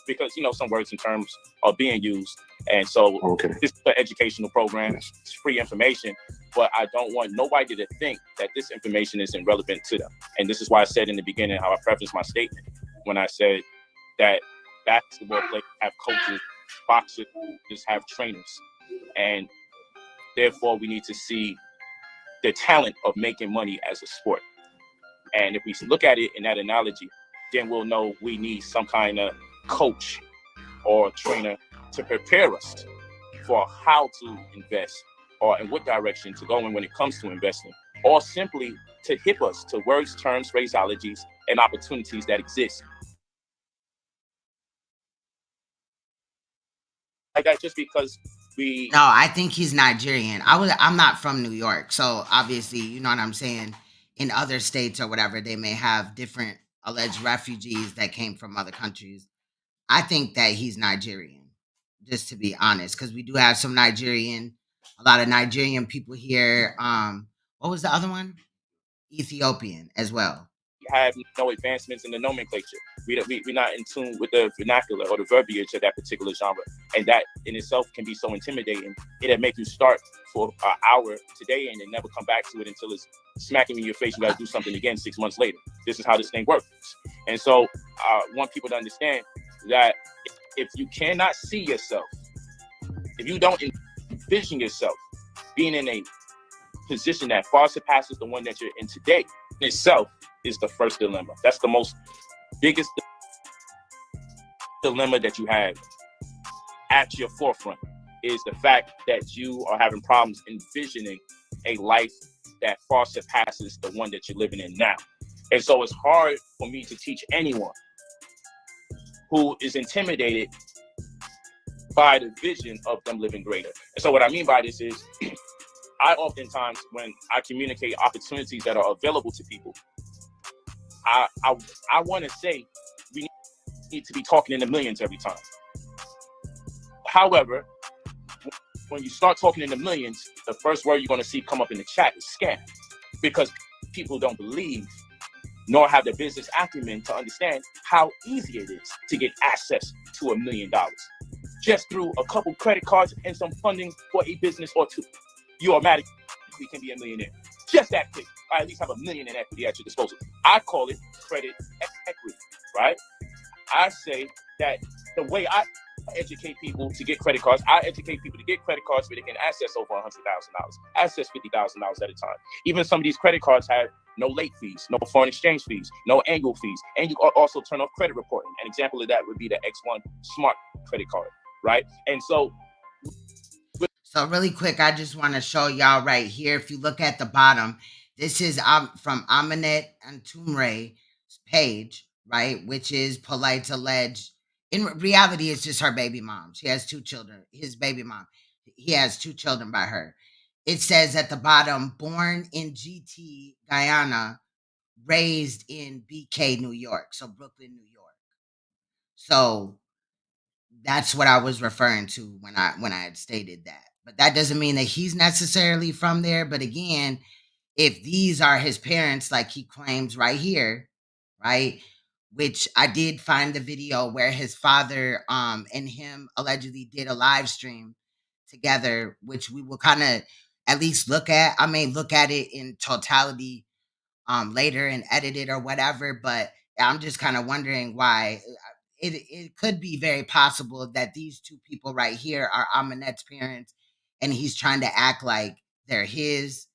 Because some words and terms are being used, and so this is an educational program. Yes. It's free information, but I don't want nobody to think that this information isn't relevant to them. And this is why I said in the beginning how I prefaced my statement when I said that basketball players have coaches, boxers have trainers, and therefore we need to see the talent of making money as a sport. And if we look at it in that analogy, then we'll know we need some kind of coach or trainer to prepare us for how to invest or in what direction to go in when it comes to investing, or simply to hip us to words, terms, phraseologies, and opportunities that exist. Like that, just because No, I think he's Nigerian. I'm not from New York, so obviously, you know what I'm saying. In other states or whatever, they may have different alleged refugees that came from other countries. I think that he's Nigerian, just to be honest, because we do have a lot of Nigerian people here. What was the other one? Ethiopian as well. Have no advancements in the nomenclature. We're not in tune with the vernacular or the verbiage of that particular genre. And that in itself can be so intimidating. It'll make you start for an hour today and then never come back to it until it's smacking you in your face. You got to do something again 6 months later. This is how this thing works. And so I want people to understand that if you cannot see yourself, if you don't envision yourself being in a position that far surpasses the one that you're in today, in itself is the first dilemma. That's the most biggest dilemma that you have at your forefront, is the fact that you are having problems envisioning a life that far surpasses the one that you're living in now. And so it's hard for me to teach anyone who is intimidated by the vision of them living greater. And so what I mean by this is I oftentimes, when I communicate opportunities that are available to people, I want to say we need to be talking in the millions every time. However, when you start talking in the millions, the first word you're going to see come up in the chat is scam, because people don't believe nor have the business acumen to understand how easy it is to get access to $1 million just through a couple credit cards and some funding for a business or two. You automatically can be a millionaire. Just that quick. Or at least have $1 million in equity at your disposal. I call it credit equity, right? I say that the way I educate people to get credit cards, I educate people to get credit cards where they can access over $100,000, access $50,000 at a time. Even some of these credit cards have no late fees, no foreign exchange fees, no annual fees, and you also turn off credit reporting. An example of that would be the X1 Smart credit card, right? And so really quick, I just want to show y'all right here. If you look at the bottom, this is from Amanette Antumre's page, right? Which is Polight's alleged. In reality, it's just her baby mom. She has 2 children. His baby mom. He has 2 children by her. It says at the bottom, born in GT, Guyana, raised in BK, New York. So Brooklyn, New York. So that's what I was referring to when I had stated that. But that doesn't mean that he's necessarily from there. But again, if these are his parents, like he claims right here, right? Which I did find the video where his father and him allegedly did a live stream together, which we will kind of at least look at. I may look at it in totality later and edited or whatever. But I'm just kind of wondering why it could be very possible that these two people right here are Amanette's parents, and he's trying to act like they're his,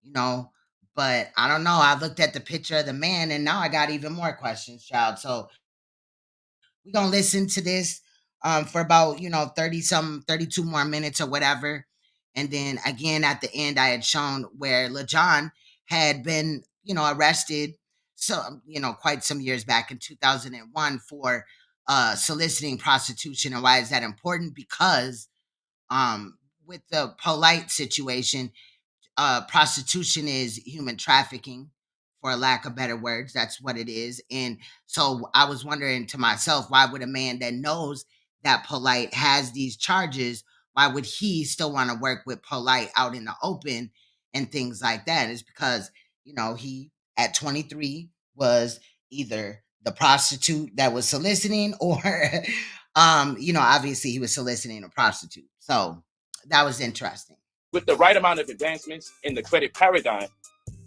you know. But I don't know. I looked at the picture of the man, and now I got even more questions, child. So we're gonna listen to this for about 32 more minutes or whatever. And then again at the end I had shown where Lejean had been arrested, so quite some years back in 2001 for soliciting prostitution. And why is that important? Because with the Polight situation, prostitution is human trafficking, for lack of better words. That's what it is. And so I was wondering to myself, why would a man that knows that Polight has these charges, why would he still want to work with Polight out in the open and things like that? It's because he at 23 was either the prostitute that was soliciting, or obviously he was soliciting a prostitute. So that was interesting. With the right amount of advancements in the credit paradigm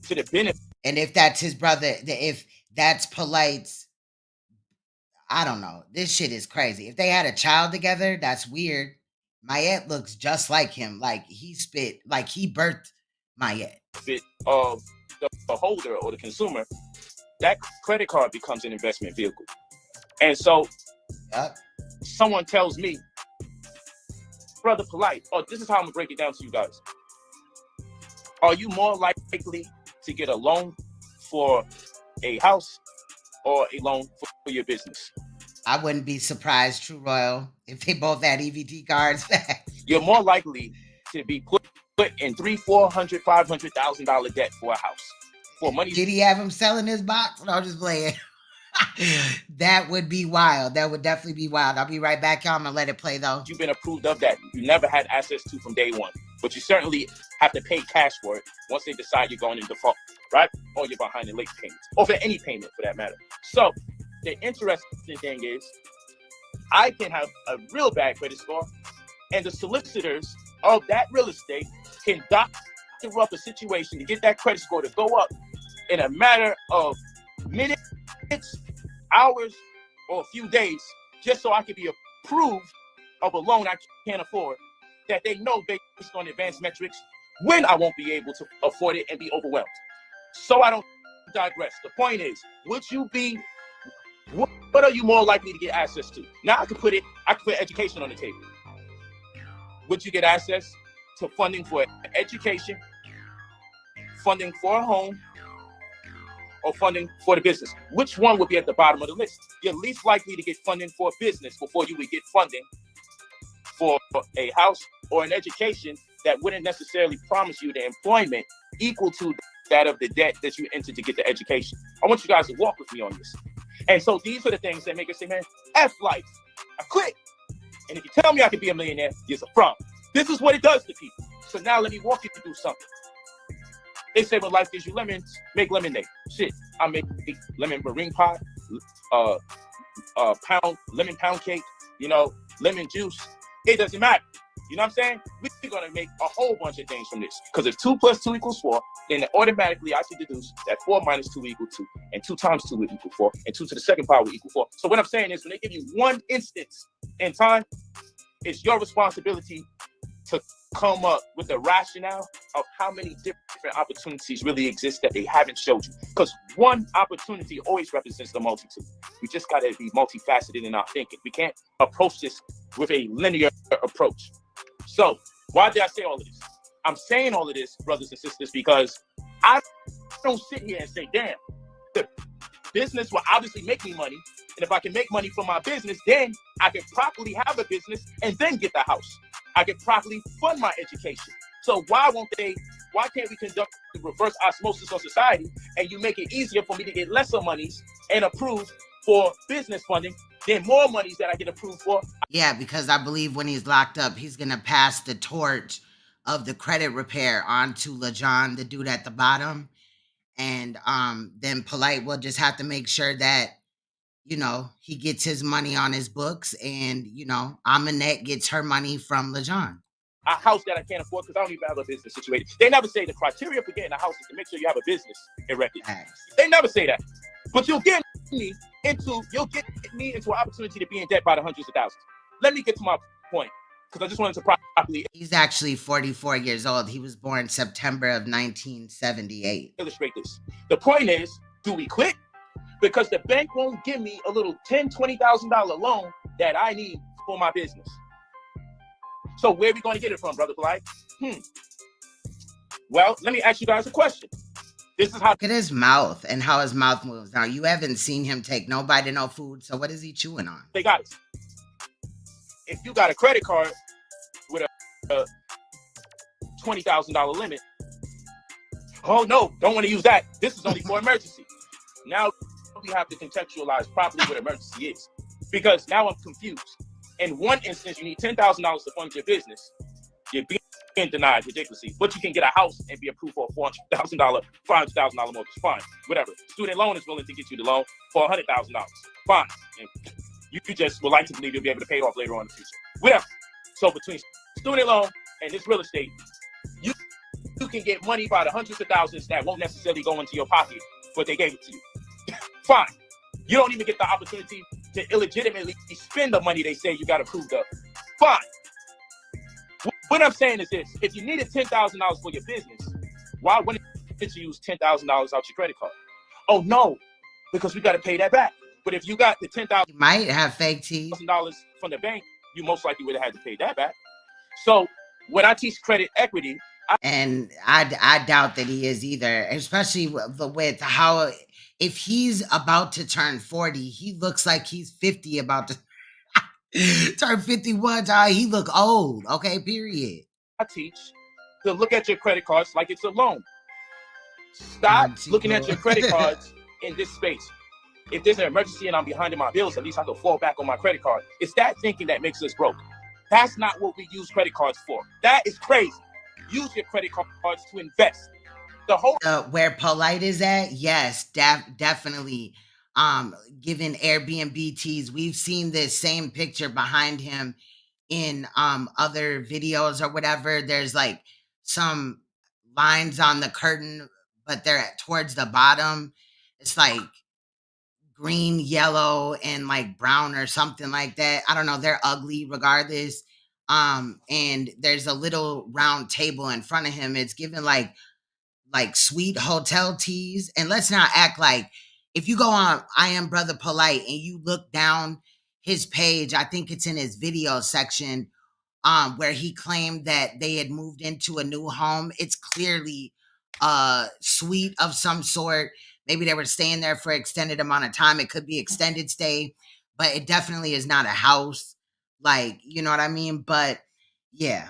to the benefit. And if that's his brother, if that's Polight's, I don't know. This shit is crazy. If they had a child together, that's weird. Mayette looks just like him. Like he spit, like he birthed Mayette. Of the holder or the consumer, that credit card becomes an investment vehicle. And so someone tells me, Brother Polight, this is how I'm gonna break it down to you guys. Are you more likely to get a loan for a house or a loan for your business? I wouldn't be surprised, True Royal, if they both had EBT cards. You're more likely to be put in $300,000, $400,000, $500,000 debt for a house. For money. Did he have him selling his box? No, I'm just playing. That would be wild. That would definitely be wild. I'll be right back, y'all. I'm gonna let it play though. You've been approved of that. You never had access to from day one, but you certainly have to pay cash for it once they decide you're going in default, right? Or you're behind in late payments, or for any payment for that matter. So the interesting thing is, I can have a real bad credit score, and the solicitors of that real estate can doctor up a situation to get that credit score to go up in a matter of minutes, hours, or a few days, just so I can be approved of a loan I can't afford, that they know based on advanced metrics when I won't be able to afford it and be overwhelmed. So I don't digress. The point is, what are you more likely to get access to? Now I can put education on the table. Would you get access to funding for education, funding for a home, or funding for the business? Which one would be at the bottom of the list? You're least likely to get funding for a business before you would get funding for a house or an education that wouldn't necessarily promise you the employment equal to that of the debt that you entered to get the education. I want you guys to walk with me on this. And so these are the things that make us say, man, F life. I quit. And if you tell me I can be a millionaire, you're a fraud. This is what it does to people. So now let me walk you through something. They say when life gives you lemons, make lemonade. Shit, I make lemon meringue pie, lemon pound cake, lemon juice. It doesn't matter. You know what I'm saying? We're going to make a whole bunch of things from this. Because if 2 + 2 = 4, then automatically I should deduce that 4 - 2 = 2, and 2 × 2 would equal 4, and 2 to the second power would equal 4. So what I'm saying is, when they give you one instance in time, it's your responsibility to come up with the rationale of how many different opportunities really exist that they haven't showed you. Because one opportunity always represents the multitude. We just got to be multifaceted in our thinking. We can't approach this with a linear approach. So why did I say all of this? I'm saying all of this, brothers and sisters, because I don't sit here and say, damn, the business will obviously make me money. And if I can make money from my business, then I can properly have a business and then get the house. I can properly fund my education. So why can't we conduct the reverse osmosis on society, and you make it easier for me to get lesser monies and approved for business funding than more monies that I get approved for? Yeah, because I believe when he's locked up, he's going to pass the torch of the credit repair onto Lejean, the dude at the bottom. And then Polight will just have to make sure that, he gets his money on his books, and, Amanette gets her money from Lejean. a house that I can't afford because I don't even have a business situated. They never say the criteria for getting a house is to make sure you have a business erected. They never say that. But you'll get me into an opportunity to be in debt by the hundreds of thousands. Let me get to my point, because I just wanted to properly. He's actually 44 years old. He was born September of 1978. Illustrate this. The point is, do we quit? Because the bank won't give me a little $10,000, $20,000 loan that I need for my business. So where are we going to get it from, Brother Polight? Well, let me ask you guys a question. This is how. Look at his mouth and how his mouth moves. Now, you haven't seen him take no bite of no food, so what is he chewing on? They got it. If you got a credit card with a $20,000 limit, oh no, don't want to use that. This is only for emergency. Now we have to contextualize properly what emergency is, because now I'm confused. In one instance, you need $10,000 to fund your business. You're being denied ridiculously, but you can get a house and be approved for a $400,000, $500,000 mortgage. Fine, whatever. Student loan is willing to get you the loan for $100,000. Fine. And you just would like to believe you'll be able to pay it off later on in the future. Whatever. So between student loan and this real estate, you can get money by the hundreds of thousands that won't necessarily go into your pocket, but they gave it to you. Fine. You don't even get the opportunity to illegitimately spend the money they say you got approved of. Fine. What I'm saying is this: if you needed $10,000 for your business, why wouldn't you use $10,000 out your credit card? Oh no, because we got to pay that back. But if you got the $10,000, might have fake teeth from the bank, you most likely would have had to pay that back. So when I teach credit equity, and I doubt that he is either, especially with how, if he's about to turn 40, he looks like he's 50 about to turn 51. He look old. Okay, period. I teach to look at your credit cards like it's a loan. Stop looking at your credit cards in this space. If there's an emergency and I'm behind in my bills, at least I can fall back on my credit card. It's that thinking that makes us broke. That's not what we use credit cards for. That is crazy. Use your credit cards to invest. The whole where Polight is at, yes, definitely. Given Airbnb teas, we've seen this same picture behind him in other videos or whatever. There's like some lines on the curtain, but they're towards the bottom. It's like green, yellow, and like brown or something like that. I don't know. They're ugly regardless. And there's a little round table in front of him. It's given like sweet hotel teas. And let's not act like, if you go on I Am Brother Polight and you look down his page, I think it's in his video section, where he claimed that they had moved into a new home. It's clearly a suite of some sort. Maybe they were staying there for an extended amount of time. It could be extended stay, but it definitely is not a house. Like, you know what I mean? But yeah,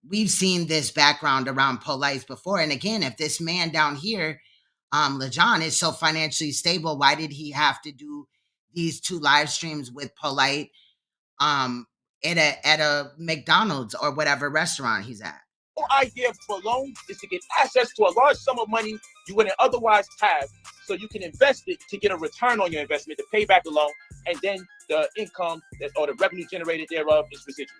we've seen this background around Polight before. And again, if this man down here, Lejean, is so financially stable, why did he have to do these 2 live streams with Polight at a McDonald's or whatever restaurant he's at? The whole idea for loans is to get access to a large sum of money you wouldn't otherwise have, so you can invest it to get a return on your investment to pay back the loan, and then the income or the revenue generated thereof is residual.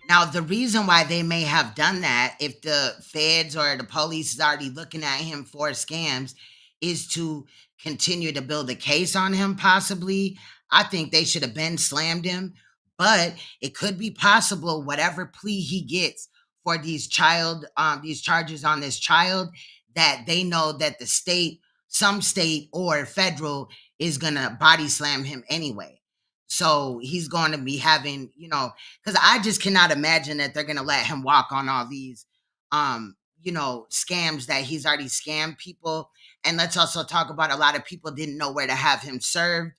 Now, the reason why they may have done that, if the feds or the police is already looking at him for scams, is to continue to build a case on him, possibly. I think they should have been slammed him, but it could be possible whatever plea he gets for these charges on this child, that they know that the state, some state or federal, is gonna body slam him anyway. So he's going to be having, because I just cannot imagine that they're going to let him walk on all these, scams that he's already scammed people. And let's also talk about, a lot of people didn't know where to have him served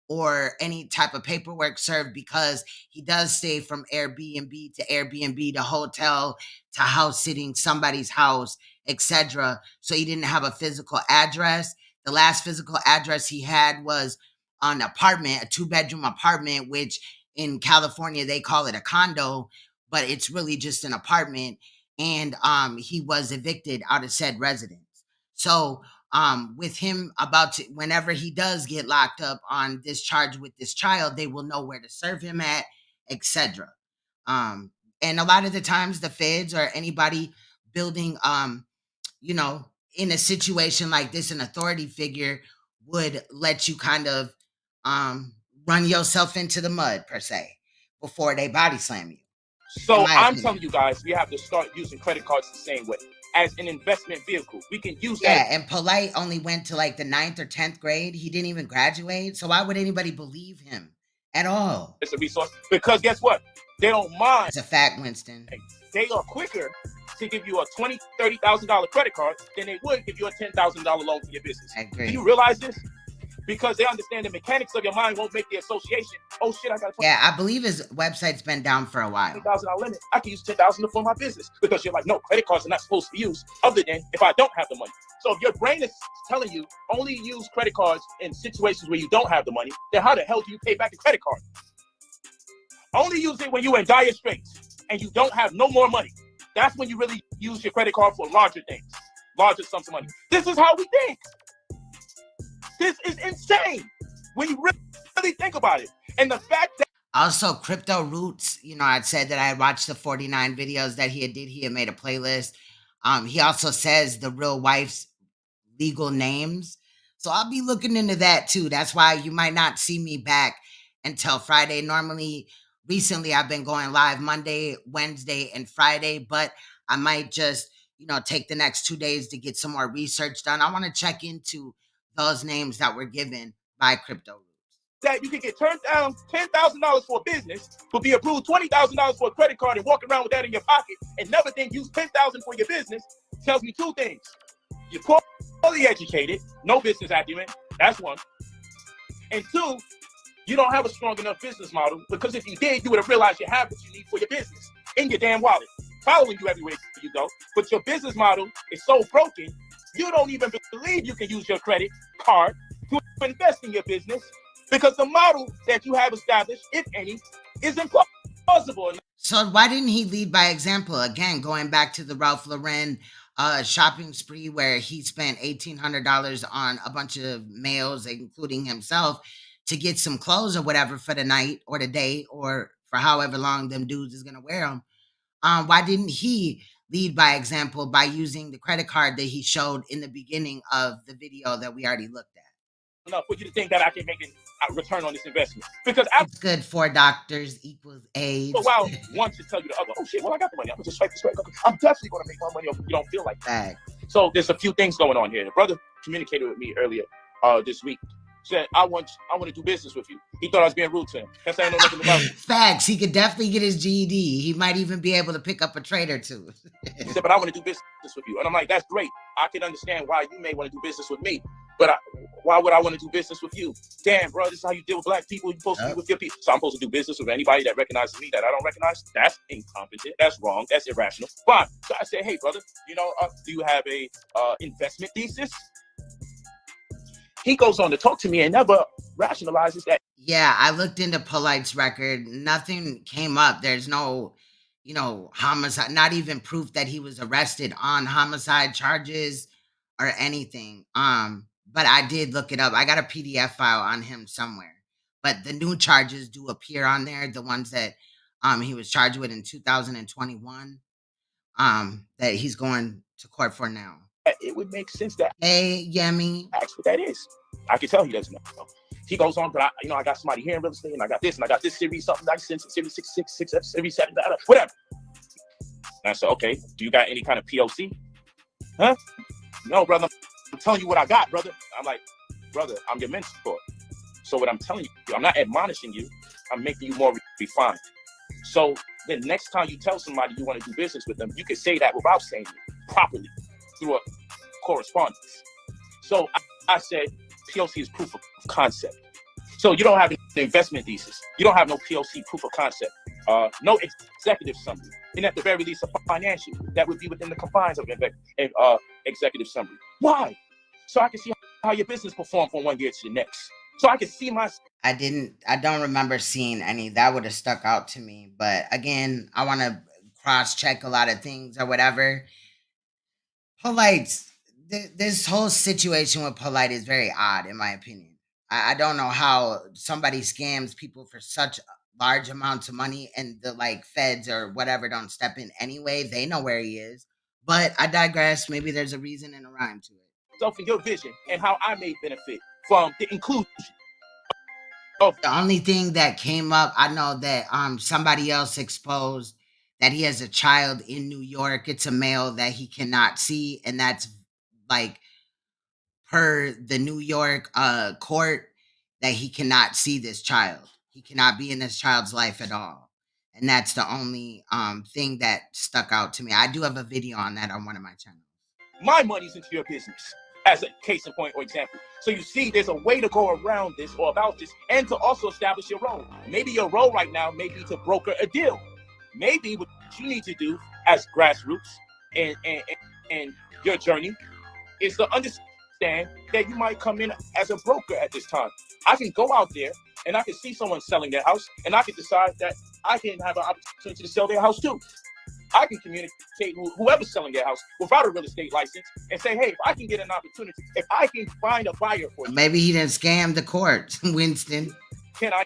or any type of paperwork served, because he does stay from Airbnb to Airbnb to hotel to house sitting somebody's house, etc. So he didn't have a physical address. The last physical address he had was an apartment, a 2-bedroom apartment, which in California they call it a condo, but it's really just an apartment. And he was evicted out of said residence. So with him whenever he does get locked up on this charge with this child, they will know where to serve him at, etc. And a lot of the times the feds or anybody building, you know, in a situation like this, an authority figure would let you kind of run yourself into the mud per se before they body slam you. So I'm telling you guys, we have to start using credit cards the same way as an investment vehicle. We can use that. Yeah, and Polight only went to like the 9th or 10th grade. He didn't even graduate. So why would anybody believe him at all? It's a resource because guess what? They don't mind. It's a fact, Winston. They are quicker to give you a $20,000, $30,000 credit card than they would give you a $10,000 loan for your business. I agree. Do you realize this? Because they understand the mechanics of your mind won't make the association. Oh shit, I got a Yeah, I believe his website's been down for a while. $20,000 limit. I can use $10,000 to fund my business because you're like, no, credit cards are not supposed to be used other than if I don't have the money. So if your brain is telling you only use credit cards in situations where you don't have the money, then how the hell do you pay back the credit card? Only use it when you're in dire straits and you don't have no more money. That's when you really use your credit card for larger things, larger sums of money. This is how we think. This is insane when you really think about it. And the fact that also Crypto Roots, you know, I'd said that I had watched the 49 videos that he had did. He had made a playlist. He also says the real wife's legal names. So I'll be looking into that too. That's why you might not see me back until Friday. Normally, recently I've been going live Monday, Wednesday, and Friday, but I might just, you know, take the next 2 days to get some more research done. I want to check into those names that were given by Crypto Roots. That you can get turned down $10,000 for a business, but be approved $20,000 for a credit card and walk around with that in your pocket and never think use $10,000 for your business tells me two things. You're poorly educated, no business acumen, that's one. And two, you don't have a strong enough business model because if you did, you would have realized you have what you need for your business in your damn wallet, following you everywhere you go. But your business model is so broken, you don't even believe you can use your credit card to invest in your business because the model that you have established, if any, is implausible. So why didn't he lead by example? Again, going back to the Ralph Lauren shopping spree where he spent $1,800 on a bunch of males, including himself, to get some clothes or whatever for the night or the day or for however long them dudes is going to wear them. Why didn't he lead by example by using the credit card that he showed in the beginning of the video that we already looked at? Enough for you to think that I can make a return on this investment. Because it's good. 4 doctors equals AIDS. So while one should tell you the other, oh shit, well I got the money. I'm gonna just swipe this way. I'm definitely gonna make more money if you don't feel like that. So there's a few things going on here. The brother communicated with me earlier this week. Said, I want to do business with you. He thought I was being rude to him. Guess I know nothing about it. Facts. He could definitely get his GED. He might even be able to pick up a trade or two. He said, but I want to do business with you. And I'm like, that's great. I can understand why you may want to do business with me. But why would I want to do business with you? Damn, bro, this is how you deal with black people. You're supposed to be with your people. So I'm supposed to do business with anybody that recognizes me that I don't recognize? That's incompetent. That's wrong. That's irrational. Fine. So I said, hey, brother, you know, do you have a investment thesis? He goes on to talk to me and never rationalizes that. Yeah, I looked into Polight's record. Nothing came up. There's no, you know, homicide, not even proof that he was arrested on homicide charges or anything. But I did look it up. I got a PDF file on him somewhere. But the new charges do appear on there, the ones that he was charged with in 2021, that he's going to court for now. It would make sense that. Hey, Yemi. That's what that is. I can tell he doesn't know. He goes on, but I got somebody here in real estate, and I got this, and I got this series, something like series 666, series 7, whatever. And I said, okay, do you got any kind of POC? Huh? No, brother. I'm telling you what I got, brother. I'm like, brother, I'm your mentor. So what I'm telling you, I'm not admonishing you. I'm making you more refined. So the next time you tell somebody you want to do business with them, you can say that without saying it properly through a correspondence. So I said, POC is proof of concept. So you don't have an investment thesis. You don't have no POC proof of concept. No executive summary. And at the very least, a financial that would be within the confines of executive summary. Why? So I can see how your business performed from one year to the next. So I can see my... I don't remember seeing any. That would have stuck out to me. But again, I want to cross-check a lot of things or whatever. Polight, this whole situation with Polight is very odd, in my opinion. I don't know how somebody scams people for such large amounts of money and the like feds or whatever don't step in anyway, they know where he is. But I digress. Maybe there's a reason and a rhyme to it. So for your vision and how I may benefit from the inclusion. The only thing that came up, I know that somebody else exposed that he has a child in New York. It's a male that he cannot see, and that's like per the New York court that he cannot see this child. He cannot be in this child's life at all. And that's the only thing that stuck out to me. I do have a video on that on one of my channels. My money's into your business, as a case in point or example. So you see, there's a way to go around this or about this and to also establish your role. Maybe your role right now may be to broker a deal. Maybe what you need to do as grassroots and your journey is to understand that you might come in as a broker at this time. I can go out there and I can see someone selling their house and I can decide that I can have an opportunity to sell their house too. I can communicate with whoever's selling their house without a real estate license and say, hey, if I can get an opportunity, if I can find a buyer for you. Maybe he didn't scam the court, Winston. Can I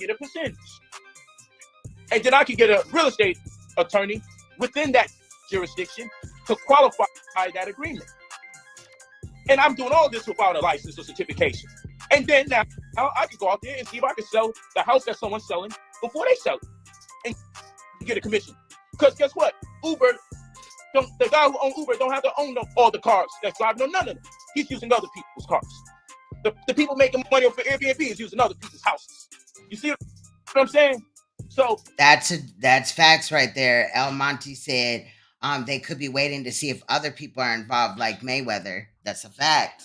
get a percentage? And then I can get a real estate attorney within that jurisdiction to qualify that agreement. And I'm doing all this without a license or certification. And then now I can go out there and see if I can sell the house that someone's selling before they sell it and get a commission. Because guess what? The guy who owns Uber don't have to own all the cars that's driving on none of them. He's using other people's cars. The people making money off of Airbnb is using other people's houses. You see what I'm saying? So that's facts right there. El Monte said they could be waiting to see if other people are involved, like Mayweather. That's a fact.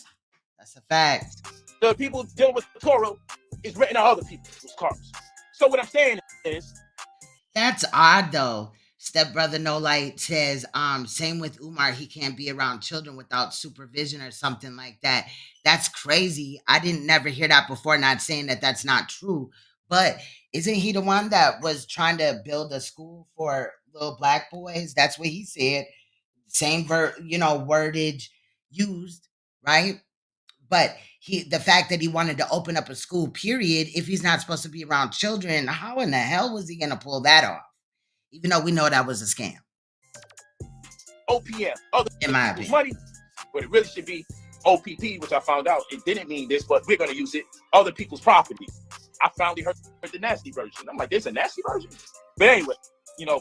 That's a fact. The people dealing with Toro is renting out other people's cars. So what I'm saying is, that's odd though. Stepbrother No Light says, same with Umar, he can't be around children without supervision or something like that. That's crazy. I didn't never hear that before, not saying that that's not true. But isn't he the one that was trying to build a school for little black boys? That's what he said. Same wordage used, right? But the fact that he wanted to open up a school, period, if he's not supposed to be around children, how in the hell was he going to pull that off? Even though we know that was a scam. OPM, other in my opinion. Money, but it really should be OPP, which I found out it didn't mean this, but we're going to use it. Other people's property. I finally heard the nasty version. I'm like, there's a nasty version? But anyway,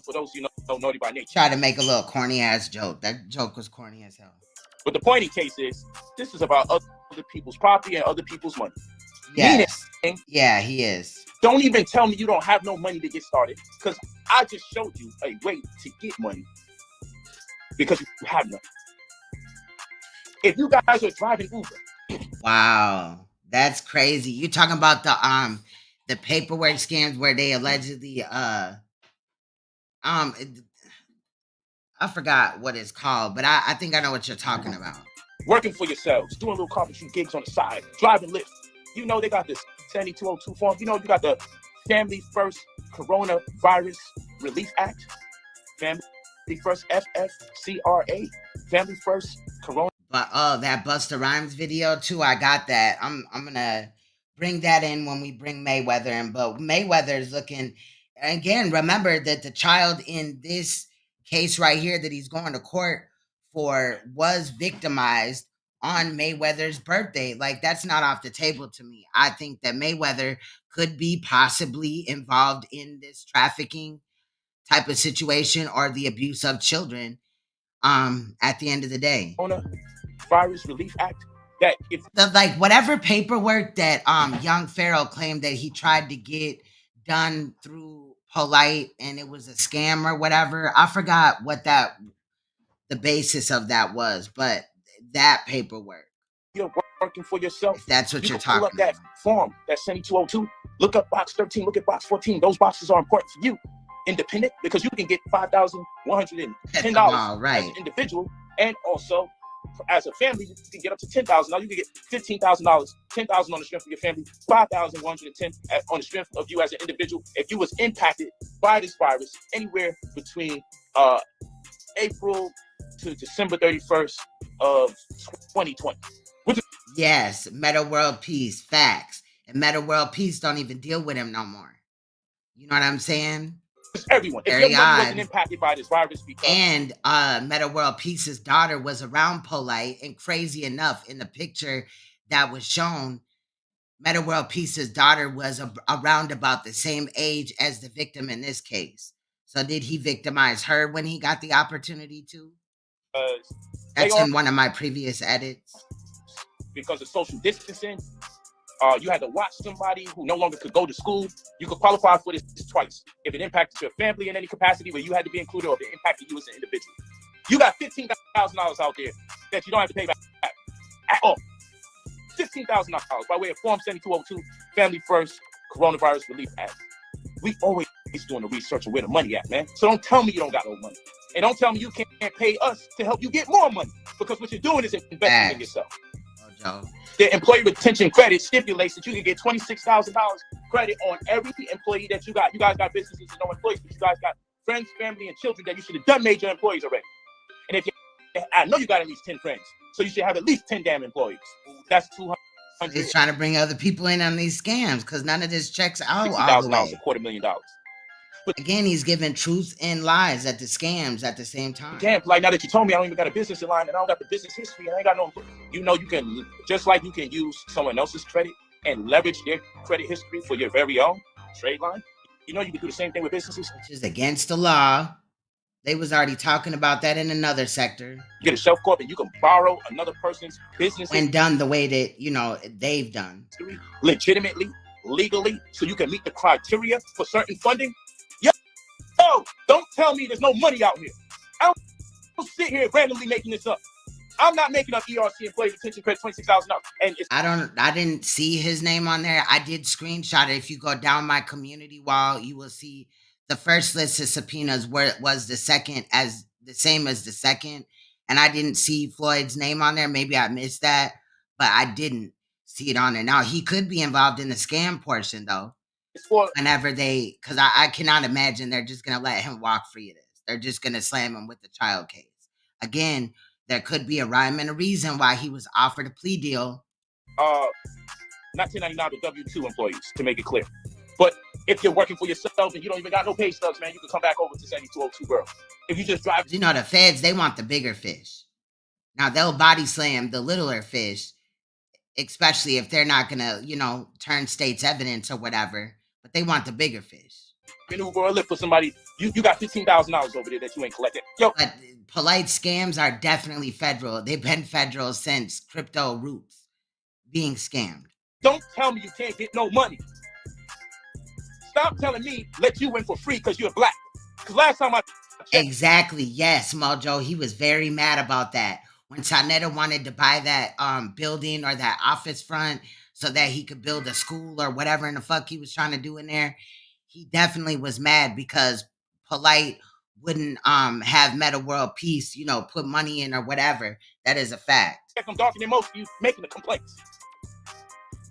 for those don't know by nature. Try to make a little corny ass joke. That joke was corny as hell. But the pointy case is, this is about other people's property and other people's money. Yes. Yeah, he is. Don't even tell me you don't have no money to get started, because I just showed you a way to get money because you have none. If you guys are driving Uber. Wow, that's crazy. You talking about the paperwork scams where they allegedly I forgot what it's called, but I think I know what you're talking about. Working for yourselves, doing little carpentry gigs on the side, driving Lyft. They got this 7202 form. You got the Family First Coronavirus Relief Act. Family First FFCRA. Family First Corona. But that Busta Rhymes video too, I got that. I'm gonna bring that in when we bring Mayweather in. But Mayweather is looking, again, remember that the child in this case right here that he's going to court for was victimized on Mayweather's birthday. Like, that's not off the table to me. I think that Mayweather could be possibly involved in this trafficking type of situation or the abuse of children at the end of the day. Virus Relief Act, that if whatever paperwork that young Pharaoh claimed that he tried to get done through Polight and it was a scam or whatever, I forgot what the basis of that was, but that paperwork. You're working for yourself. If that's what you're talking about. Pull up that form, that 7202. Look up box 13, look at box 14. Those boxes are important for you. Independent, because you can get $5,110 right. as an individual, and also as a family, you can get up to $10,000. Now you can get $15,000, $10,000 on the strength of your family, $5,110 on the strength of you as an individual. If you was impacted by this virus anywhere between April to December 31st of 2020. Yes, Meta World Peace, facts. And Meta World Peace don't even deal with him no more. You know what I'm saying? It's everyone. If Very your money odd. wasn't impacted by this virus, because And Meta World Peace's daughter was around Polight, and crazy enough, in the picture that was shown, Meta World Peace's daughter was around about the same age as the victim in this case. So did he victimize her when he got the opportunity to? That's in one of my previous edits. Because of social distancing, you had to watch somebody who no longer could go to school. You could qualify for this twice. If it impacted your family in any capacity where you had to be included, or if it impacted you as an individual. You got $15,000 out there that you don't have to pay back at all. $15,000 by way of Form 7202, Family First Coronavirus Relief Act. We always doing the research of where the money at, man. So don't tell me you don't got no money. And don't tell me you can't pay us to help you get more money. Because what you're doing is investing in yourself. Oh, the employee retention credit stipulates that you can get $26,000 credit on every employee that you got. You guys got businesses and no employees, but you guys got friends, family, and children that you should have done made your employees already. And if you, I know you got at least 10 friends, so you should have at least 10 damn employees. That's 200. He's trying to bring other people in on these scams because none of this checks out all the way. $250,000. But again, he's giving truth and lies at the scams at the same time. Damn, like now that you told me I don't even got a business in line and I don't got the business history and I ain't got no, you know, you can, just like you can use someone else's credit and leverage their credit history for your very own trade line. You know, you can do the same thing with businesses. Which is against the law. They was already talking about that in another sector. You get a shelf corp and you can borrow another person's business. When done the way that, you know, they've done. Legitimately, legally, so you can meet the criteria for certain funding. Yo, don't tell me there's no money out here. I don't sit here randomly making this up. I'm not making up ERC employee retention credit $26,000. And I didn't see his name on there. I did screenshot it. If you go down my community wall, you will see the first list of subpoenas was the second, as the same as the second. And I didn't see Floyd's name on there. Maybe I missed that, but I didn't see it on there. Now he could be involved in the scam portion though. Whenever they, because I cannot imagine they're just going to let him walk free of this. They're just going to slam him with the child case. Again, there could be a rhyme and a reason why he was offered a plea deal. Not 1099 but W-2 employees, to make it clear. But if you're working for yourself and you don't even got no pay stubs, man, you can come back over to 7202, bro. If you just drive. You know, the feds, they want the bigger fish. Now, they'll body slam the littler fish, especially if they're not going to, you know, turn state's evidence or whatever. But they want the bigger fish. Maneuver or lift for somebody. You got $15,000 over there that you ain't collected. Yo. But Polight scams are definitely federal. They've been federal since crypto roots being scammed. Don't tell me you can't get no money. Stop telling me let you in for free because you're black. Because last time I checked. Exactly. Yes, Mojo. He was very mad about that. When Tanetta wanted to buy that building or that office front so that he could build a school or whatever in the fuck he was trying to do in there, he definitely was mad because Polight wouldn't have Meta World Peace, you know, put money in or whatever. That is a fact. I'm darker than most of you making the complaints.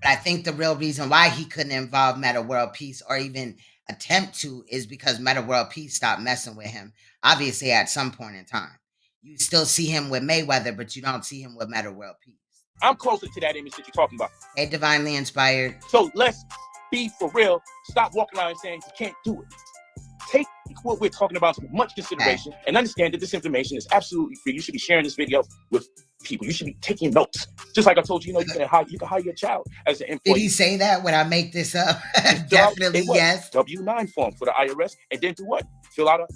But I think the real reason why he couldn't involve Meta World Peace or even attempt to is because Meta World Peace stopped messing with him. Obviously, at some point in time. You still see him with Mayweather, but you don't see him with Meta World Peace. I'm closer to that image that you're talking about. Hey, Divinely Inspired. So let's be for real. Stop walking around and saying you can't do it. Take what we're talking about with much consideration and understand that this information is absolutely free. You should be sharing this video with people. You should be taking notes. Just like I told you, you know, you can hire your child as an employee. Did he say that when I make this up? Definitely, yes. W-9 form for the IRS, and then do what? Fill out a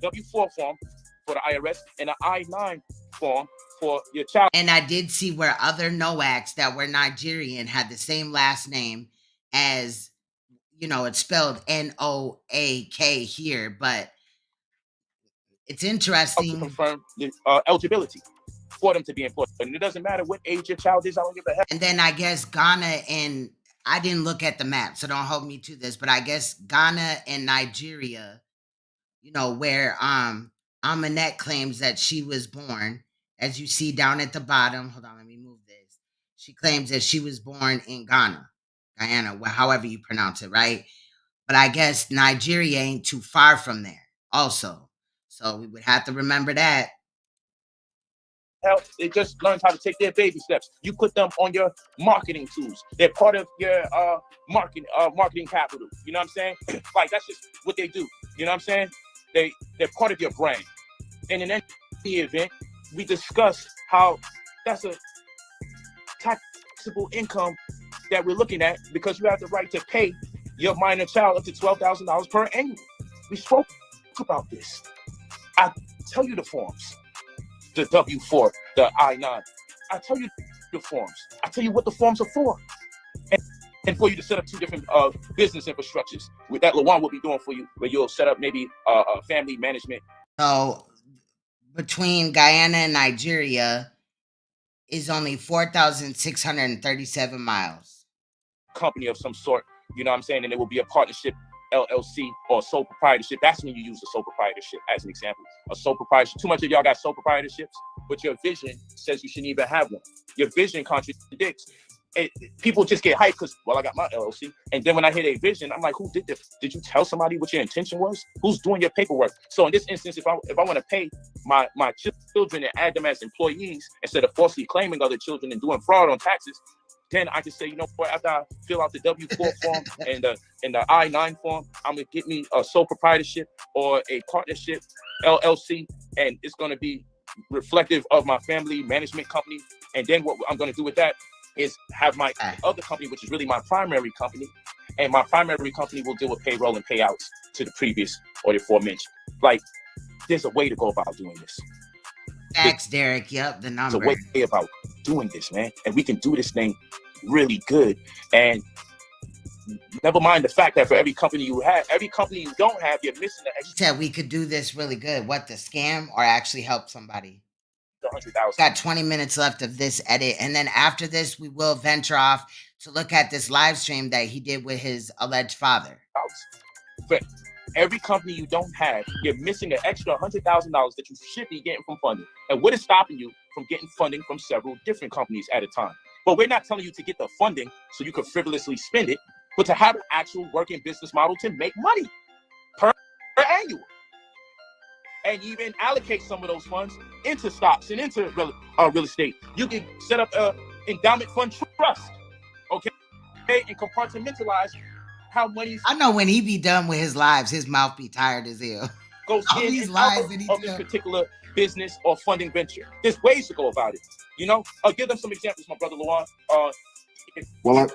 W-4 form for the IRS and an I-9 form for your child. And I did see where other NOACs that were Nigerian had the same last name as, you know, it's spelled N-O-A-K here, but it's interesting. To confirm the eligibility for them to be employed. And it doesn't matter what age your child is, I don't give a heck. And then I guess Ghana and, I didn't look at the map, so don't hold me to this, but I guess Ghana and Nigeria, you know, where Aminette claims that she was born, as you see down at the bottom. Hold on, let me move this. She claims that she was born in Guyana, however you pronounce it, right? But I guess Nigeria ain't too far from there also. So we would have to remember that. hell, they just learned how to take their baby steps. You put them on your marketing tools. They're part of your marketing capital. You know what I'm saying? Like, that's just what they do. You know what I'm saying? They're part of your brand. And in any event, we discuss how that's a taxable income that we're looking at, because you have the right to pay your minor child up to $12,000 per annual. We spoke about this. I tell you the forms, the W-4, the I-9. I tell you the forms. I tell you what the forms are for. And for you to set up two different business infrastructures that Lajuan will be doing for you, where you'll set up maybe a family management. So between Guyana and Nigeria is only 4,637 miles. Company of some sort, you know what I'm saying? And it will be a partnership, LLC, or sole proprietorship. That's when you use the sole proprietorship as an example. A sole proprietorship. Too much of y'all got sole proprietorships, but your vision says you shouldn't even have one. Your vision contradicts. People just get hyped because, well, I got my LLC. And then when I hear a vision, I'm like, who did this? Did you tell somebody what your intention was? Who's doing your paperwork? So in this instance, if I want to pay my children and add them as employees instead of falsely claiming other children and doing fraud on taxes, then I can say, you know what, after I fill out the W-4 form and the I-9 form, I'm going to get me a sole proprietorship or a partnership, LLC, and it's going to be reflective of my family management company. And then what I'm going to do with that is have my other company, which is really my primary company, and my primary company will deal with payroll and payouts to the previous or the aforementioned. Like, there's a way to go about doing this. Thanks, Derek. Yep, the number. There's a way about doing this, man. And we can do this thing really good. And never mind the fact that for every company you have, every company you don't have, you're missing the extra. You said we could do this really good. What, the scam or actually help somebody? 100,000. Got 20 minutes left of this edit. And then after this, we will venture off to look at this live stream that he did with his alleged father. For every company you don't have, you're missing an extra $100,000 that you should be getting from funding. And what is stopping you from getting funding from several different companies at a time? But we're not telling you to get the funding so you can frivolously spend it, but to have an actual working business model to make money per annual. And even allocate some of those funds into stocks and into real estate. You can set up an endowment fund trust, okay, and compartmentalize how money's. I know when he be done with his lives, his mouth be tired as hell. Goes All in these and lies out that he of this tell. particular business or funding venture. There's ways to go about it. You know, I'll give them some examples, my brother Lajuan. Well,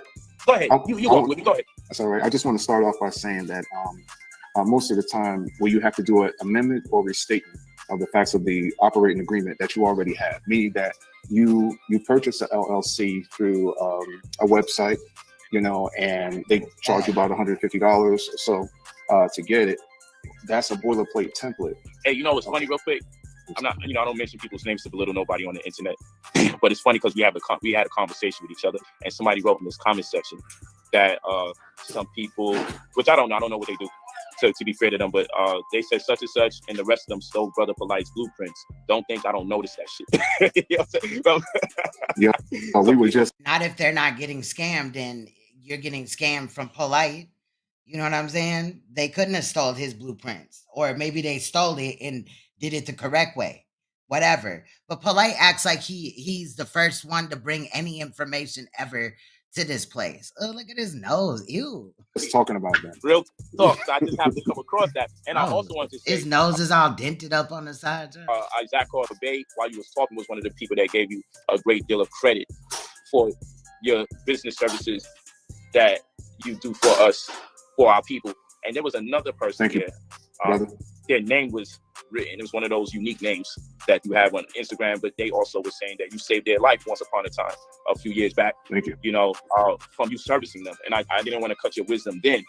go ahead. You go ahead. That's all right. I just want to start off by saying that most of the time, when you have to do an amendment or restatement of the facts of the operating agreement that you already have, meaning that you purchase an LLC through a website, you know, and they charge you about $150 or so to get it. That's a boilerplate template. Hey, you know what's funny, real quick? I'm not, you know, I don't mention people's names to belittle nobody on the internet, but it's funny because we had a conversation with each other, and somebody wrote in this comment section that some people, which I don't know what they do, to be fair to them, but they said such and such, and the rest of them stole Brother Polight's blueprints. Don't think I don't notice that shit. You know what I'm saying? Yeah, we were just not if they're not getting scammed, and you're getting scammed from Polight. You know what I'm saying? They couldn't have stole his blueprints, or maybe they stole it and did it the correct way. Whatever. But Polight acts like he's the first one to bring any information ever to this place. Oh, look at his nose. Ew. Just talking about that. Real talk. So I just have to come across that. And I also want to say his nose is all dented up on the side. Isaac Bay, while you was talking, was one of the people that gave you a great deal of credit for your business services that you do for us, for our people. And there was another person here. Their name was written. It was one of those unique names that you have on Instagram, but they also were saying that you saved their life once upon a time, a few years back. Thank you. You know, from you servicing them. And I didn't want to cut your wisdom then,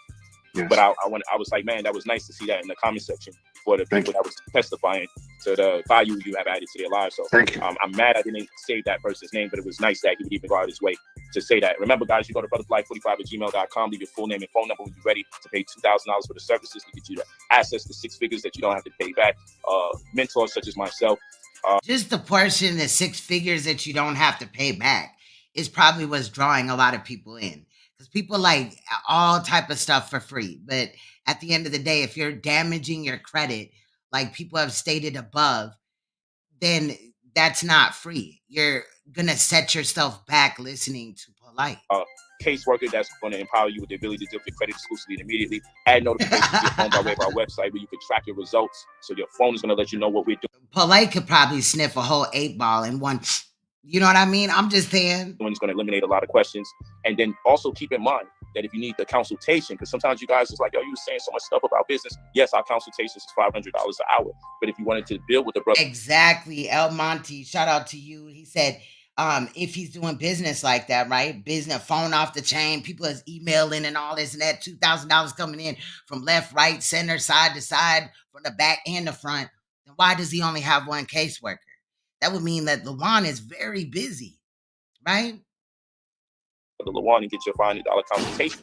yes. But I was like, man, that was nice to see that in the comment section for the people that was testifying to the value you have added to their lives. So thank you. I'm mad I didn't save that person's name, but it was nice that he would even go out his way to say that. Remember, guys, you go to brotherpolight45@gmail.com, leave your full name and phone number when you're ready to pay $2,000 for the services to get you the access to 6 figures that you don't have to pay back. Mentors such as myself. Just the portion, the 6 figures that you don't have to pay back is probably what's drawing a lot of people in. Because people like all type of stuff for free. But at the end of the day, if you're damaging your credit, like people have stated above, then that's not free. You're gonna set yourself back listening to Polight. Caseworker that's going to empower you with the ability to deal with your credit exclusively and immediately. Add notifications to your phone by way of our website where you can track your results. So your phone is going to let you know what we're doing. Polight could probably sniff a whole 8-ball in one. You know what I mean? I'm just saying. It's going to eliminate a lot of questions. And then also keep in mind that if you need the consultation, because sometimes you guys is like, yo, you were saying so much stuff about business. Yes, our consultations is $500 an hour. But if you wanted to build with the brother. Exactly. El Monte, shout out to you. He said, if he's doing business like that, right? Business, phone off the chain, people is emailing and all this and that, $2,000 coming in from left, right, center, side to side, from the back and the front. Then why does he only have one caseworker? That would mean that Lajuan is very busy, right? The Lajuan and get your $500 consultation,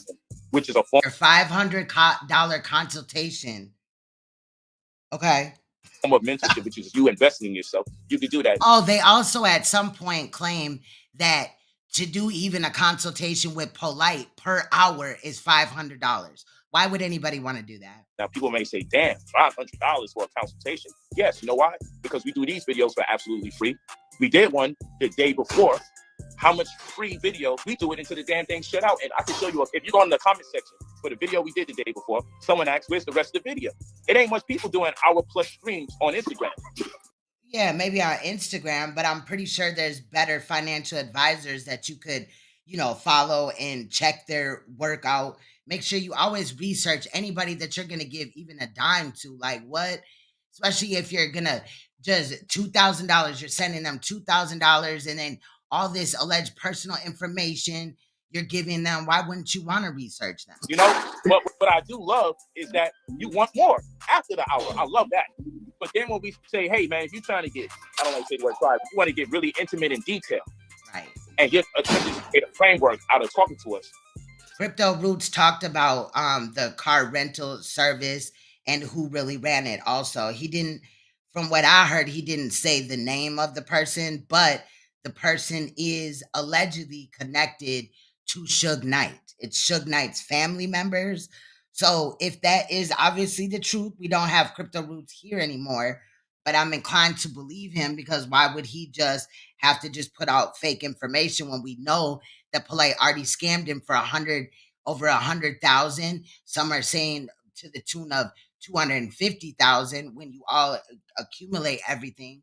which is a form. Your $500 consultation. Okay. Of mentorship, which is you investing in yourself. You can do that. Oh, they also at some point claim that to do even a consultation with Polight per hour is $500. Why would anybody want to do that? Now, people may say, damn, $500 for a consultation. Yes, you know why? Because we do these videos for absolutely free. We did one the day before. How much free video? We do it until the damn thing shut out. And I can show you, if you go in the comment section for the video we did the day before, someone asked, where's the rest of the video? It ain't much people doing hour-plus streams on Instagram. Yeah, maybe on Instagram, but I'm pretty sure there's better financial advisors that you could, follow and check their work out. Make sure you always research anybody that you're going to give even a dime to. Like what? Especially if you're going to just $2,000, you're sending them $2,000 and then all this alleged personal information you're giving them. Why wouldn't you want to research them? But what I do love is that you want more after the hour. I love that. But then when we say, hey, man, if you're trying to get, I don't want to say the word private, you want to get really intimate in detail. Right. And get a framework out of talking to us. Crypto Roots talked about the car rental service and who really ran it. Also, he didn't, from what I heard, he didn't say the name of the person, but the person is allegedly connected to Suge Knight. It's Suge Knight's family members. So if that is obviously the truth, we don't have Crypto Roots here anymore, but I'm inclined to believe him because why would he just have to just put out fake information when we know that Polight already scammed him for over 100,000. Some are saying to the tune of 250,000 when you all accumulate everything.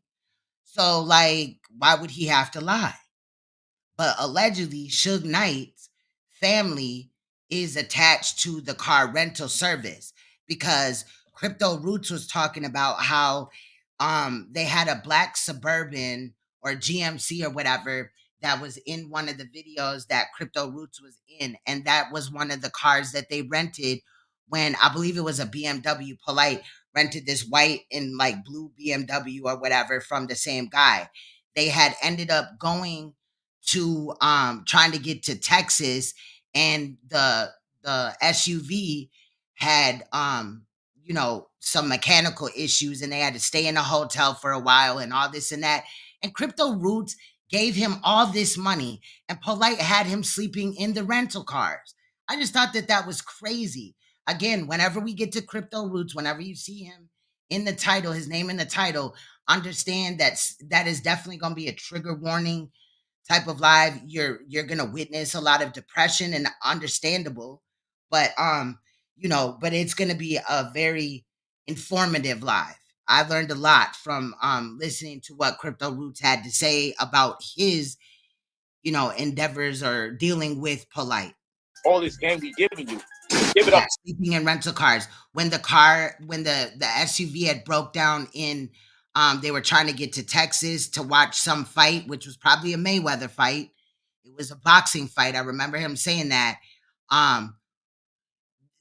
So, like, why would he have to lie? But allegedly, Suge Knight's family is attached to the car rental service because Crypto Roots was talking about how they had a black Suburban or GMC or whatever that was in one of the videos that Crypto Roots was in. And that was one of the cars that they rented when I believe it was a BMW. Polight rented this white and like blue BMW or whatever from the same guy. They had ended up going to trying to get to Texas, and the SUV had some mechanical issues and they had to stay in a hotel for a while and all this and that. And Crypto Roots gave him all this money and Polight had him sleeping in the rental cars. I just thought that was crazy. Again, whenever we get to Crypto Roots, whenever you see him in the title, his name in the title, understand that is definitely going to be a trigger warning type of live. You're going to witness a lot of depression, and understandable, but but it's going to be a very informative live. I learned a lot from listening to what Crypto Roots had to say about his endeavors or dealing with Polight. All this game we giving you, give it up. Sleeping in rental cars. When the SUV had broke down in they were trying to get to Texas to watch some fight, which was probably a Mayweather fight. It was a boxing fight. I remember him saying that.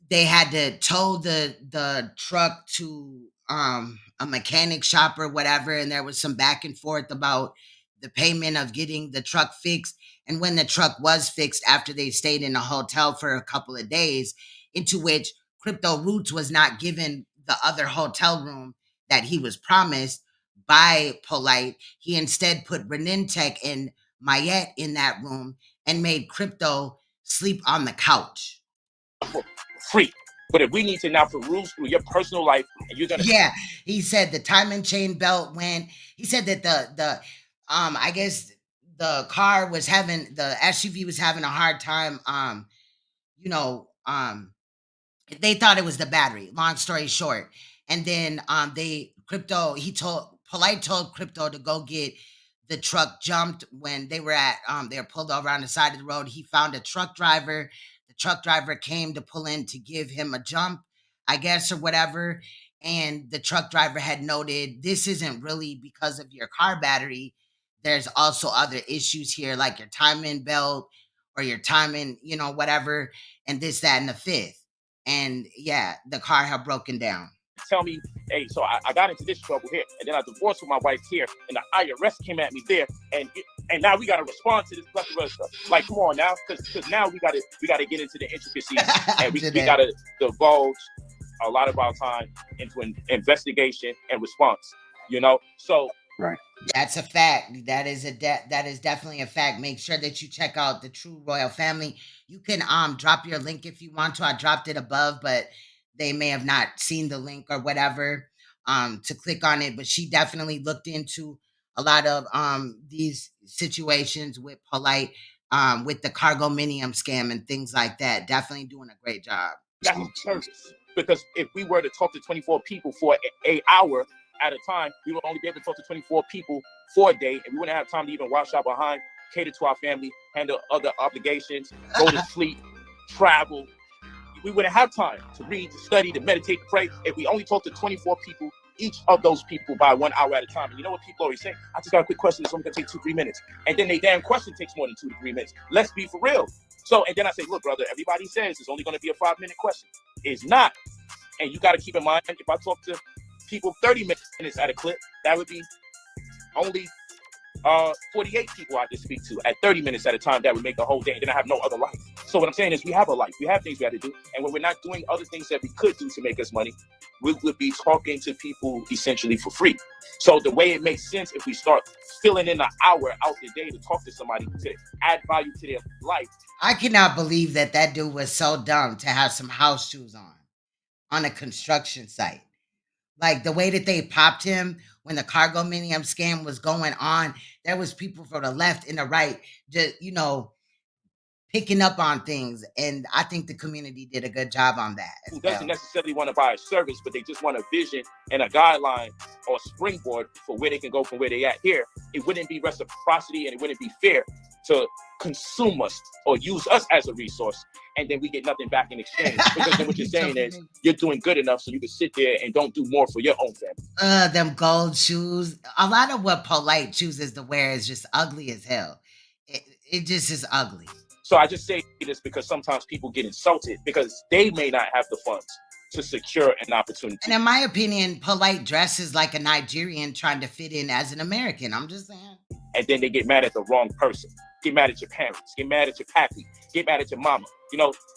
They had to tow the truck to a mechanic shop or whatever, and there was some back and forth about the payment of getting the truck fixed. And when the truck was fixed after they stayed in a hotel for a couple of days, into which Crypto Roots was not given the other hotel room that he was promised by Polight, he instead put Renintech and Mayette in that room and made Crypto sleep on the couch. Free. But if we need to now peruse through your personal life and you're gonna... Yeah, he said the time and chain belt went. He said that I guess the SUV was having a hard time. You know, they thought it was the battery. Long story short, and then Polight told Crypto to go get the truck jumped when they were pulled over on the side of the road. He found a truck driver. The truck driver came to pull in to give him a jump, I guess, or whatever. And the truck driver had noted this isn't really because of your car battery. There's also other issues here, like your timing belt or your timing, whatever, and this, that, and the fifth. And yeah, the car had broken down. Tell me, hey, so I got into this trouble here, and then I divorced with my wife here, and the IRS came at me there, and now we got to respond to this plethora of stuff. Like, come on now, because now we got to get into the intricacies, and we got to divulge a lot of our time into an investigation and response. So right. That's a fact. That is definitely a fact. Make sure that you check out the True Royal Family. You can drop your link if you want to. I dropped it above, but they may have not seen the link or whatever to click on it. But she definitely looked into a lot of these situations with Polight, with the Cargominium scam and things like that. Definitely doing a great job. That's service. Because if we were to talk to 24 people for an hour at a time, we would only be able to talk to 24 people for a day, and we wouldn't have time to even wash our behind, cater to our family, handle other obligations, go to sleep, travel. We wouldn't have time to read, to study, to meditate, to pray if we only talk to 24 people, each of those people by 1 hour at a time. And you know what people always say? I just got a quick question. It's only going to take 2-3 minutes. And then they damn question takes more than 2 to 3 minutes. Let's be for real. So, and then I say, look, brother, everybody says it's only going to be a 5-minute question. It's not. And you got to keep in mind, if I talk to people 30 minutes at a clip, that would be only 48 people I could speak to at 30 minutes at a time. That would make a whole day, and then I have no other life. So what I'm saying is we have a life. We have things we have to do. And when we're not doing other things that we could do to make us money, we would be talking to people essentially for free. So the way it makes sense, if we start filling in an hour out the day to talk to somebody, to add value to their life. I cannot believe that dude was so dumb to have some house shoes on a construction site. Like the way that they popped him when the Cargominium scam was going on, there was people from the left and the right just, picking up on things. And I think the community did a good job on that. Who doesn't necessarily want to buy a service, but they just want a vision and a guideline or a springboard for where they can go from where they at here. It wouldn't be reciprocity, and it wouldn't be fair to consume us or use us as a resource, and then we get nothing back in exchange. Because then what you're saying is you're doing good enough so you can sit there and don't do more for your own family. Them gold shoes. A lot of what Polight chooses to wear is just ugly as hell. It just is ugly. So I just say this because sometimes people get insulted because they may not have the funds to secure an opportunity. And in my opinion, Polight dresses like a Nigerian trying to fit in as an American. I'm just saying. And then they get mad at the wrong person. Get mad at your parents. Get mad at your pappy. Get mad at your mama.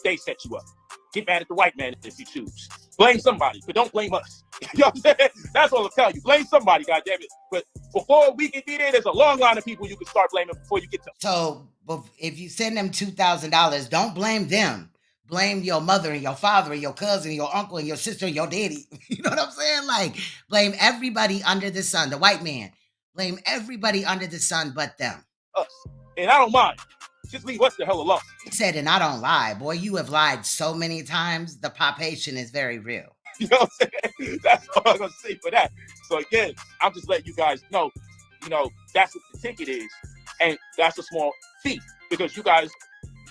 They set you up. Get mad at the white man if you choose. Blame somebody, but don't blame us. You know what I'm saying? That's all I'm telling you. Blame somebody, goddammit. But before we can be there's a long line of people you can start blaming before you get to. So if you send them $2,000, don't blame them. Blame your mother and your father and your cousin and your uncle and your sister and your daddy. You know what I'm saying? Like, blame everybody under the sun. The white man. Blame everybody under the sun but them. Us. And I don't mind. Just leave us the hell alone. He said, and I don't lie. Boy, you have lied so many times. The population is very real. You know what I'm saying? That's all I'm going to say for that. So again, I'm just letting you guys know, that's what the ticket is. And that's a small fee. Because you guys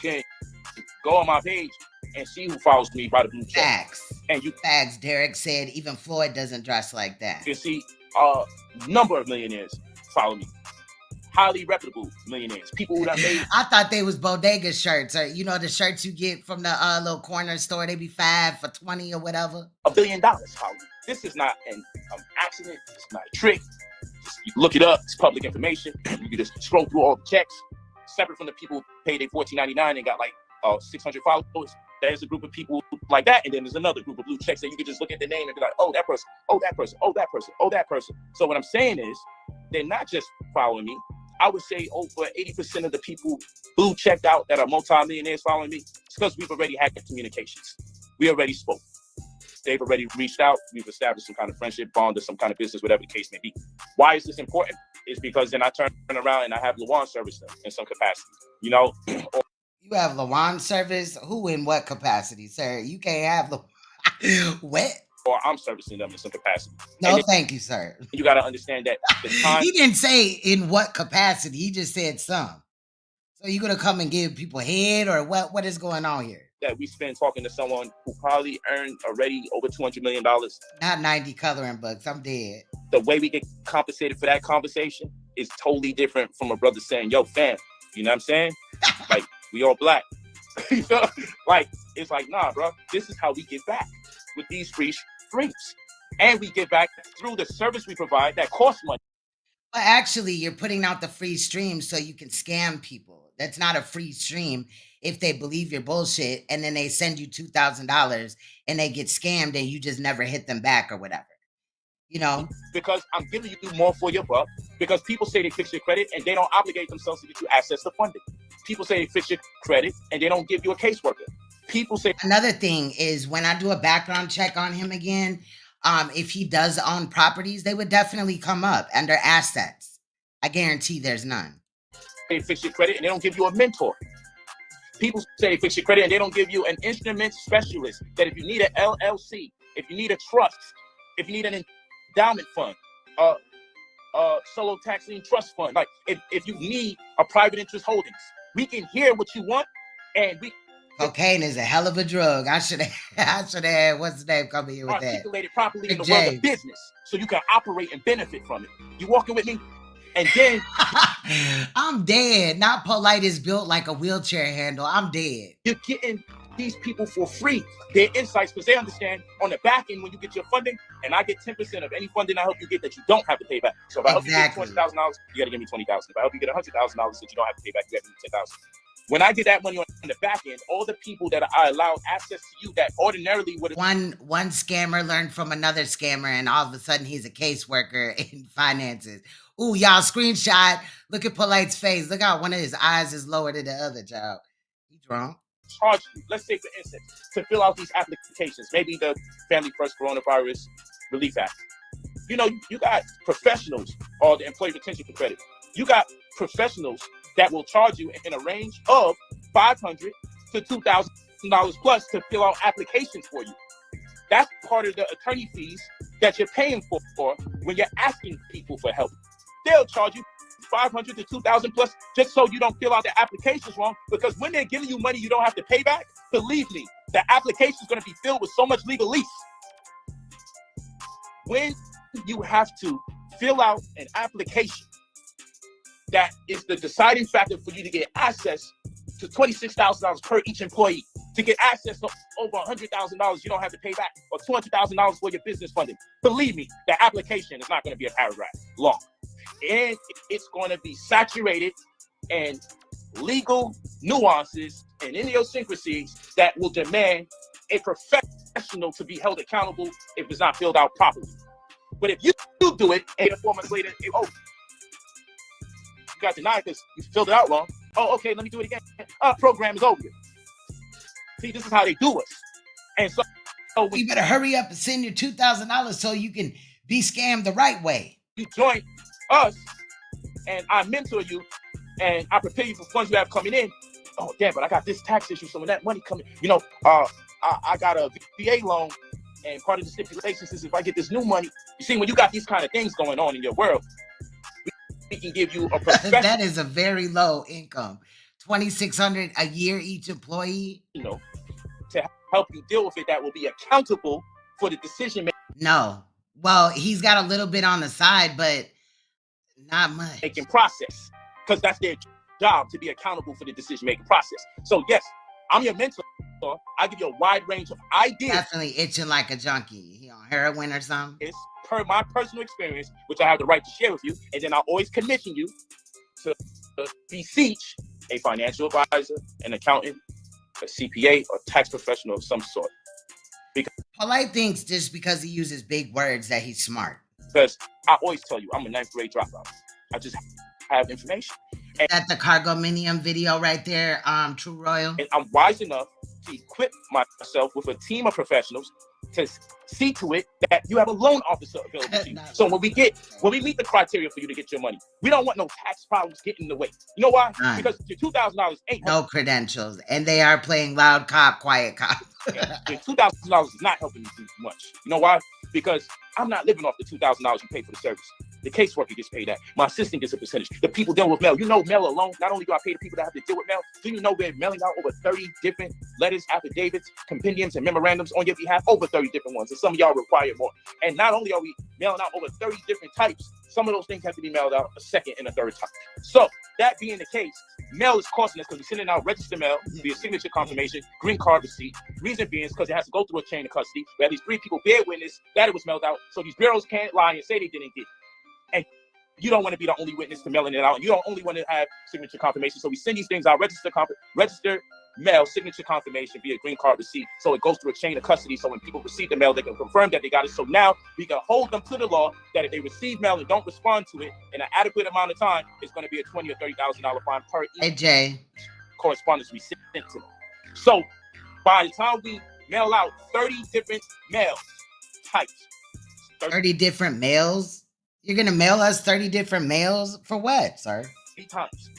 can go on my page and see who follows me by the blue check. Facts. And you Facts. Derek said even Floyd doesn't dress like that. You see a number of millionaires follow me. Highly reputable millionaires. People who done made. I thought they was bodega shirts, or the shirts you get from the little corner store. They be $5 for $20 or whatever. $1 billion follow me. This is not an accident. It's not a trick. You look it up. It's public information. You can just scroll through all the checks. Separate from the people who paid their $14.99 and got like 600 followers. There's a group of people like that, and then there's another group of blue checks that you can just look at the name and be like, oh, that person, oh, that person, oh, that person, oh, that person. So what I'm saying is, they're not just following me. I would say over 80% of the people blue checked out that are multi-millionaires following me, it's because we've already had communications. We already spoke. They've already reached out. We've established some kind of friendship bond or some kind of business, whatever the case may be. Why is this important? is because then I turn around and I have Lajuan service them in some capacity. You know, You have Lajuan service? Who in what capacity, sir? You can't have what? or I'm servicing them in some capacity. No, thank you, sir. You got to understand that the time He didn't say in what capacity. He just said some. So you gonna come and give people head, or what? What is going on here? that we spend talking to someone who probably earned already over $200 million. Not 90 coloring books. I'm dead. The way we get compensated for that conversation is totally different from a brother saying, yo, fam, you know what I'm saying? Like, we all black. You know? Like, it's like, nah, bro, this is how we get back with these free streams. And we get back through the service we provide that costs money. But actually, you're putting out the free stream so you can scam people. That's not a free stream if they believe your bullshit and then they send you $2,000 and they get scammed and you just never hit them back or whatever. You know? Because I'm giving you more for your buck. Because people say they fix your credit and they don't obligate themselves to get you access to funding. People say they fix your credit and they don't give you a caseworker. People say... Another thing is when I do a background check on him again, if he does own properties, they would definitely come up under assets. I guarantee there's none. They fix your credit and they don't give you a mentor. People say they fix your credit and they don't give you an instrument specialist that if you need an LLC, if you need a trust, if you need an endowment fund, solo tax lien trust fund, like if you need a private interest holdings, we can hear what you want and we... Cocaine is a hell of a drug. I should have had, what's the name coming here with that? Articulate it properly in the world of business so you can operate and benefit from it. You walking with me? And then... I'm dead. Not Polight is built like a wheelchair handle. I'm dead. You're getting these people for free their insights because they understand on the back end when you get your funding, and I get 10% of any funding I help you get that you don't have to pay back. So if I help you get $20,000, you got to give me $20,000. If I help you get $100,000 that you don't have to pay back, you got to give me $10,000. When I get that money on the back end, all the people that I allow access to you that ordinarily would... One scammer learned from another scammer, and all of a sudden he's a caseworker in finances. Ooh, y'all screenshot. Look at Polight's face. Look how one of his eyes is lower than the other, child. He drunk. Charge you, let's say for instance, to fill out these applications, maybe the Family First Coronavirus Relief Act. You know, you got professionals or the Employee Retention Credit. You got professionals that will charge you in a range of $500 to $2,000 plus to fill out applications for you. That's part of the attorney fees that you're paying for when you're asking people for help. They'll charge you $500 to $2,000 plus just so you don't fill out the applications wrong, because when they're giving you money you don't have to pay back, believe me, the application is going to be filled with so much legalese. When you have to fill out an application that is the deciding factor for you to get access to $26,000 per each employee, to get access to over $100,000 you don't have to pay back, or $200,000 for your business funding. Believe me, the application is not going to be a paragraph long. And it's going to be saturated in legal nuances and idiosyncrasies that will demand a professional to be held accountable if it's not filled out properly. But if you do it and 4 months later, you got denied because you filled it out wrong. Oh, okay, let me do it again. Program is over. See, this is how they do us. And so you better hurry up and send your $2,000 so you can be scammed the right way. You join us and I mentor you and I prepare you for funds you have coming in. Oh, damn, but I got this tax issue, some of that money coming. You know, I got a VA loan, and part of the stipulations is if I get this new money, you see, when you got these kind of things going on in your world, we can give you a professional. That is a very low income. $2,600 a year each employee. You know, to help you deal with it, that will be accountable for the decision making. No. Well, he's got a little bit on the side, but not much. Making process, because that's their job, to be accountable for the decision-making process. So yes, I'm your mentor. I give you a wide range of ideas. Definitely itching like a junkie. He on heroin or something? It's per my personal experience, which I have the right to share with you, and then I'll always commission you to beseech a financial advisor, an accountant, a CPA, or tax professional of some sort. Polight thinks just because he uses big words that he's smart. Because I always tell you, I'm a 9th grade dropout. I just have information. And that's the Cargominium video right there, True Royal. And I'm wise enough to equip myself with a team of professionals to see to it that you have a loan officer available to you. So when we meet the criteria for you to get your money, we don't want no tax problems getting in the way. You know why? Because your $2,000 ain't no credentials, and they are playing loud cop, quiet cop. Your $2,000 is not helping you do much. You know why? Because I'm not living off the $2,000 you pay for the service. The caseworker gets paid that. My assistant gets a percentage. The people dealing with mail. You know, mail alone, not only do I pay the people that have to deal with mail, do you know we're mailing out over 30 different letters, affidavits, compendiums, and memorandums on your behalf? Over 30 different ones. And some of y'all require more. And not only are we mailing out over 30 different types, some of those things have to be mailed out a second and a third time. So that being the case, mail is costing us because we're sending out registered mail via signature confirmation, green card receipt. Reason being is because it has to go through a chain of custody. We have these 3 people bear witness that it was mailed out. So these bureaus can't lie and say they didn't get it. And you don't want to be the only witness to mailing it out. And you don't only want to have signature confirmation. So we send these things out, registered mail, signature confirmation via green card receipt. So it goes through a chain of custody. So when people receive the mail, they can confirm that they got it. So now we can hold them to the law that if they receive mail and don't respond to it in an adequate amount of time, it's going to be a $20,000 or $30,000 fine per correspondence we sent to them. So by the time we mail out 30 different mail types. 30 different mails? You're going to mail us 30 different mails? For what, sir? 3 times.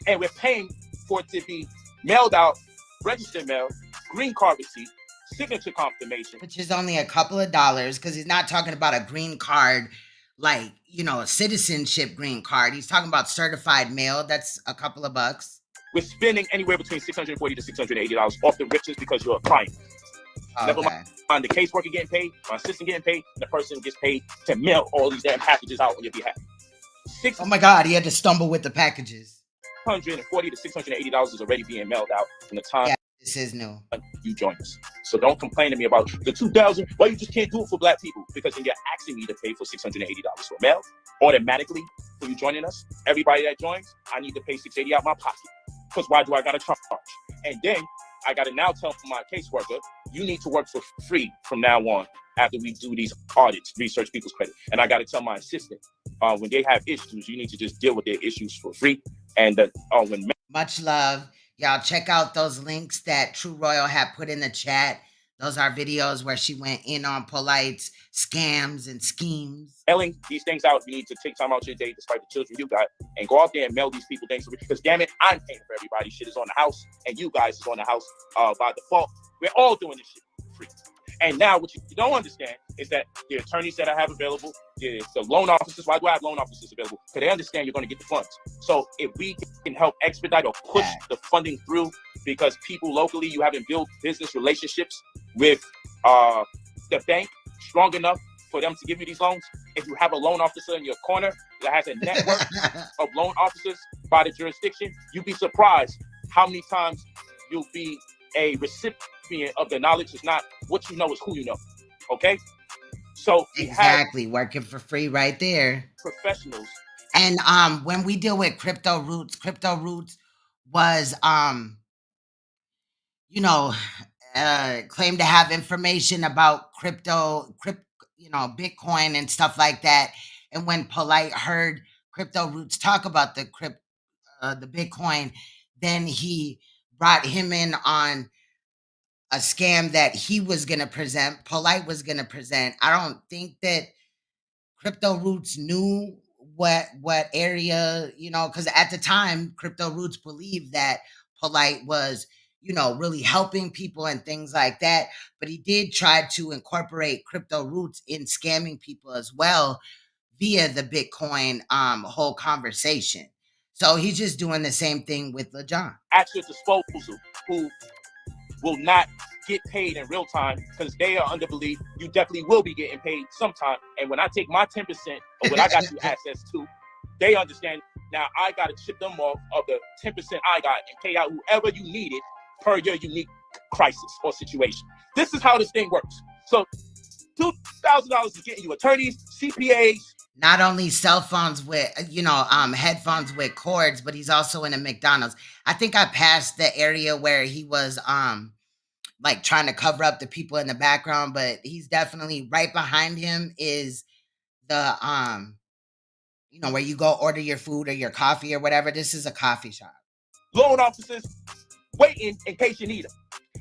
And we're paying for it to be mailed out, registered mail, green card receipt, signature confirmation. Which is only a couple of dollars, because he's not talking about a green card, like, you know, a citizenship green card. He's talking about certified mail. That's a couple of bucks. We're spending anywhere between $640 to $680 off the riches because you're a client. Okay. Never mind the caseworker getting paid, my assistant getting paid, and the person gets paid to mail all these damn packages out on your behalf. Oh my God, he had to stumble with the packages. $640 to $680 is already being mailed out from the time this is new. You join us. So don't complain to me about the $2,000. Why you just can't do it for Black people? Because then you're asking me to pay for $680 for mail automatically for you joining us. Everybody that joins, I need to pay $680 out my pocket. Because why do I got to charge? And then I got to now tell my caseworker, you need to work for free from now on after we do these audits, research people's credit. And I got to tell my assistant, when they have issues, you need to just deal with their issues for free. And when much love. Y'all check out those links that True Royal had put in the chat. Those are videos where she went in on Polight's scams and schemes. Mailing these things out, you need to take time out your day despite the children you got and go out there and mail these people things. Because damn it, I'm paying for everybody. Shit is on the house and you guys is on the house by default. We're all doing this shit free. And now what you don't understand is that the attorneys that I have available, the loan officers, why do I have loan officers available? Because they understand you're going to get the funds. So if we can help expedite or push the funding through, because people locally, you haven't built business relationships with the bank strong enough for them to give you these loans. If you have a loan officer in your corner that has a network of loan officers by the jurisdiction, you'd be surprised how many times you'll be a recipient of the knowledge. Is not what you know, is who you know. Okay? So exactly, working for free right there. Professionals. And when we deal with Crypto Roots was claimed to have information about Bitcoin and stuff like that. And when Polight heard Crypto Roots talk about the Bitcoin, then he brought him in on a scam that he was going to present, Polight was going to present. I don't think that Crypto Roots knew what area, because at the time, Crypto Roots believed that Polight was, really helping people and things like that. But he did try to incorporate Crypto Roots in scamming people as well via the Bitcoin whole conversation. So he's just doing the same thing with Lejean. At your disposal, who will not get paid in real time because they are under belief you definitely will be getting paid sometime. And when I take my 10% of what I got you access to, they understand now I got to chip them off of the 10% I got and pay out whoever you needed per your unique crisis or situation. This is how this thing works. So $2,000 is getting you attorneys, CPAs. Not only cell phones with, headphones with cords, but he's also in a McDonald's. I think I passed the area where he was, trying to cover up the people in the background, but he's definitely right behind him is the, where you go order your food or your coffee or whatever. This is a coffee shop. Loan officers waiting in case you need them.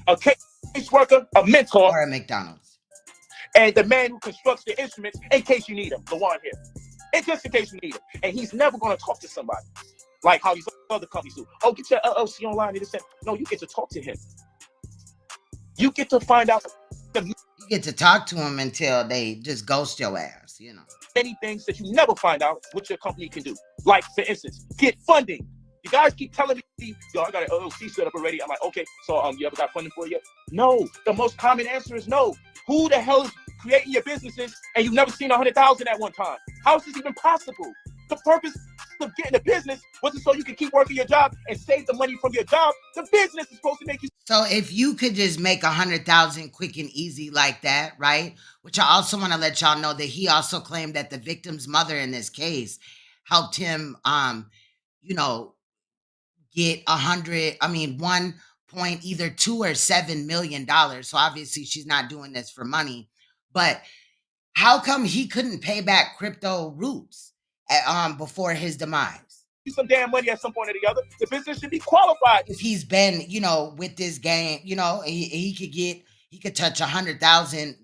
A caseworker, a mentor. Or a McDonald's. and the man who constructs the instruments in case you need him, Lajuan here. And just in case you need him. And he's never going to talk to somebody like how these other companies do. Oh, get your LLC online. No, you get to talk to him. You get to find out. You get to talk to him until they just ghost your ass, you know. Many things that you never find out what your company can do. Like, for instance, get funding. You guys keep telling me, yo, I got an LLC set up already. I'm like, okay, so you ever got funding for it yet? No. The most common answer is no. Who the hell is creating your businesses and you've never seen 100,000 at one time? How is this even possible? The purpose of getting a business wasn't so you can keep working your job and save the money from your job. The business is supposed to make you. So if you could just make 100,000 quick and easy like that, right? Which I also want to let y'all know that he also claimed that the victim's mother in this case helped him, get 1 point either $2 or $7 million. So obviously she's not doing this for money, but how come he couldn't pay back Crypto Roots before his demise? Some damn money at some point or the other. The business should be qualified. If he's been, with this game, he could touch 100,000,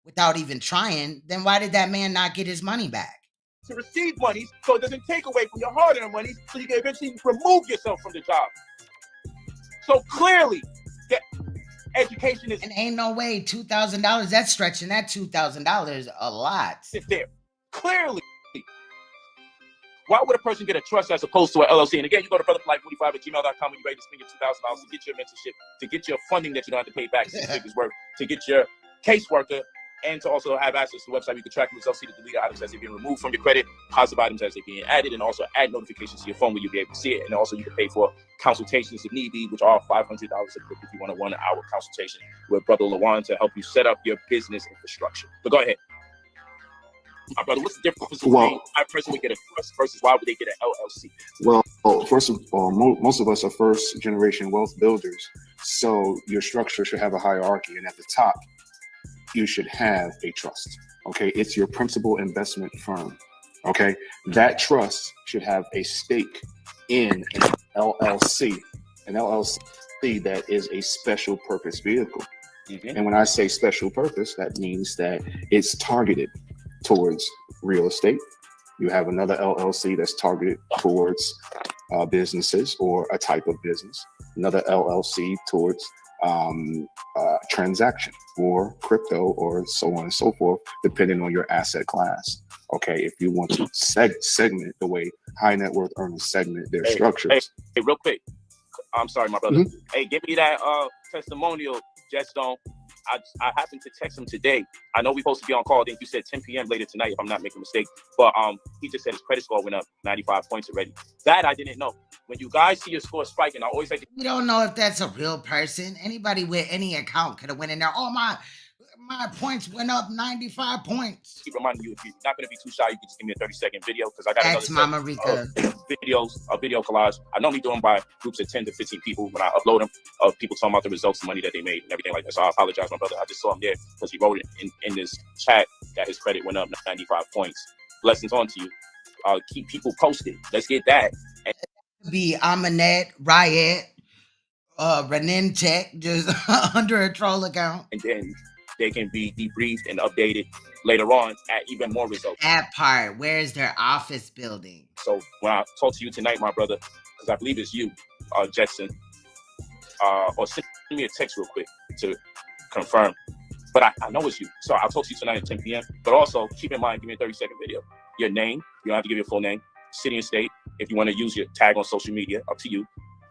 without even trying. Then why did that man not get his money back? To receive money so it doesn't take away from your hard-earned money so you can eventually remove yourself from the job. So clearly, the education is... And ain't no way $2,000, that's stretching that $2,000 a lot. Sit there. Clearly. Why would a person get a trust as opposed to an LLC? And again, you go to brotherpolite45@gmail.com when you're ready to spend your $2,000 to get your mentorship, to get your funding that you don't have to pay back 6 figures worth, to get your caseworker, and to also have access to the website. You can track the results, see the deleted items as they're being removed from your credit, positive items as they're being added, and also add notifications to your phone where you'll be able to see it. And also you can pay for consultations if need be, which are $500 a click if you want a 1-hour consultation with Brother Lajuan to help you set up your business infrastructure. But go ahead. My brother, what's the difference between a person would get a trust versus why would they get an LLC? Well, first of all, most of us are first generation wealth builders. So your structure should have a hierarchy. And at the top, you should have a trust. Okay. It's your principal investment firm. Okay. That trust should have a stake in an LLC that is a special purpose vehicle. Mm-hmm. And when I say special purpose, that means that it's targeted towards real estate. You have another LLC that's targeted towards businesses or a type of business. Another LLC towards transaction or crypto or so on and so forth, depending on your asset class. Okay, if you want to segment the way high net worth earners segment their structures. Hey, real quick. I'm sorry, my brother. Mm-hmm. Hey, give me that testimonial, Jetstone. I happened to text him today. I know we're supposed to be on call. I think you said 10 p.m. later tonight, if I'm not making a mistake. But he just said his credit score went up 95 points already. That I didn't know. When you guys see your score spiking, I always like to... We don't know if that's a real person. Anybody with any account could have went in there. Oh, my points went up 95 points. Keep reminding you, if you're not going to be too shy, you can just give me a 30-second video because I got Mama Rika. A video collage. I normally do them by groups of 10 to 15 people when I upload them, of people talking about the results, the money that they made, and everything like that. So I apologize, my brother. I just saw him there because he wrote it in this chat that his credit went up 95 points. Blessings on to you. Keep people posted. Let's get that. And be Aminette, Riot, Renin Tech, just under a troll account. And then they can be debriefed and updated later on at even more results. That part, where's their office building? So when I talk to you tonight, my brother, because I believe it's you, Jetson, or send me a text real quick to confirm. But I know it's you. So I'll talk to you tonight at 10 p.m. But also, keep in mind, give me a 30-second video. Your name, you don't have to give your full name, city and state. If you want to use your tag on social media, up to you.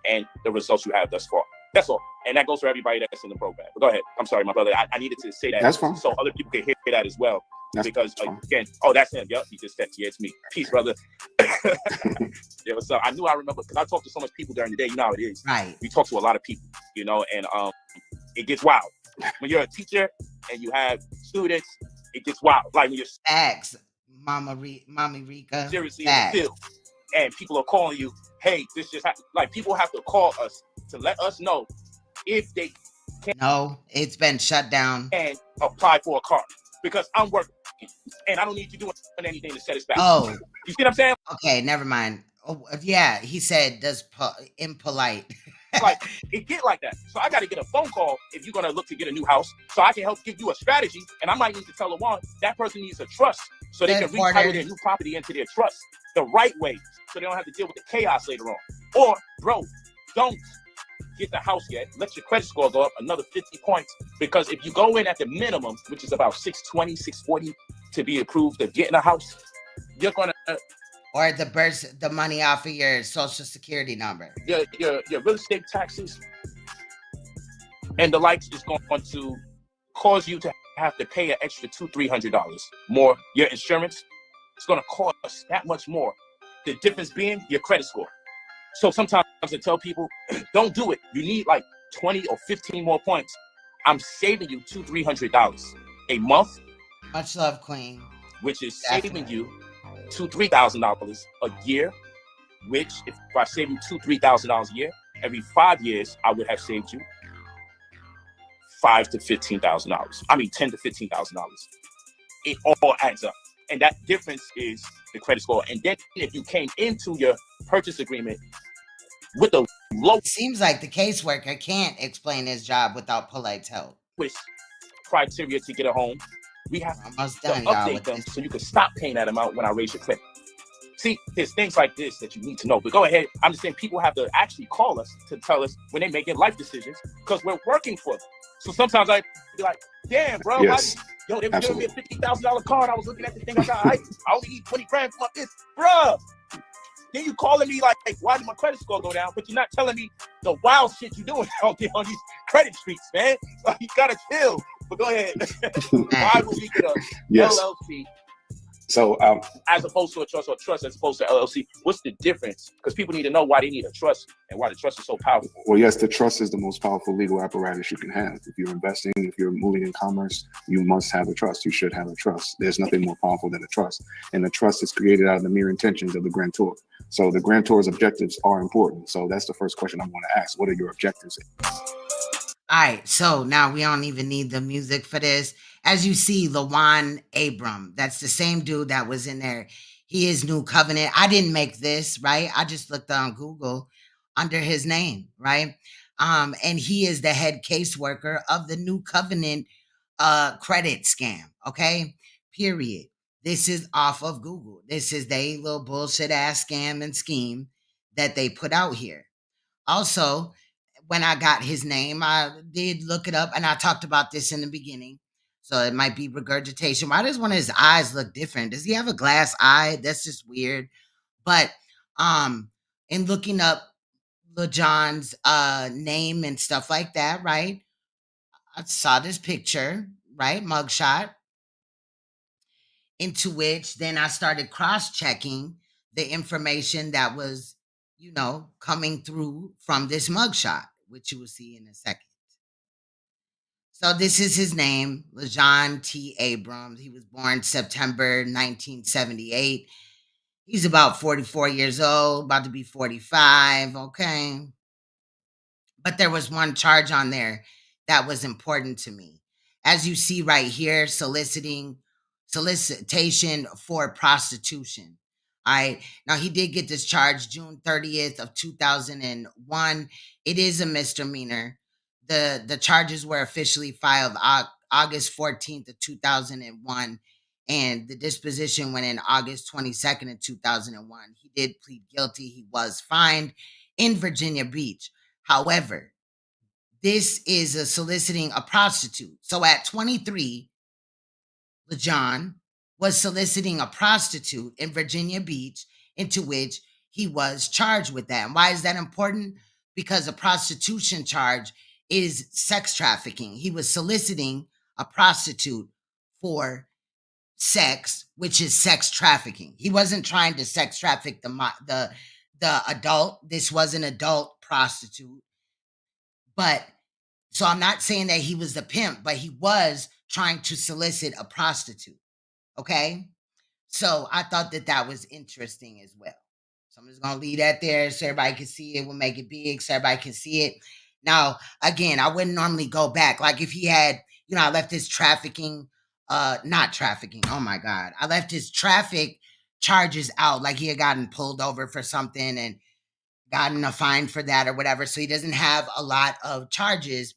And the results you have thus far. That's all. And that goes for everybody that's in the program. But go ahead. I'm sorry, my brother. I needed to say that. That's fine. So other people can hear that as well. That's because, fine. Again, oh, that's him. Yep, he just texted. Yeah, it's me. Peace, brother. Yeah, what's up? I knew I remember because I talked to so much people during the day. You know how it is. Right. We talk to a lot of people, and it gets wild. When you're a teacher and you have students, it gets wild. Like when you're... Facts, Mommy Rika. Seriously, in the field. And people are calling you, hey, this just happened. Like, people have to call us to let us know if they can. No, it's been shut down. And apply for a car. Because I'm working. And I don't need you doing anything to set us back. Oh. You see what I'm saying? Okay, never mind. Oh, yeah, he said, impolite. Like, it get like that. So I got to get a phone call if you're going to look to get a new house, so I can help give you a strategy. And I might need to tell Lajuan that person needs a trust so they can retitle their new property into their trust the right way, so they don't have to deal with the chaos later on. Or, bro, don't get the house yet. Let your credit score go up another 50 points, because if you go in at the minimum, which is about 620, 640 to be approved of getting a house, you're going to... Or the money off of your social security number. Your real estate taxes and the likes is going to cause you to have to pay an extra $200-300 more. Your insurance is going to cost that much more. The difference being your credit score. So sometimes I tell people, don't do it. You need like 20 or 15 more points. I'm saving you $200-300 a month. Much love, Queen. Which is saving you $2,000-3,000 a year. Which, if I save you $2,000-3,000 a year, every 5 years I would have saved you $5,000 to $15,000. I mean, $10,000 to $15,000. It all adds up, and that difference is the credit score. And then if you came into your purchase agreement with a low, seems like the caseworker can't explain his job without Polight's help. Criteria to get a home, we have almost to done, update them so you can stop paying that amount when I raise your credit. See, there's things like this that you need to know. But go ahead. I'm just saying people have to actually call us to tell us when they're making life decisions, because we're working for them. So sometimes I be like, damn, bro, Yes, they were giving me a $50,000 card. I was looking at the thing. I got, I only need 20 grand for this, bro. Then you calling me like, why did my credit score go down? But you're not telling me the wild shit you're doing out there on these credit streets, man. Like, you gotta chill. But go ahead. Why would we get a LLC? So, as opposed to a trust, or trust as opposed to LLC, what's the difference? Because people need to know why they need a trust and why the trust is so powerful. Well, yes, the trust is the most powerful legal apparatus you can have. If you're investing, if you're moving in commerce, you must have a trust. You should have a trust. There's nothing more powerful than a trust. And the trust is created out of the mere intentions of the grantor. So the grantor's objectives are important. So that's the first question I want to ask. What are your objectives? All right, so now we don't even need the music for this. As you see, Lajuan Abram, that's the same dude that was in there. He is New Covenant. I didn't make this, right? I just looked on Google under his name, right? And he is the head caseworker of the New Covenant credit scam, okay? Period. This is off of Google. This is the little bullshit ass scam and scheme that they put out here. Also, when I got his name, I did look it up, and I talked about this in the beginning, so it might be regurgitation. Why does one of his eyes look different? Does he have a glass eye? That's just weird. But in looking up Lejean's name and stuff like that, right, I saw this picture, right, mugshot, into which then I started cross-checking the information that was, coming through from this mugshot, which you will see in a second. So this is his name, Lajuan T. Abrams. He was born September 1978. He's about 44 years old, about to be 45, okay? But there was one charge on there that was important to me. As you see right here, solicitation for prostitution. All right. Now, he did get this charge June 30th of 2001. It is a misdemeanor. The charges were officially filed August 14th of 2001, and the disposition went in August 22nd of 2001. He did plead guilty. He was fined in Virginia Beach. However, this is a soliciting a prostitute. So at 23, Lejean was soliciting a prostitute in Virginia Beach, into which he was charged with that. And why is that important? Because a prostitution charge is sex trafficking. He was soliciting a prostitute for sex, which is sex trafficking. He wasn't trying to sex traffic the adult. This was an adult prostitute. But so I'm not saying that he was the pimp, but he was trying to solicit a prostitute. Okay? So I thought that was interesting as well. So I'm just going to leave that there so everybody can see it. We'll make it big so everybody can see it. Now, again, I wouldn't normally go back. Like if he had, I left his trafficking, not trafficking. Oh my God. I left his traffic charges out. Like he had gotten pulled over for something and gotten a fine for that or whatever. So he doesn't have a lot of charges.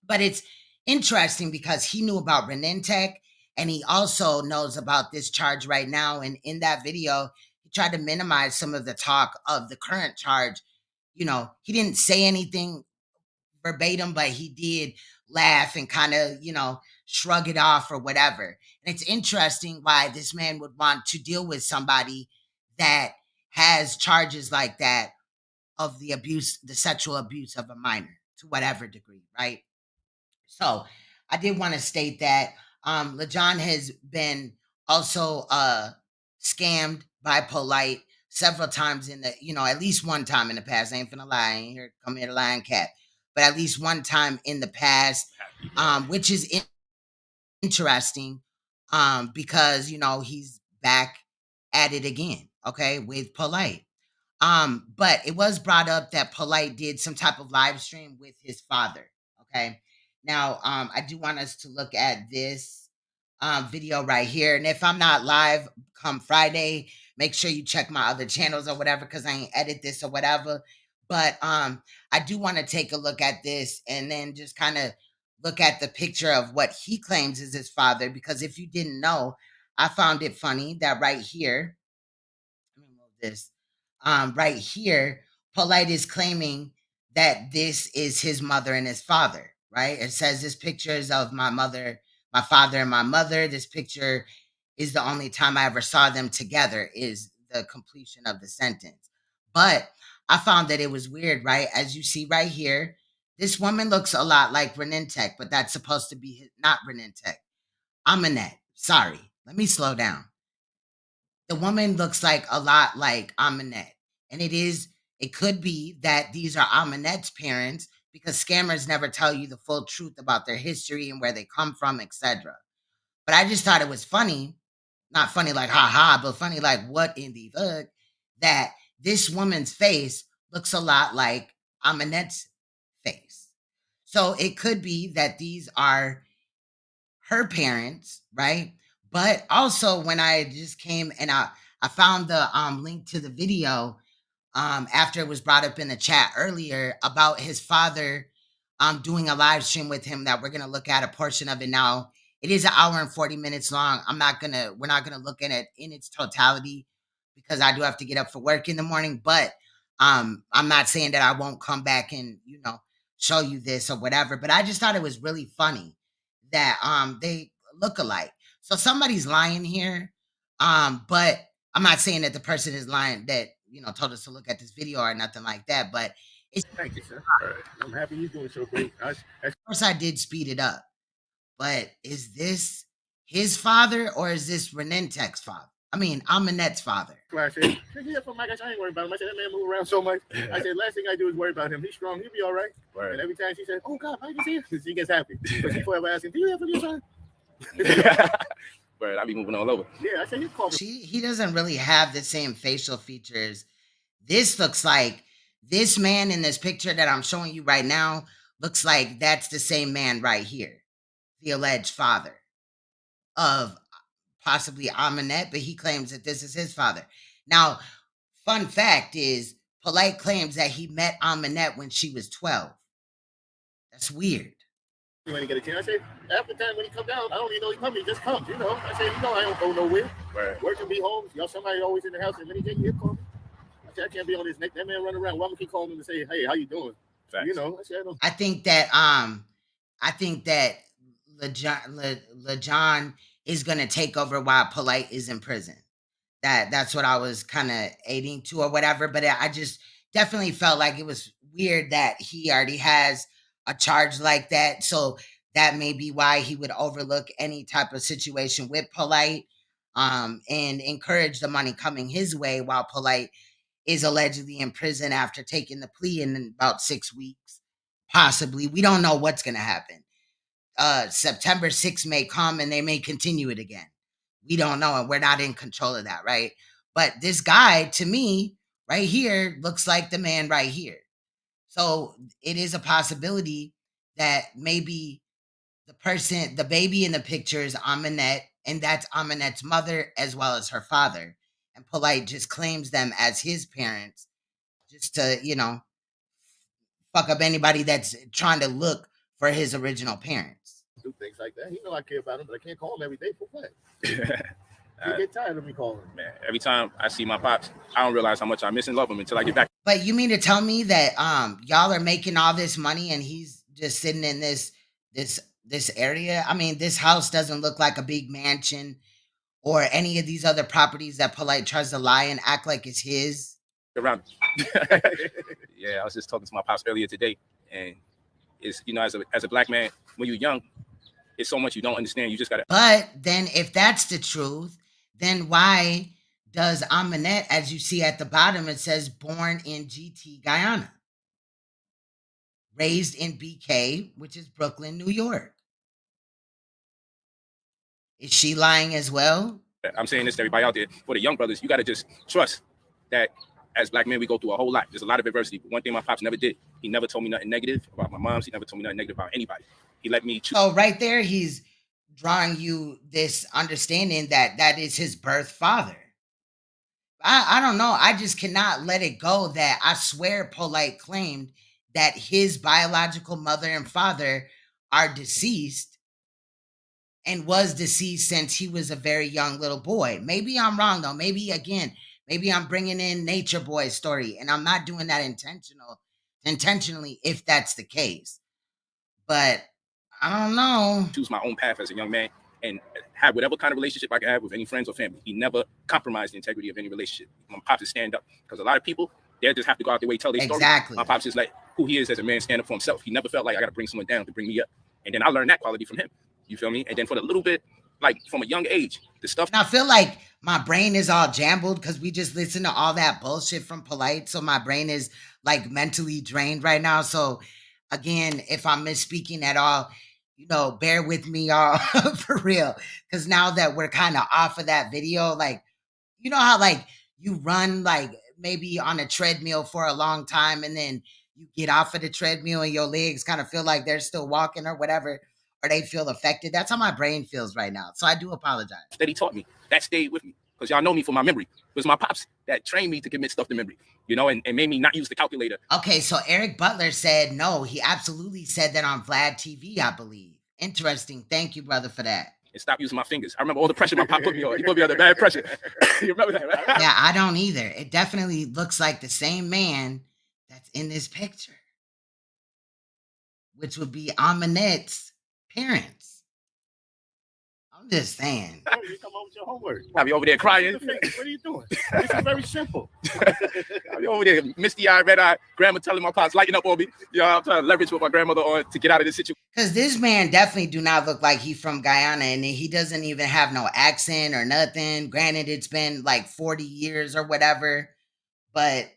But it's interesting because he knew about Renentech and he also knows about this charge right now. And in that video, he tried to minimize some of the talk of the current charge. You know, he didn't say anything verbatim, but he did laugh and kind of, you know, shrug it off or whatever. And it's interesting why this man would want to deal with somebody that has charges like that of the abuse, the sexual abuse of a minor to whatever degree, right? So I did want to state that Lejean has been also scammed by Polight several times in the, you know, at least one time in the past. I ain't finna lie, I ain't here come here to lie and cat, but at least one time in the past, which is interesting, because you know he's back at it again, okay, with Polight. But it was brought up that Polight did some type of live stream with his father. Okay. Now, I do want us to look at this video right here. And if I'm not live come Friday, make sure you check my other channels or whatever, because I ain't edit this or whatever. But I do want to take a look at this and then just kind of look at the picture of what he claims is his father. Because if you didn't know, I found it funny that right here, let me move this. Right here, Polight is claiming that this is his mother and his father, right? It says this picture is of my mother, my father, and my mother. This picture is the only time I ever saw them together, is the completion of the sentence. But I found that it was weird, right? As you see right here, this woman looks a lot like Renentech, but that's supposed to be not Renentech. Aminette. Sorry. Let me slow down. The woman looks like a lot like Aminette. And it could be that these are Aminette's parents, because scammers never tell you the full truth about their history and where they come from, etc. But I just thought it was funny, not funny like ha ha, but funny like what in the fuck, that this woman's face looks a lot like Aminette's face. So it could be that these are her parents, right? But also when I just came and I found the link to the video after it was brought up in the chat earlier about his father doing a live stream with him, that we're gonna look at a portion of it now. It is an hour and 40 minutes long. We're not gonna look at it in its totality because I do have to get up for work in the morning. But I'm not saying that I won't come back and, you know, show you this or whatever. But I just thought it was really funny that they look alike. So somebody's lying here. But I'm not saying that the person is lying that, you know, told us to look at this video or nothing like that. But it's, thank you, sir. All right. I'm happy you're doing so great. of course I did speed it up. But is this his father or is this Renentech's father? I mean, Aminette's father. I said, I ain't worried about him. I said, that man move around so much. I said, last thing I do is worry about him. He's strong. He'll be all right. Right. And every time she said, oh, God, Mike is here, she gets happy. But she forever asking, do you have your son? But I be moving all over. Yeah, I said, he's called. He doesn't really have the same facial features. This looks like this man in this picture that I'm showing you right now looks like that's the same man right here, the alleged father of possibly Aminette, but he claims that this is his father. Now, fun fact is, Polight claims that he met Aminette when she was 12. That's weird. When he get a chance, I said, after time when he come down, I don't even know he come, he just comes, you know. I said, you know, I don't go nowhere. Right. Work can be home. Y'all, somebody always in the house, and when he get here, call me. I said, I can't be on this neck. That man run around. Why would he call him and say, hey, how you doing? Facts. You know, I said, I think that Lejean is gonna take over while Polight is in prison. That's what I was kind of aiding to or whatever. But I just definitely felt like it was weird that he already has a charge like that. So that may be why he would overlook any type of situation with Polight and encourage the money coming his way while Polight is allegedly in prison after taking the plea in about 6 weeks. Possibly. We don't know what's going to happen. September 6th may come and they may continue it again. We don't know, and we're not in control of that, right? But this guy, to me, right here, looks like the man right here. So it is a possibility that maybe the baby in the picture is Aminette, and that's Aminette's mother as well as her father. And Polight just claims them as his parents just to, you know, fuck up anybody that's trying to look for his original parents. Do things like that. He know I care about him, but I can't call him every day for what? You get tired of me calling him. Man, every time I see my pops, I don't realize how much I miss and love him until I get back. But you mean to tell me that y'all are making all this money and he's just sitting in this area? I mean, this house doesn't look like a big mansion or any of these other properties that Polight tries to lie and act like it's his. Around. Yeah, I was just talking to my pops earlier today, and it's, you know, as a black man, when you're young, it's so much you don't understand. You just gotta. But then, if that's the truth, then why does Amanette, as you see at the bottom, it says born in GT, Guyana, raised in BK, which is Brooklyn, New York? Is she lying as well? I'm saying this to everybody out there. For the young brothers, you gotta just trust that as black men, we go through a whole lot. There's a lot of adversity. But one thing my pops never did, he never told me nothing negative about my moms. He never told me nothing negative about anybody. He let me choose. So right there, he's drawing you this understanding that that is his birth father. I don't know. I just cannot let it go that I swear Polight claimed that his biological mother and father are deceased and was deceased since he was a very young little boy. Maybe I'm wrong though. Maybe I'm bringing in Nature Boy's story and I'm not doing that intentionally if that's the case. But I don't know. Choose my own path as a young man and have whatever kind of relationship I can have with any friends or family. He never compromised the integrity of any relationship. My pops is stand up, because a lot of people, they just have to go out their way, tell their story. Exactly. My pops is like who he is as a man, stand up for himself. He never felt like I got to bring someone down to bring me up. And then I learned that quality from him. You feel me? And then for the little bit, like from a young age, the stuff. And I feel like my brain is all jambled because we just listened to all that bullshit from Polight. So my brain is like mentally drained right now. So again, if I'm misspeaking at all, you know, bear with me, y'all, for real. Because now that we're kind of off of that video, like, you know how like you run like maybe on a treadmill for a long time and then you get off of the treadmill and your legs kind of feel like they're still walking or whatever, or they feel affected. That's how my brain feels right now. So I do apologize. That he taught me, that stayed with me. Because y'all know me for my memory. It was my pops that trained me to commit stuff to memory, you know, and made me not use the calculator. Okay, so Eric Butler said no. He absolutely said that on Vlad TV, I believe. Interesting. Thank you, brother, for that. And stop using my fingers. I remember all the pressure my pop put me on. He put me under bad pressure. You remember that, right? Yeah, I don't either. It definitely looks like the same man that's in this picture, which would be Amanette's parents. I'm just saying. You come over with your homework. I'll be over there crying. What are you doing? This is very simple. I'll be over there, misty-eyed, red-eyed, grandma telling my pops, lighting up on me. You know, I'm trying to leverage what my grandmother on to get out of this situation. Because this man definitely do not look like he's from Guyana, and he doesn't even have no accent or nothing. Granted, it's been like 40 years or whatever, but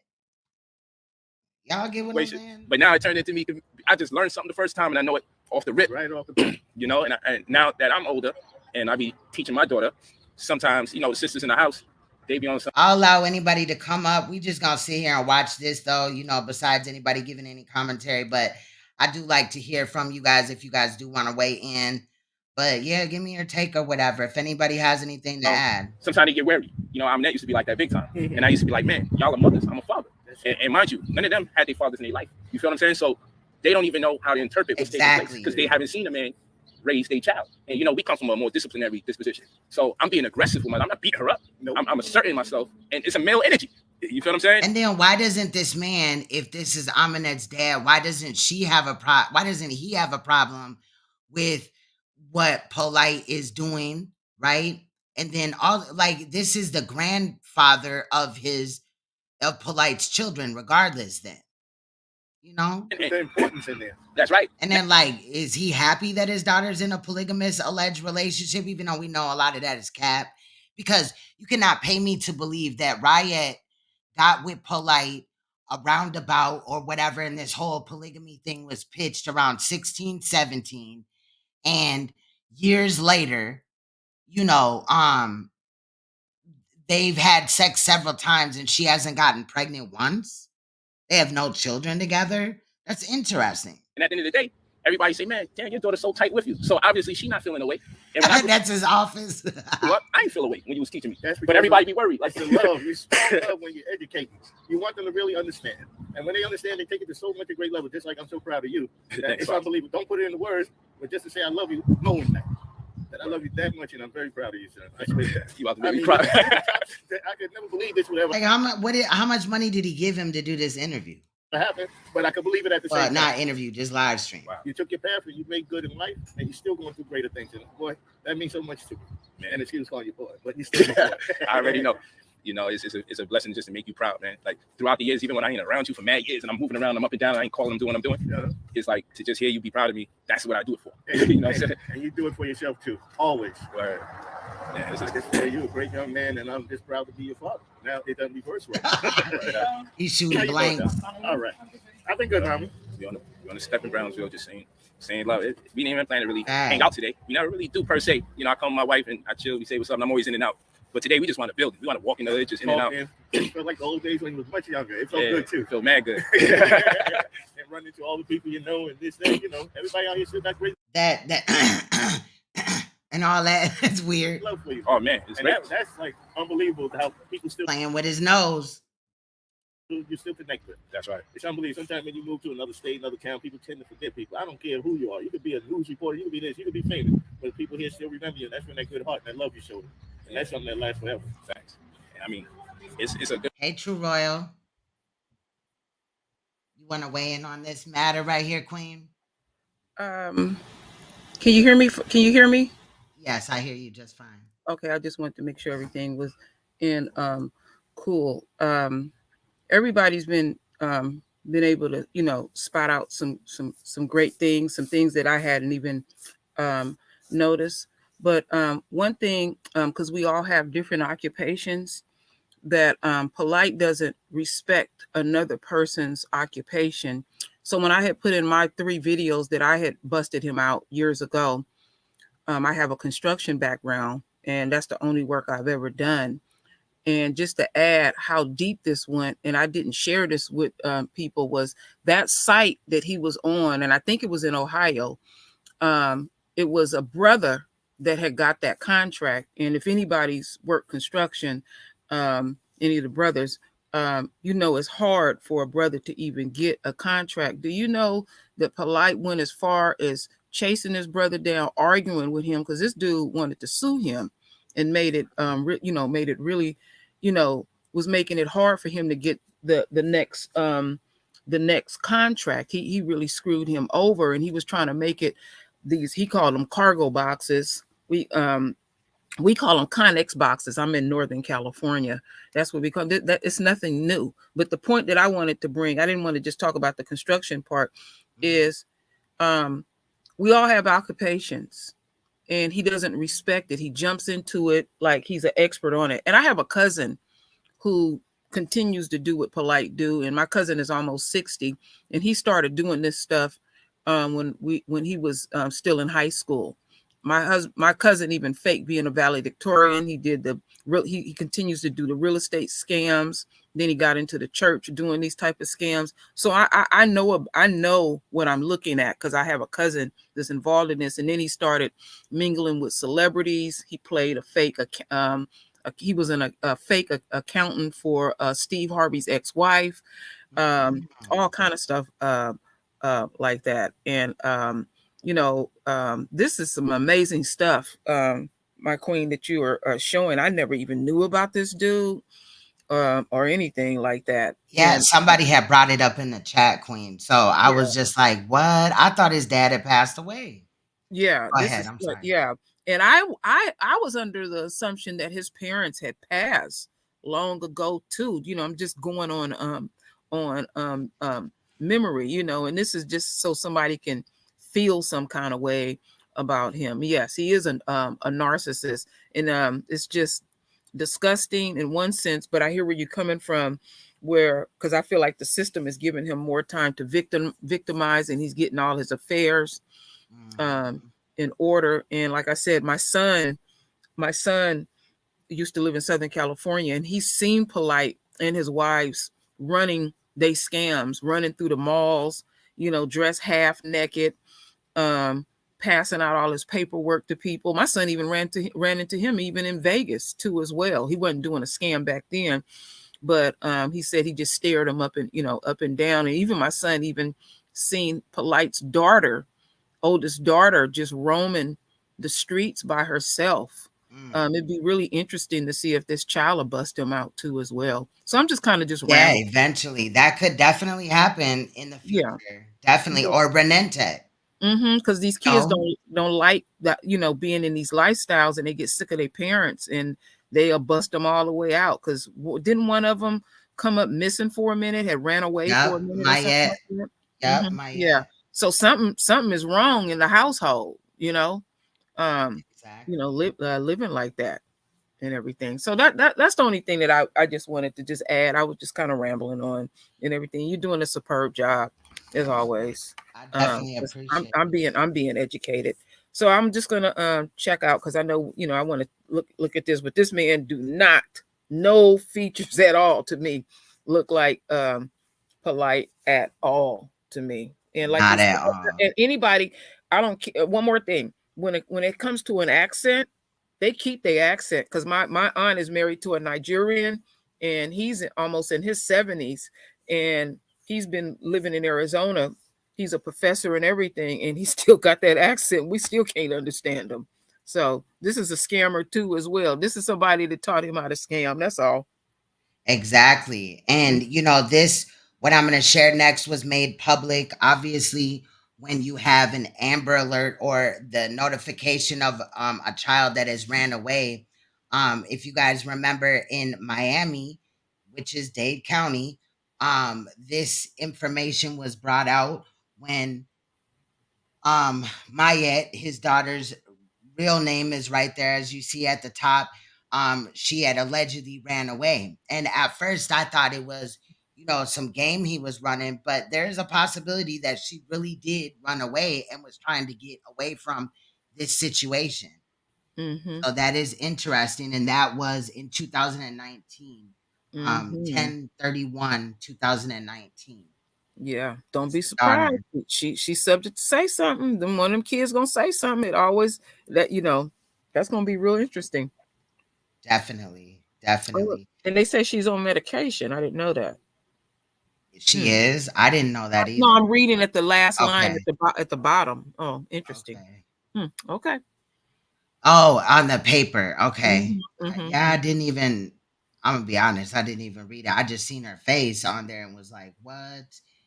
y'all get what I'm saying? But now it turned into me. I just learned something the first time, and I know it off the rip. Right off the bat. You know, and now that I'm older, and I be teaching my daughter, sometimes, you know, the sisters in the house, they be on something. I'll allow anybody to come up. We just gonna sit here and watch this though, you know, besides anybody giving any commentary. But I do like to hear from you guys if you guys do want to weigh in. But yeah, give me your take or whatever. If anybody has anything to add. Sometimes they get wary. You know, Amanette used to be like that big time. And I used to be like, man, y'all are mothers. I'm a father. And mind you, none of them had their fathers in their life. You feel what I'm saying? So they don't even know how to interpret what's taking place because they haven't seen a man raise their child. And, you know, we come from a more disciplinary disposition. So I'm being aggressive with my, I'm not beating her up. Nope. I'm asserting myself. And it's a male energy. You feel what I'm saying? And then why doesn't this man, if this is Amanette's dad, why doesn't he have a problem with what Polight is doing, right? And then all like this is the grandfather of Polight's children, regardless then. You know? And the importance in there. That's right. And then like, is he happy that his daughter's in a polygamous alleged relationship, even though we know a lot of that is cap? Because you cannot pay me to believe that Riot got with Polight a roundabout or whatever, and this whole polygamy thing was pitched around 16, 17. And years later, you know, they've had sex several times and she hasn't gotten pregnant once. They have no children together. That's interesting. And at the end of the day, everybody say, man, damn, your daughter's so tight with you. So obviously she not feeling away. And when That's his office. well, I ain't feel away when you was teaching me. But everybody be worried. Like the love, you love when you educate. You want them to really understand. And when they understand, they take it to so much a great level, just like I'm so proud of you. It's unbelievable. Don't put it in the words, but just to say I love you, knowing that I love you that much, and I'm very proud of you, son. I swear. You about to make me cry. I could never believe this would ever how much money did he give him to do this interview? happen, but I could believe it at the same time. Not interview, just live stream. Wow. You took your path and you made good in life, and you're still going through greater things. And boy, that means so much to me. Man, and excuse calling you boy, but you still boy. I already know. You know, it's a blessing just to make you proud, man. Like throughout the years, even when I ain't around you for mad years and I'm moving around, I'm up and down, I ain't calling them, doing what I'm doing. Yeah. It's like to just hear you be proud of me. That's what I do it for. You know what I'm saying? And you do it for yourself too, always. Right. Yeah, I just say you're a great young man, and I'm just proud to be your father. Now it doesn't reverse way. He's shooting blank. All right. I've been good, homie. We on the stepping Brownsville, just saying love. We didn't even plan to really hang out today. We never really do per se. You know, I come with my wife and I chill. We say what's up. And I'm always in and out. But today we just want to build it. We want to walk in the just in and out. It felt like the old days when you was much younger. It felt good too. It felt mad good. And run into all the people you know and this, that, you know, everybody out here still got great. That and all that. It's weird. Love for you. Oh man, it's great. That's like unbelievable how people still playing with his nose. You still connect with. That's right. It's unbelievable. Sometimes when you move to another state, another town, people tend to forget people. I don't care who you are. You could be a news reporter. You could be this. You could be famous. But people here still remember you. And that's when that good heart and that love you showed. And that's something that lasts forever. Thanks. I mean, it's a good. Hey, True Royal. You want to weigh in on this matter right here, Queen? Can you hear me? Can you hear me? Yes, I hear you just fine. Okay, I just wanted to make sure everything was in cool. Everybody's been able to, you know, spot out some great things, some things that I hadn't even noticed. But one thing, because we all have different occupations, that Polight doesn't respect another person's occupation. So when I had put in my 3 videos that I had busted him out years ago, I have a construction background, and that's the only work I've ever done. And just to add how deep this went, and I didn't share this with people, was that site that he was on, and I think it was in Ohio. It was a brother that had got that contract. And if anybody's worked construction, any of the brothers, you know, it's hard for a brother to even get a contract. Do you know that Polight went as far as chasing his brother down, arguing with him, because this dude wanted to sue him, and made it, made it really, was making it hard for him to get the next contract. He really screwed him over, and he was trying to make it he called them cargo boxes. We call them Connex boxes. I'm in Northern California. That's what we call it. That it's nothing new. But the point that I wanted to bring, I didn't want to just talk about the construction part, is we all have occupations, and he doesn't respect it. He jumps into it like he's an expert on it. And I have a cousin who continues to do what Polight do. And my cousin is almost 60, and he started doing this stuff when he was still in high school. My cousin even faked being a valedictorian. He did he continues to do the real estate scams. Then he got into the church doing these type of scams. So I know what I'm looking at, because I have a cousin that's involved in this. And then he started mingling with celebrities. He played a fake he was a fake accountant for Steve Harvey's ex-wife, all kind of stuff like that. And this is some amazing stuff, my queen, that you are showing. I never even knew about this dude or anything like that. Yeah, somebody had brought it up in the chat, Queen. So I was just like, what? I thought his dad had passed away. Yeah. Go ahead. I'm sorry. Yeah. And I was under the assumption that his parents had passed long ago too. I'm just going on memory, and this is just so somebody can feel some kind of way about him. Yes, he is a narcissist, and it's just disgusting in one sense. But I hear where you're coming from, because I feel like the system is giving him more time to victimize, and he's getting all his affairs in order. And like I said, my son used to live in Southern California, and he's seen Polight and his wives running through the malls, dressed half naked, passing out all his paperwork to people. My son even ran into him even in Vegas too as well. He wasn't doing a scam back then, but he said he just stared him up and up and down. And even my son even seen Polight's oldest daughter, just roaming the streets by herself. It'd be really interesting to see if this child will bust him out too as well. So I'm just kind of just rambling. Eventually that could definitely happen in the future. Definitely. Or Renente. Because these kids don't like that, being in these lifestyles, and they get sick of their parents, and they'll bust them all the way out. Because didn't one of them come up missing for a minute, had ran away for a minute? Yeah. So something is wrong in the household, Exactly. Living like that and everything. So that's the only thing that I just wanted to just add. I was just kind of rambling on and everything. You're doing a superb job as always. I definitely appreciate I'm being educated. So I'm just gonna check out, because I know I want to look at this, but this man no features at all to me look like Polight at all to me. And like not at all. And anybody, I don't care. One more thing, when it comes to an accent, they keep their accent, because my aunt is married to a Nigerian, and he's almost in his 70s, and he's been living in Arizona. He's a professor and everything, and he still got that accent. We still can't understand him. So this is a scammer too as well. This is somebody that taught him how to scam. That's all. Exactly. And this, what I'm going to share next, was made public. Obviously, when you have an Amber Alert or the notification of a child that has ran away, if you guys remember in Miami, which is Dade County, this information was brought out when Mayette, his daughter's real name is right there, as you see at the top. She had allegedly ran away. And at first I thought it was, some game he was running, but there's a possibility that she really did run away and was trying to get away from this situation. So that is interesting. And that was in 2019, 10/31/2019. Yeah, don't be surprised. She's subject to say something. Then one of them kids gonna say something. It always that's gonna be real interesting. Definitely. And they say she's on medication. I didn't know that. She is. I didn't know that either. No, I'm reading at the last line at the bottom. Oh, interesting. Okay. Oh, on the paper. Okay. Yeah, I didn't even. I'm gonna be honest. I didn't even read it. I just seen her face on there and was like, "What?"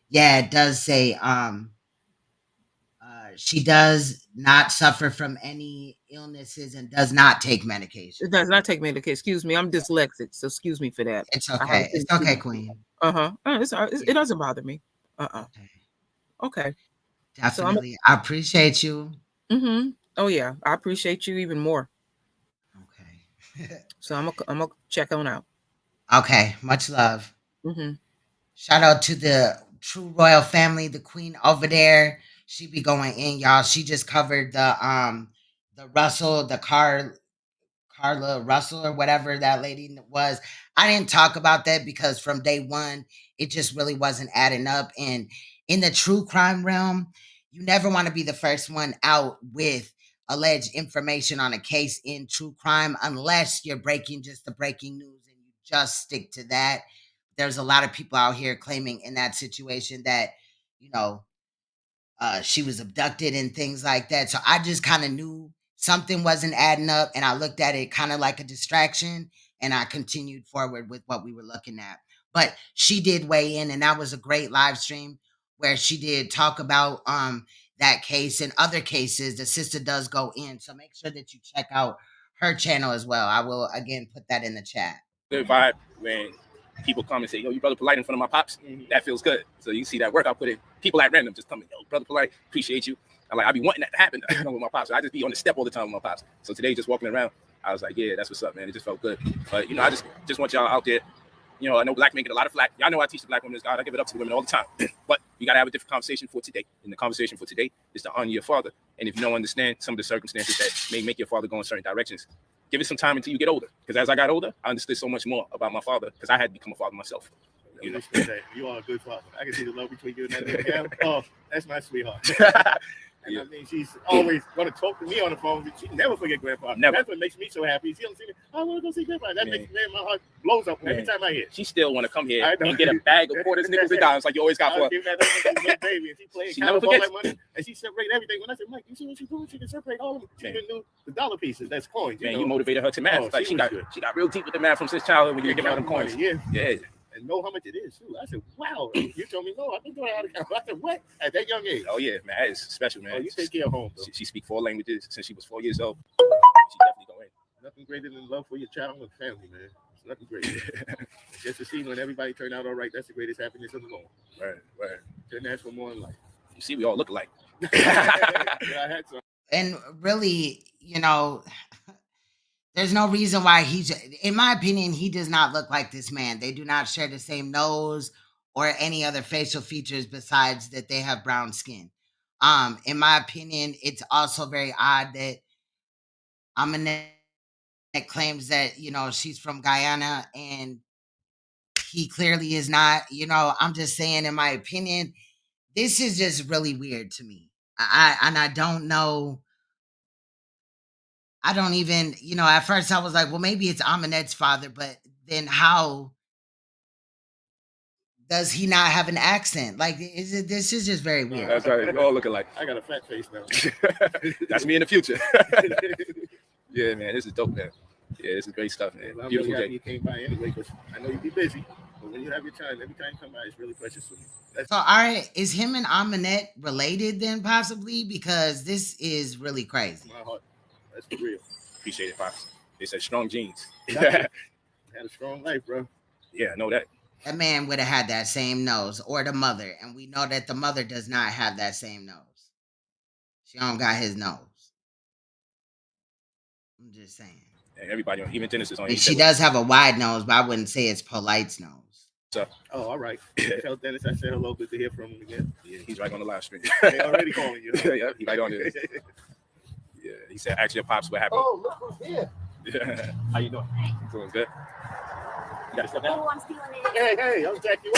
Yeah, it does say she does not suffer from any illnesses and does not take medication. It does not take medication. Excuse me, I'm dyslexic, so excuse me for that. It's okay. It's okay, Queen. It doesn't bother me. Okay. Definitely. So I appreciate you. Oh yeah, I appreciate you even more. Okay. So I'm gonna check on out. Okay. Much love. Shout out to the True Royal family, the Queen over there. She be going in, y'all. She just covered the Russell, Carla Russell or whatever that lady was. I didn't talk about that because from day one, it just really wasn't adding up. And in the true crime realm, you never want to be the first one out with alleged information on a case in true crime, unless you're breaking just the breaking news and you just stick to that. There's a lot of people out here claiming in that situation that, she was abducted and things like that. So I just kind of knew something wasn't adding up, and I looked at it kind of like a distraction, and I continued forward with what we were looking at. But she did weigh in, and that was a great live stream where she did talk about that case and other cases. The sister does go in, so make sure that you check out her channel as well. I will again put that in the chat. Good vibe when people come and say, "Yo, you brother Polight in front of my pops." That feels good. So you see that work. I put it. People at random just come in, "Yo, brother Polight, appreciate you." I be wanting that to happen with my pops. So I just be on the step all the time with my pops. So today, just walking around, I was like, "Yeah, that's what's up, man." It just felt good. But I just want y'all out there. I know black men get a lot of flack. Y'all know I teach the black women this God. I give it up to the women all the time. But we gotta have a different conversation for today. And the conversation for today is to honor your father. And if you don't understand some of the circumstances that may make your father go in certain directions, give it some time until you get older. Because as I got older, I understood so much more about my father because I had to become a father myself. You are a good father. I can see the love between you and that little gal. Oh, that's my sweetheart. And I mean, she's always going to talk to me on the phone. But she never forget Grandpa. Never. That's what makes me so happy. She don't see me. I want to go see Grandpa. That makes my heart blows up every time I hear. She still want to come here and get a bag of quarters, nickels, and dimes like you always got for her. Give that little baby, and she playing count all that money, and she separate everything. When I said, Mike, you see what she's doing? She can separate all of them. She even knew the dollar pieces. That's coins. You motivated her to math. Like she got real deep with the math from since childhood when you were giving her them coins. Yeah. And know how much it is too. I said, wow. You told me no. I've been doing it out of count. I said, what? At that young age? Oh yeah, man, that is special, man. Oh, you take care of home. She speaks 4 languages since she was 4 years old. She definitely go in. Nothing greater than love for your child and family, man. It's nothing greater. Just to see when everybody turn out all right, that's the greatest happiness of them all. Right. Couldn't ask for more in life. You see, we all look alike. Yeah, I had some. And really, there's no reason why in my opinion, he does not look like this man. They do not share the same nose or any other facial features besides that they have brown skin. In my opinion, it's also very odd that Amanette claims that, she's from Guyana and he clearly is not. I'm just saying, in my opinion, this is just really weird to me. I don't know. I don't even, at first I was like, well, maybe it's Amanette's father, but then how does he not have an accent? Like, this is just very weird. That's right. We all look alike. I got a fat face now. That's me in the future. Yeah, man, this is dope, man. Yeah, this is great stuff, man. Well, I'm Beautiful really day. happy you came by anyway, because I know you'd be busy. But when you have your time, every time you come by, it's really precious for you. So, all right, is him and Amanette related then, possibly? Because this is really crazy. My heart. That's for real. Appreciate it, Pops. They said strong genes. Had a strong life, bro. Yeah, I know that. That man would have had that same nose, or the mother, and we know that the mother does not have that same nose. She don't got his nose. I'm just saying. And everybody, even Genesis on. She does have a wide nose, but I wouldn't say it's Polight's nose. So, all right. Tell Dennis I said hello. Good to hear from him again. Yeah, he's right on the live stream. They already calling you. Yeah, he's right on it. Yeah, he said, "Ask your pops what happened." Oh, look who's here. Yeah. How you doing? Doing good. You got to step down? Oh, I'm stealing it. Hey, I'm Jack. You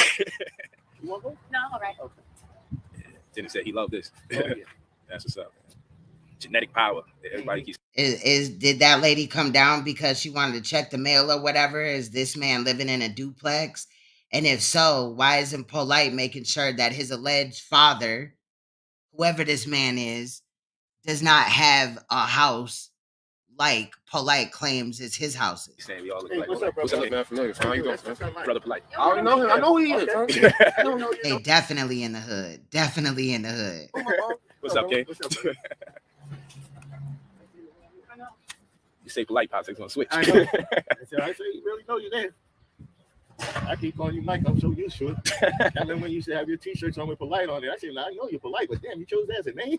want to go? No, all right. Okay. Yeah. Dennis said he loved this. Oh, yeah. That's what's up, man. Genetic power. Everybody keeps. Did that lady come down because she wanted to check the mail or whatever? Is this man living in a duplex? And if so, why isn't Polight making sure that his alleged father, whoever this man is, does not have a house like Polight claims is his house? Saying we all look Hey, like. what's up, What's up, man? Familiar. How you doing, man? Brother Polight. I already know him. I know who he is. Okay. They definitely in the hood. Definitely in the hood. What's up, Kay? You say Polight, Pops. It's gonna switch. I know. I say you really know you're there. I keep calling you Mike. I'm so used to it. And then when you used to have your T-shirts on with Polight on it, I said, "I know you're Polight, but damn, you chose that as a name."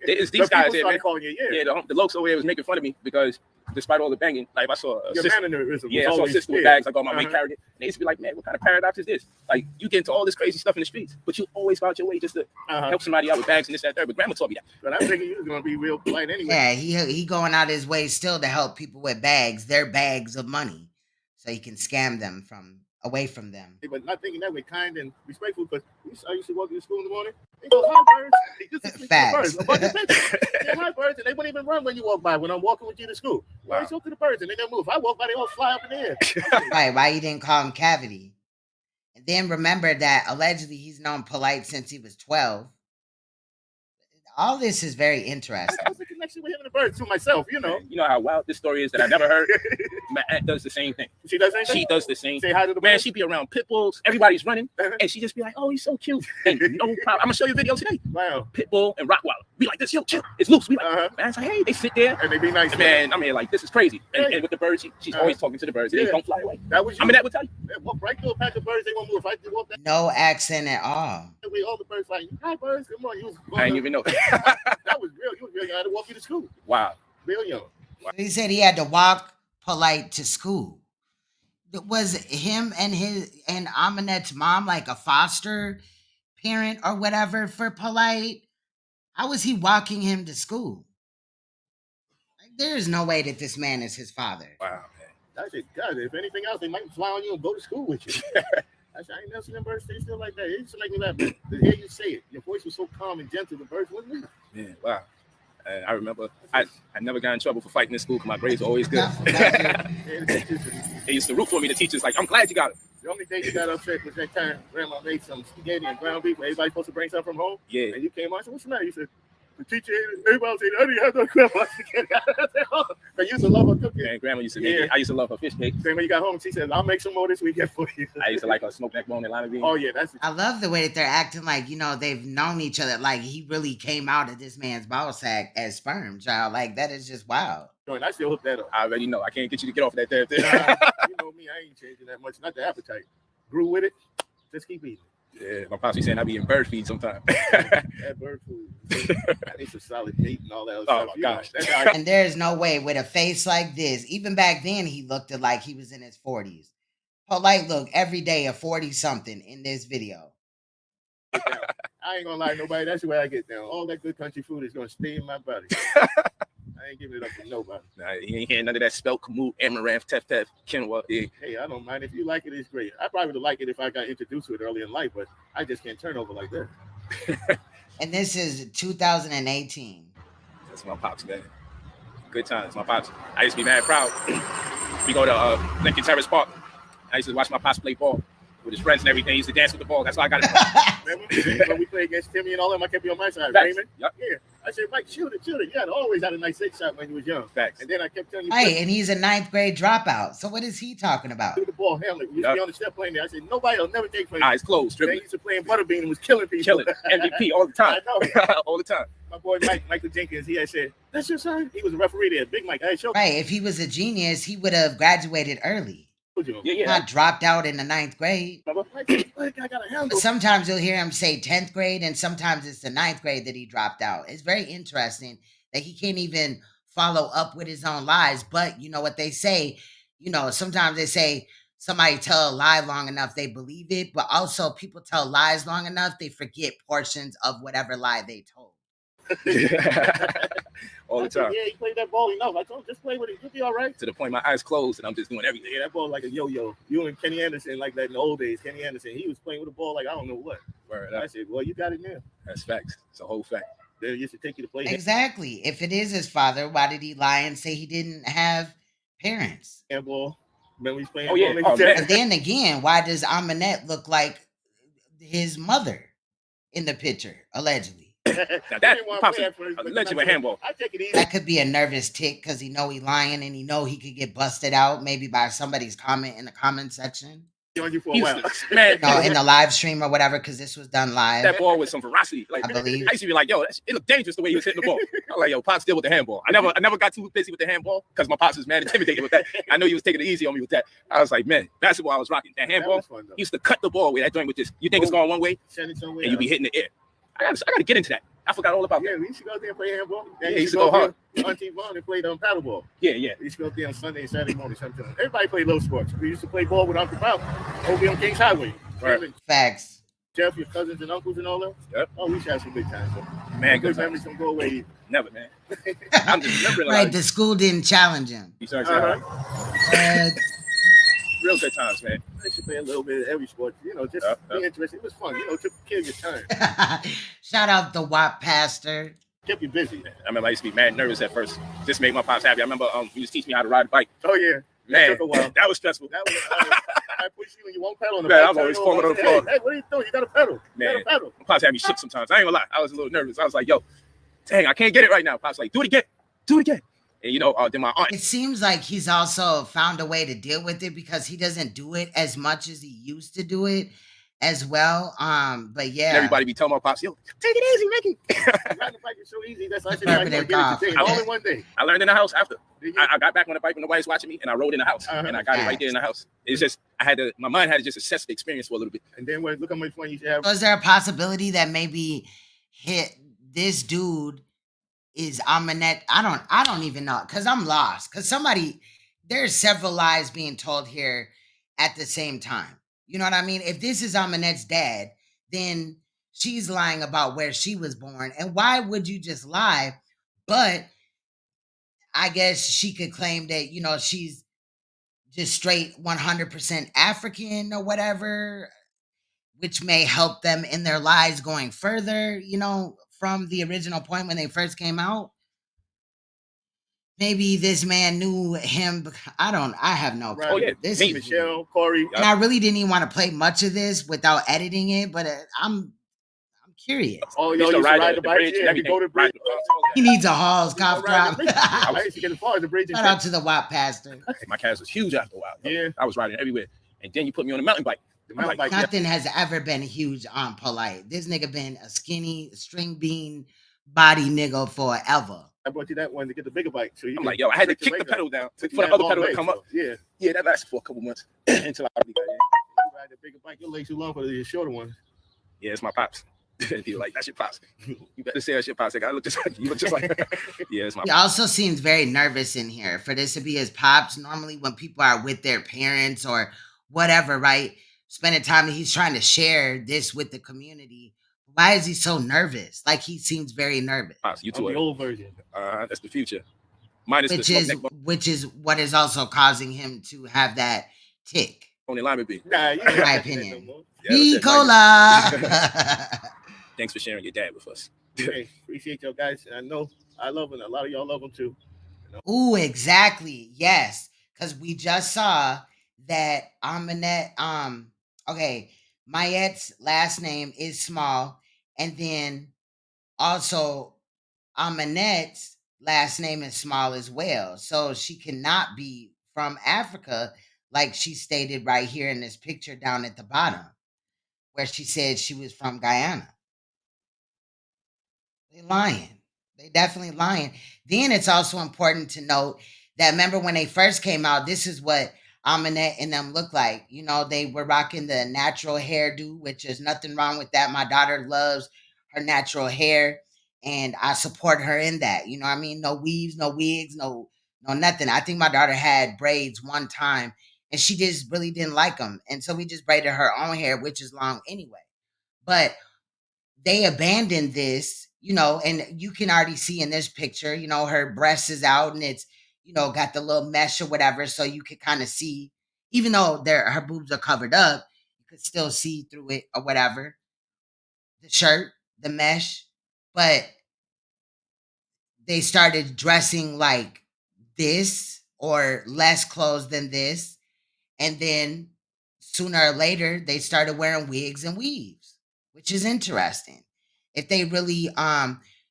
It's these guys here, man. Calling you, Yeah, the lokes over here was making fun of me because despite all the banging, like if I saw a your sister, mannerism. I saw a sister with bags like on my main character. They used to be like, "Man, what kind of paradox is this? Like you get into all this crazy stuff in the streets, but you always go out your way just to help somebody out with bags and this, that, third." But Grandma taught me that. But I'm thinking you was gonna be real polite anyway. Yeah, he going out his way still to help people with bags, their bags of money, so he can scam them away from them. But not thinking that way, kind and respectful. Because I used to walk to school in the morning. They go, "Hi, birds." They just speak to the Facts. birds. A bunch of pictures. Yeah, "Hi, birds," and they wouldn't even run when you walk by. When I'm walking with you to school, Wow. I talk to the birds and they don't move. If I walk by, they all fly up in the air. Right, why you didn't call him Cavity? And then remember that allegedly he's known Polight since he was 12. All this is very interesting. What's the connection with him and the birds to myself? You know. You know how wild this story is that I never heard. My aunt does the same thing. She does anything? She does the same. Say hi to the Man, birds. she be around pit bulls. Everybody's running, and she just be like, "Oh, he's so cute." And no problem. I'm gonna show you a video today. Wow. Pit bull and Rottweiler. We like this. Yo, chill. It's loose. We like. Man, it's like, hey, they sit there. And they be nice. Man, I mean, like this is crazy. And with the birds, she's always talking to the birds. They don't fly away. That was you. I mean, that would tell you. They walk right through a patch of birds. They won't move. If I did walk that No accent at all. way, all the birds like, "Hi, birds. Come on." You was I didn't even know. That was real. You was real young. I had to walk you to school. Wow. Real young. He said he had to walk Polight to school. Was him and Amanette's mom like a foster parent or whatever for Polight? How was he walking him to school? Like, there's no way that this man is his father. Wow, man. I said, God, if anything else, they might fly on you and go to school with you. I said, I ain't never seen them birds stay still like that. It used to make me laugh. To hear you say it, your voice was so calm and gentle. The birds wouldn't leave. Yeah, wow. I remember I never got in trouble for fighting in school because my grades were always good. They used to root for me. The teachers like, I'm glad you got it. The only day you got upset was that time Grandma made some spaghetti and ground beef. Everybody's supposed to bring something from home. Yeah. And you came on. I said, what's the matter? You said, the teacher, everybody said, I didn't have no grandma spaghetti. I used to love her cooking. And Grandma used to make it. I used to love her fish cake. Then when you got home, she said, I'll make some more this weekend for you. I used to like her smoked back bone and lima beans. Oh, yeah. I love the way that they're acting like, they've known each other. Like, he really came out of this man's ball sack as sperm, child. Like, that is just wild. And I still hook that up. I already know. I can't get you to get off of that damn thing. You know me, I ain't changing that much. Not the appetite. Grew with it. Just keep eating. Yeah, my pops be saying I be in bird feed sometimes. That bird food. I need some solid meat and all that other stuff. Oh, my gosh. And there's no way with a face like this, even back then, he looked like he was in his 40s. Polight look every day a 40-something in this video. I ain't gonna lie to nobody. That's the way I get down. All that good country food is gonna stay in my body. I ain't giving it up to nobody. Nah, you ain't hearing none of that spelt, kamut, amaranth, tef, quinoa. Yeah. Hey, I don't mind. If you like it, it's great. I probably would like it if I got introduced to it early in life, but I just can't turn over like that. And this is 2018. That's my pops, man. Good times. My pops. I used to be mad proud. We go to Lincoln Terrace Park. I used to watch my pops play ball with his friends and everything. He used to dance with the ball. That's why I got it. Remember when we played against Timmy and all them? I kept you on my side. Facts. Raymond? Yep. Yeah. I said, Mike, shoot it. You always had a nice hit shot when you was young. Facts. And then I kept telling you, Hey, and he's a 9th grade dropout. So what is he talking about? do the ball, Hamlet. We used to be on the step playing there. I said, nobody will never take from you. Eyes closed, They dribbling, used to play in Butterbean and was killing people. killing, MVP all the time. I know. All the time. My boy Michael Jenkins, he had said, that's your son? He was a referee there. Big Mike. I had showed Right, if he was a genius, he would have graduated early. you. Yeah. Not dropped out in the 9th grade. I got a handle. But sometimes you'll hear him say 10th grade, and sometimes it's the 9th grade that he dropped out. It's very interesting that he can't even follow up with his own lies. But you know what they say, sometimes they say somebody tell a lie long enough, they believe it. But also people tell lies long enough, they forget portions of whatever lie they told. All the time. Yeah, he played that ball enough. I told him, just play with it. You'll be all right. To the point my eyes closed and I'm just doing everything. Yeah, that ball like a yo-yo. You and Kenny Anderson like that in the old days. Kenny Anderson, he was playing with the ball like I don't know what. Word I up. said, well, you got it now. That's facts. It's a whole fact. They used to take you to play. Exactly. If it is his father, why did he lie and say he didn't have parents? Handball. Remember he's playing Oh, yeah. handball? Oh, man. And then again, why does Aminette look like his mother in the picture, allegedly? Now that pops allegedly with handball. I take it easy. That could be a nervous tick because he know he lying and he know he could get busted out maybe by somebody's comment in the comment section. On you for a while. Man, No, in the live stream or whatever, because this was done live. that ball with some veracity. Like I believe. I used to be like, yo, it looked dangerous the way he was hitting the ball. I'm like, yo, Pops deal with the handball. I never got too busy with the handball because my Pops was mad intimidated with that. I know he was taking it easy on me with that. I was like, man, basketball I was rocking. That handball, was fun, though. he used to cut the ball with that joint with this. You think it's going one way Send it somewhere and you be else. hitting the air. I gotta get into that. I forgot all about Yeah, that. we used to go out there and play handball. Yeah, he used to go hard. Auntie Vaughn and played paddleball. Yeah. We used to go up there on Sunday and Saturday morning sometimes. Everybody played little sports. We used to play ball with Uncle Bob over on Kings Highway. Right. Facts. Jeff, your cousins and uncles and all that. Yep. Oh, we used to have some good times. Man, Good good memories times. don't go away either. Never, man. I'm just remembering Right, like, the school didn't challenge him. you started saying, Uh-huh. real good times, man. I used to play a little bit of every sport, just Yep, be yep. interested. It was fun, took care of your time. Shout out the WAP pastor. Kept you busy. I remember I used to be mad nervous at first. Just made my Pops happy. I remember he used to teach me how to ride a bike. Oh, yeah. Man, took a while. that was stressful. That was, I push you and you won't pedal on the Man, bike. I was always Turn over. falling on the Hey, floor. Hey, what are you doing? You got to pedal. Man. You got to pedal. My Pops had me shook sometimes. I ain't gonna lie. I was a little nervous. I was like, yo, dang, I can't get it right now. Pops like, do it again. Do it again. And then my aunt. It seems like he's also found a way to deal with it because he doesn't do it as much as he used to do it as well. But yeah. Everybody be telling my Pops, yo, take it easy, Mickey. Riding the bike is so easy. That's why I said I get it today. All in one day. I learned in the house after. Did you? I got back on the bike when nobody's watching me and I rode in the house. Uh-huh. And I got it right there in the house. It's just, my mind had to just assess the experience for a little bit. And then look how much fun you should have. Was there a possibility that maybe this dude is Aminette? I don't even know because I'm lost. Because there's several lies being told here at the same time. You know what I mean? If this is Aminette's dad, then she's lying about where she was born. And why would you just lie? But I guess she could claim that, she's just straight 100% African or whatever. which may help them in their lives going further, you know, from the original point when they first came out. Maybe this man knew him. I have no clue. Oh, yeah. This Me, is Michelle, weird. Corey. And I really didn't even want to play much of this without editing it, but I'm curious. Oh, We yo, used to you ride ride the the bike, bridge and yeah, you everything. go to the bridge. He needs a Halls cough drop. I used to get as far as the bridge. Shout out to the WAP pastor. My calves was huge after a while. Yeah. I was riding everywhere. And then you put me on a mountain bike. The mountain bike. Nothing has ever been huge on Polight. This nigga been a skinny string bean body nigga forever. I brought you that one to get the bigger bike. So you I'm like, yo, I had to kick the pedal down for the other pedal to come up. Yeah. Yeah, that lasted for a couple months until I really got in. You ride the bigger bike, your legs too long for the shorter one. Yeah, it's my pops. People like, that's your pops. You better say that's your pops. Like, I look just like you. Look just like yeah, it's my He pops. also seems very nervous in here for this to be his pops. Normally when people are with their parents or whatever, right? Spending time, he's trying to share this with the community. Why is he so nervous? Like he seems very nervous. Pops, you I'm too. the old version. That's the future. Minus Which is what is also causing him to have that tick. only lineman B. Nah, you In my opinion. Yeah, E. that's it. Cola. Thanks for sharing your dad with us. Hey, appreciate y'all guys. I know I love him. A lot of y'all love him too. Ooh, exactly. Yes. Because we just saw that okay, Mayette's last name is small. And then also Amanette's last name is small as well. So she cannot be from Africa, like she stated right here in this picture down at the bottom, where she said she was from Guyana. They lying. They definitely lying. Then it's also important to note that remember when they first came out, this is what Amanette and them look like. You know, they were rocking the natural hairdo, which is nothing wrong with that. My daughter loves her natural hair, and I support her in that. You know what I mean? No weaves, no wigs, no nothing. I think my daughter had braids one time, and she just really didn't like them. And so we just braided her own hair, which is long anyway. But they abandoned this, you know, and you can already see in this picture, you know, her breast is out and it's, you know, got the little mesh or whatever. So you could kind of see, even though her boobs are covered up, you could still see through it or whatever. The shirt, the mesh. But they started dressing like this or less clothes than this. And then sooner or later, they started wearing wigs and weaves, which is interesting. If they really,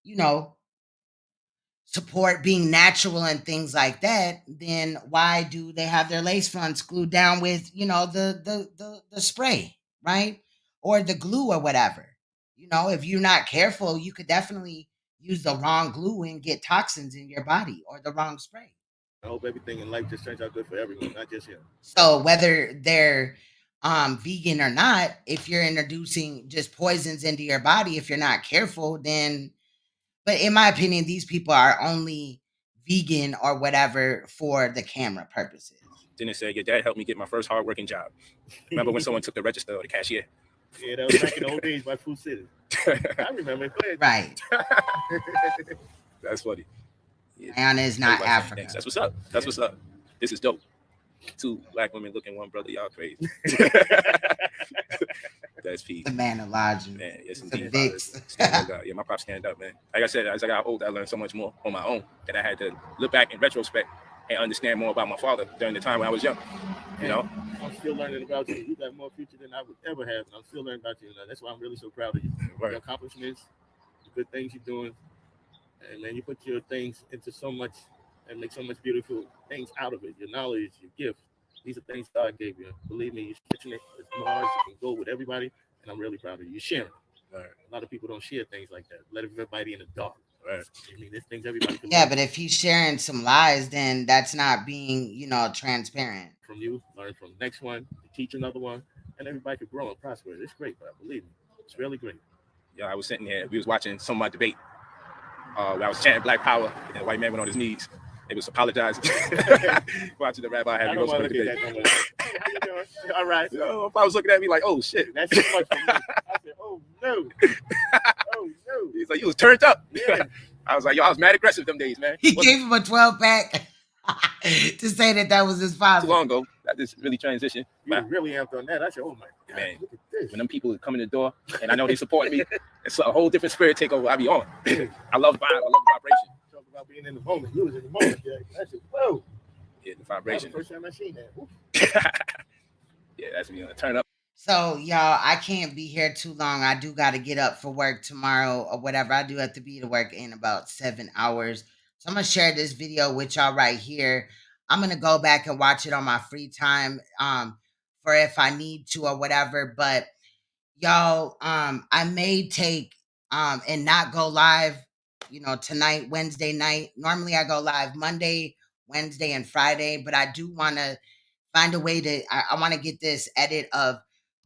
you know, support being natural and things like that, then why do they have their lace fronts glued down with, you know, the spray, right? Or the glue or whatever. You know, if you're not careful, you could definitely use the wrong glue and get toxins in your body or the wrong spray. I hope everything in life just turns out good for everyone, not just him. So whether they're vegan or not, if you're introducing just poisons into your body, if you're not careful, then, but in my opinion, these people are only vegan or whatever for the camera purposes. Then it said, your dad helped me get my first hardworking job. Remember when someone took the register or the cashier? Yeah, that was back in the old days by Food City. I remember it. Right. That's funny. Yeah. Guyana is not Everybody Africa. thinks, that's what's up. That's what's up. This is dope. 2 black women looking one brother. Y'all crazy. That's peace. The man of logic. Man, yes, The indeed. Vicks. Yeah, my pops stand up, man. Like I said, as I got older, I learned so much more on my own that I had to look back in retrospect and understand more about my father during the time when I was young. You know? I'm still learning about you. You got more future than I would ever have. And I'm still learning about you. And that's why I'm really so proud of you. Right. Your accomplishments, the good things you're doing. And man, you put your things into so much and make so much beautiful things out of it. Your knowledge, your gift. These are things God gave you. Believe me, you're stretching it as large as you can go with everybody. And I'm really proud of you. You're sharing. Right. A lot of people don't share things like that. Let everybody in the dark. Right. I mean, there's things everybody can Yeah, learn but if he's sharing some lies, then that's not being, you know, transparent. from you, learn from the next one, teach another one, and everybody could grow and prosper. It's great, but believe me, it's really great. Yeah, I was sitting here. We was watching some of my debate. Where I was chanting Black Power, and a white man went on his knees. It was apologizing. Watching the rabbi I have me don't go want to to the look at debate. that no more. Hey, how you doing? All right. Yo, if I was looking at me like, oh shit. That's too much for me. I said, oh no. Oh no. He's like, you was turned up. Yeah. I was like, yo, I was mad aggressive them days, man. He gave him a 12-pack to say that was his Too father. long ago. I just really transitioned. You really amped on that. I said, oh my God, man, look at this. when them people come in the door and I know they support me, it's a whole different spirit take over. I be on. I love vibe. I love vibration. Talk about being in the moment. You was in the moment. Yeah. I said, whoa. Yeah, the vibration. That was the first time I seen that. Yeah, that's me gonna turn up. So, y'all, I can't be here too long. I do got to get up for work tomorrow or whatever. I do have to be to work in about 7 hours. So I'm going to share this video with y'all right here. I'm going to go back and watch it on my free time for if I need to or whatever. But, y'all, I may take and not go live, tonight, Wednesday night. Normally I go live Monday, Wednesday, and Friday. But I do want to find a way to, I want to get this edit of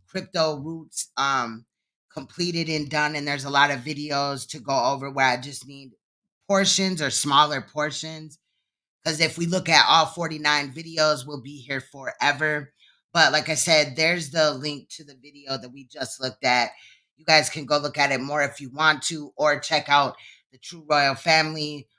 Crypto Roots completed and done, and there's a lot of videos to go over where I just need portions or smaller portions, because if we look at all 49 videos, we'll be here forever. But like I said, there's the link to the video that we just looked at. You guys can go look at it more if you want to, or check out the True Royal Family.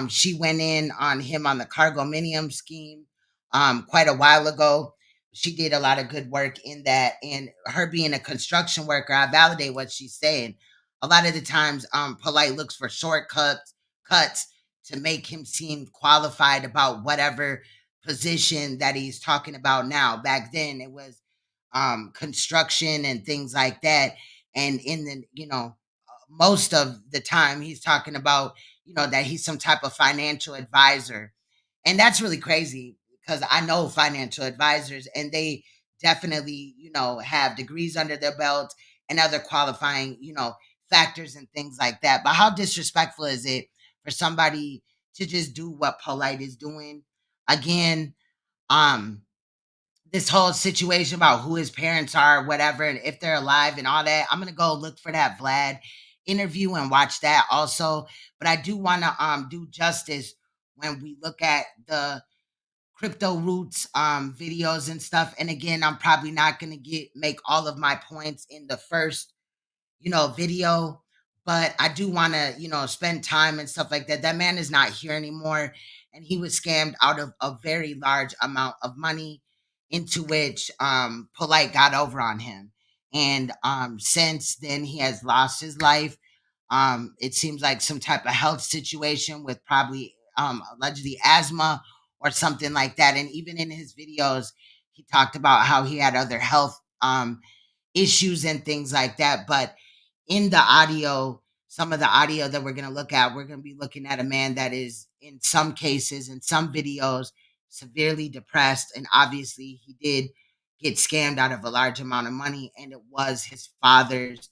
She went in on him on the Cargominium scheme quite a while ago. She did a lot of good work in that, and her being a construction worker, I validate what she's saying. A lot of the times, Polight looks for cuts to make him seem qualified about whatever position that he's talking about now. Back then, it was construction and things like that, and in the most of the time, he's talking about that he's some type of financial advisor, and that's really crazy. Because I know financial advisors, and they definitely, have degrees under their belt and other qualifying, factors and things like that. But how disrespectful is it for somebody to just do what Polight is doing? Again, this whole situation about who his parents are, whatever, and if they're alive and all that, I'm gonna go look for that Vlad interview and watch that also. But I do want to do justice when we look at the Crypto Roots videos and stuff. And again, I'm probably not going to make all of my points in the first video, but I do want to spend time and stuff like that. That man is not here anymore, and he was scammed out of a very large amount of money, into which Polight got over on him. And since then, he has lost his life. It seems like some type of health situation with probably allegedly asthma or something like that. And even in his videos, he talked about how he had other health issues and things like that. But in the audio, some of the audio that we're going to look at, we're going to be looking at a man that is, in some cases, in some videos, severely depressed. And obviously, he did get scammed out of a large amount of money. And it was his father's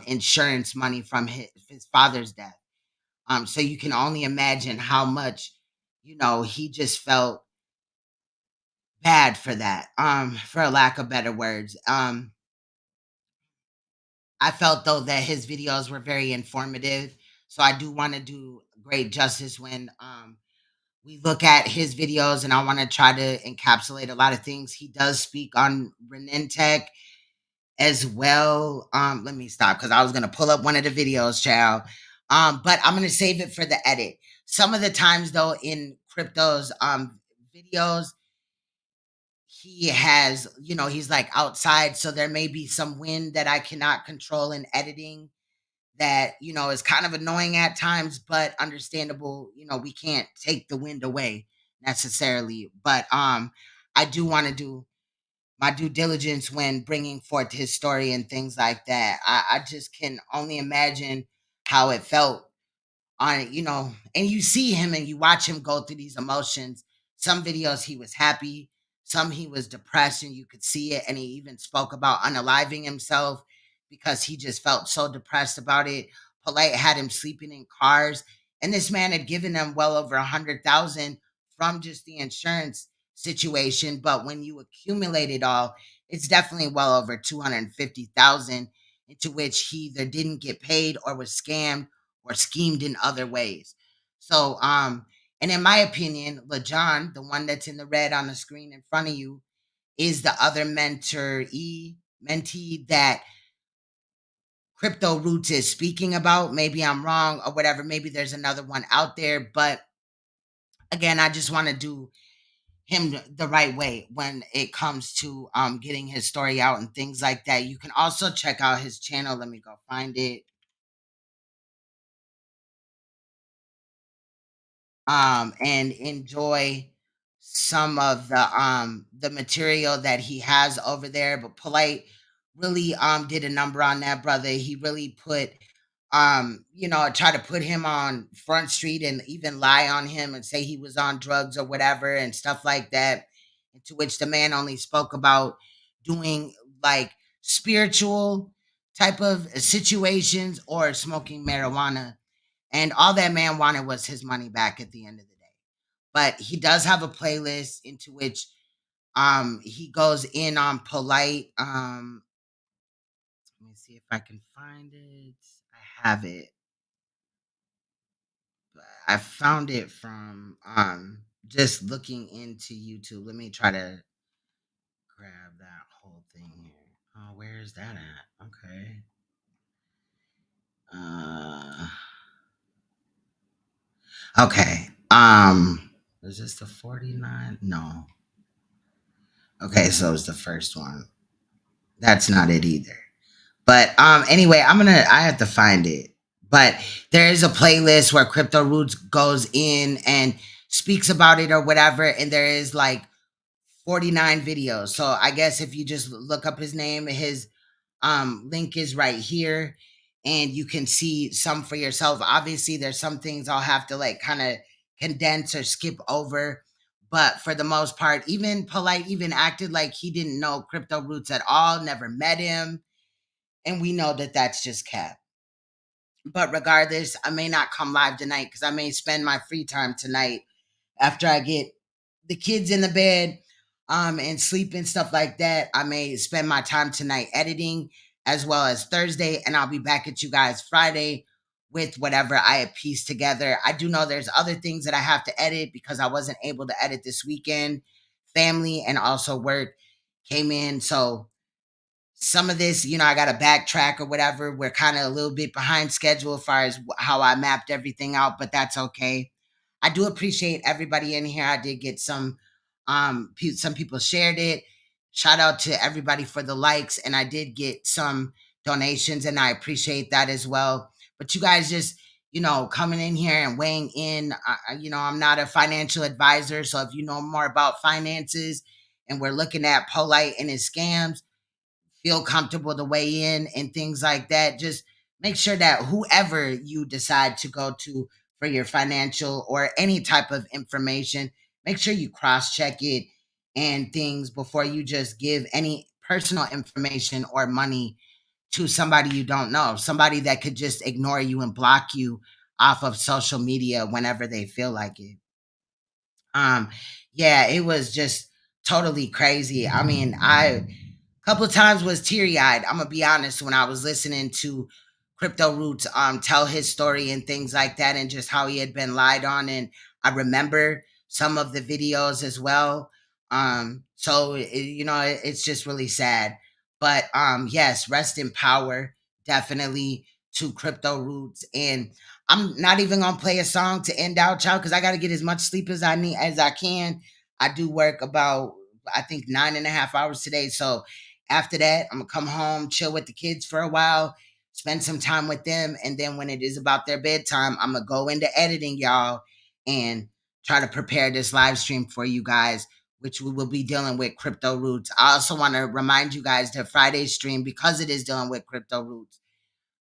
insurance money from his father's death. So you can only imagine how much he just felt bad for that, for a lack of better words. I felt, though, that his videos were very informative. So I do want to do great justice when we look at his videos, and I want to try to encapsulate a lot of things. He does speak on Renentech as well. Let me stop, because I was going to pull up one of the videos, child. But I'm going to save it for the edit. Some of the times, though, in Crypto's videos, he has, he's like outside, so there may be some wind that I cannot control in editing that, is kind of annoying at times, but understandable. We can't take the wind away necessarily, but I do want to do my due diligence when bringing forth his story and things like that. I just can only imagine how it felt on it, and you see him and you watch him go through these emotions. Some videos he was happy, some he was depressed, and you could see it. And he even spoke about unaliving himself because he just felt so depressed about it. Polight had him sleeping in cars, and this man had given him well over 100,000 from just the insurance situation. But when you accumulate it all, it's definitely well over 250,000, into which he either didn't get paid or was scammed or schemed in other ways. So, and in my opinion, Lejean, the one that's in the red on the screen in front of you, is the other mentee that Crypto Roots is speaking about. Maybe I'm wrong or whatever. Maybe there's another one out there. But again, I just want to do him the right way when it comes to getting his story out and things like that. You can also check out his channel. Let me go find it. And enjoy some of the material that he has over there. But Polight really did a number on that brother. He really put try to put him on Front Street and even lie on him and say he was on drugs or whatever and stuff like that. To which the man only spoke about doing like spiritual type of situations or smoking marijuana. And all that man wanted was his money back at the end of the day. But he does have a playlist into which he goes in on Polight. Let me see if I can find it. I have it. I found it from just looking into YouTube. Let me try to grab that whole thing here. Oh, where is that at? Okay. Okay. Is this the 49? No. Okay, so it's the first one. That's not it either. But anyway, I have to find it. But there is a playlist where Crypto Roots goes in and speaks about it or whatever, and there is like 49 videos. So I guess if you just look up his name, his link is right here, and you can see some for yourself. Obviously, there's some things I'll have to like kind of condense or skip over. But for the most part, even Polight even acted like he didn't know Crypto Roots at all, never met him. And we know that that's just cap. But regardless, I may not come live tonight because I may spend my free time tonight after I get the kids in the bed and sleep and stuff like that. I may spend my time tonight editing as well as Thursday, and I'll be back at you guys Friday with whatever I have pieced together. I do know there's other things that I have to edit because I wasn't able to edit this weekend. Family and also work came in, so some of this, I got to backtrack or whatever. We're kind of a little bit behind schedule as far as how I mapped everything out, but that's okay. I do appreciate everybody in here. I did get some people shared it. Shout out to everybody for the likes, and I did get some donations, and I appreciate that as well. But you guys just, coming in here and weighing in. I'm not a financial advisor, so if you know more about finances and we're looking at Polight and his scams, feel comfortable to weigh in and things like that. Just make sure that whoever you decide to go to for your financial or any type of information, make sure you cross check it and things before you just give any personal information or money to somebody you don't know, somebody that could just ignore you and block you off of social media whenever they feel like it. Yeah, it was just totally crazy. I mean, couple of times was teary-eyed. I'm gonna be honest, when I was listening to Crypto Roots tell his story and things like that, and just how he had been lied on. And I remember some of the videos as well. So it's just really sad. But yes, rest in power, definitely, to Crypto Roots. And I'm not even gonna play a song to end out, y'all, because I gotta get as much sleep as I can. I do work about, I think, 9.5 hours today. So after that, I'm gonna come home, chill with the kids for a while, spend some time with them, and then when it is about their bedtime, I'm gonna go into editing, y'all, and try to prepare this live stream for you guys, which we will be dealing with Crypto Roots. I also want to remind you guys that Friday's stream, because it is dealing with Crypto Roots,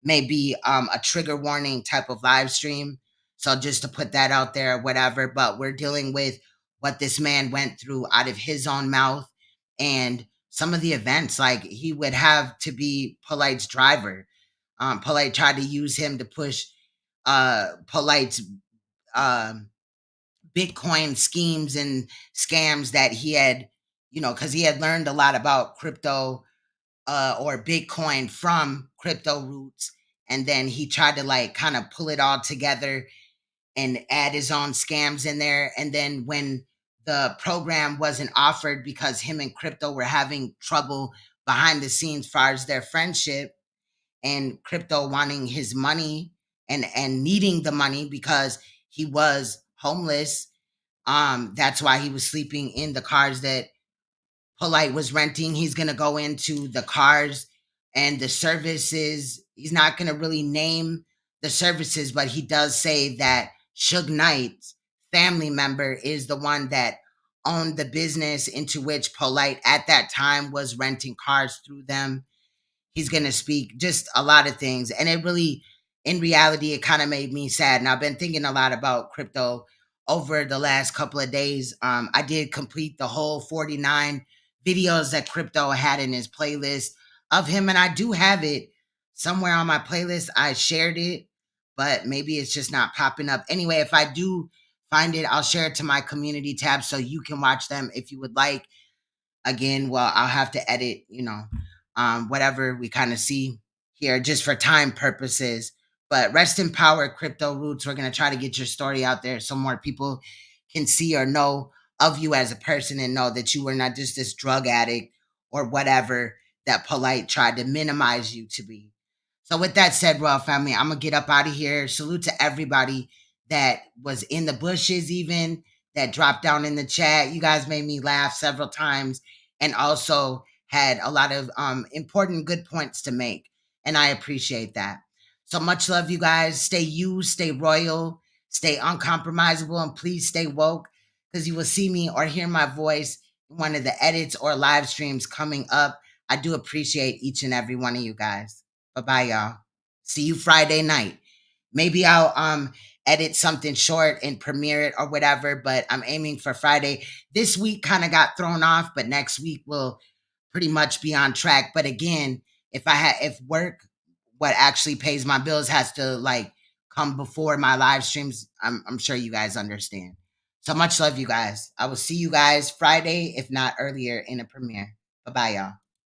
may be a trigger warning type of live stream. So just to put that out there, whatever. But we're dealing with what this man went through out of his own mouth, and some of the events, like he would have to be Polight's driver. Polight tried to use him to push Polight's Bitcoin schemes and scams that he had, because he had learned a lot about crypto or Bitcoin from Crypto Roots. And then he tried to like kind of pull it all together and add his own scams in there. And then when the program wasn't offered because him and Crypto were having trouble behind the scenes as far as their friendship, and Crypto wanting his money and needing the money because he was homeless, That's why he was sleeping in the cars that Polight was renting. He's going to go into the cars and the services. He's not going to really name the services, but he does say that Suge Knight's family member is the one that owned the business into which Polight at that time was renting cars through them. He's going to speak just a lot of things. And it really, in reality, it kind of made me sad. And I've been thinking a lot about crypto over the last couple of days. I did complete the whole 49 videos that Crypto had in his playlist of him. And I do have it somewhere on my playlist. I shared it, but maybe it's just not popping up. Anyway, if I do find it, I'll share it to my community tab so you can watch them if you would like. Again, well, I'll have to edit, whatever we kind of see here just for time purposes. But rest in power, Crypto Roots. We're going to try to get your story out there so more people can see or know of you as a person and know that you were not just this drug addict or whatever that Polight tried to minimize you to be. So with that said, Royal Family, I'm going to get up out of here. Salute to everybody that was in the bushes even, that dropped down in the chat. You guys made me laugh several times and also had a lot of important good points to make. And I appreciate that. So much love, you guys. Stay you, stay royal, stay uncompromisable, and please stay woke, because you will see me or hear my voice in one of the edits or live streams coming up. I do appreciate each and every one of you guys. Bye-bye, y'all. See you Friday night. Maybe I'll edit something short and premiere it or whatever, but I'm aiming for Friday. This week kind of got thrown off, but next week will pretty much be on track. But again, if work, what actually pays my bills, has to come before my live streams, I'm sure you guys understand. So much love, you guys. I will see you guys Friday, if not earlier, in a premiere. Bye-bye, y'all.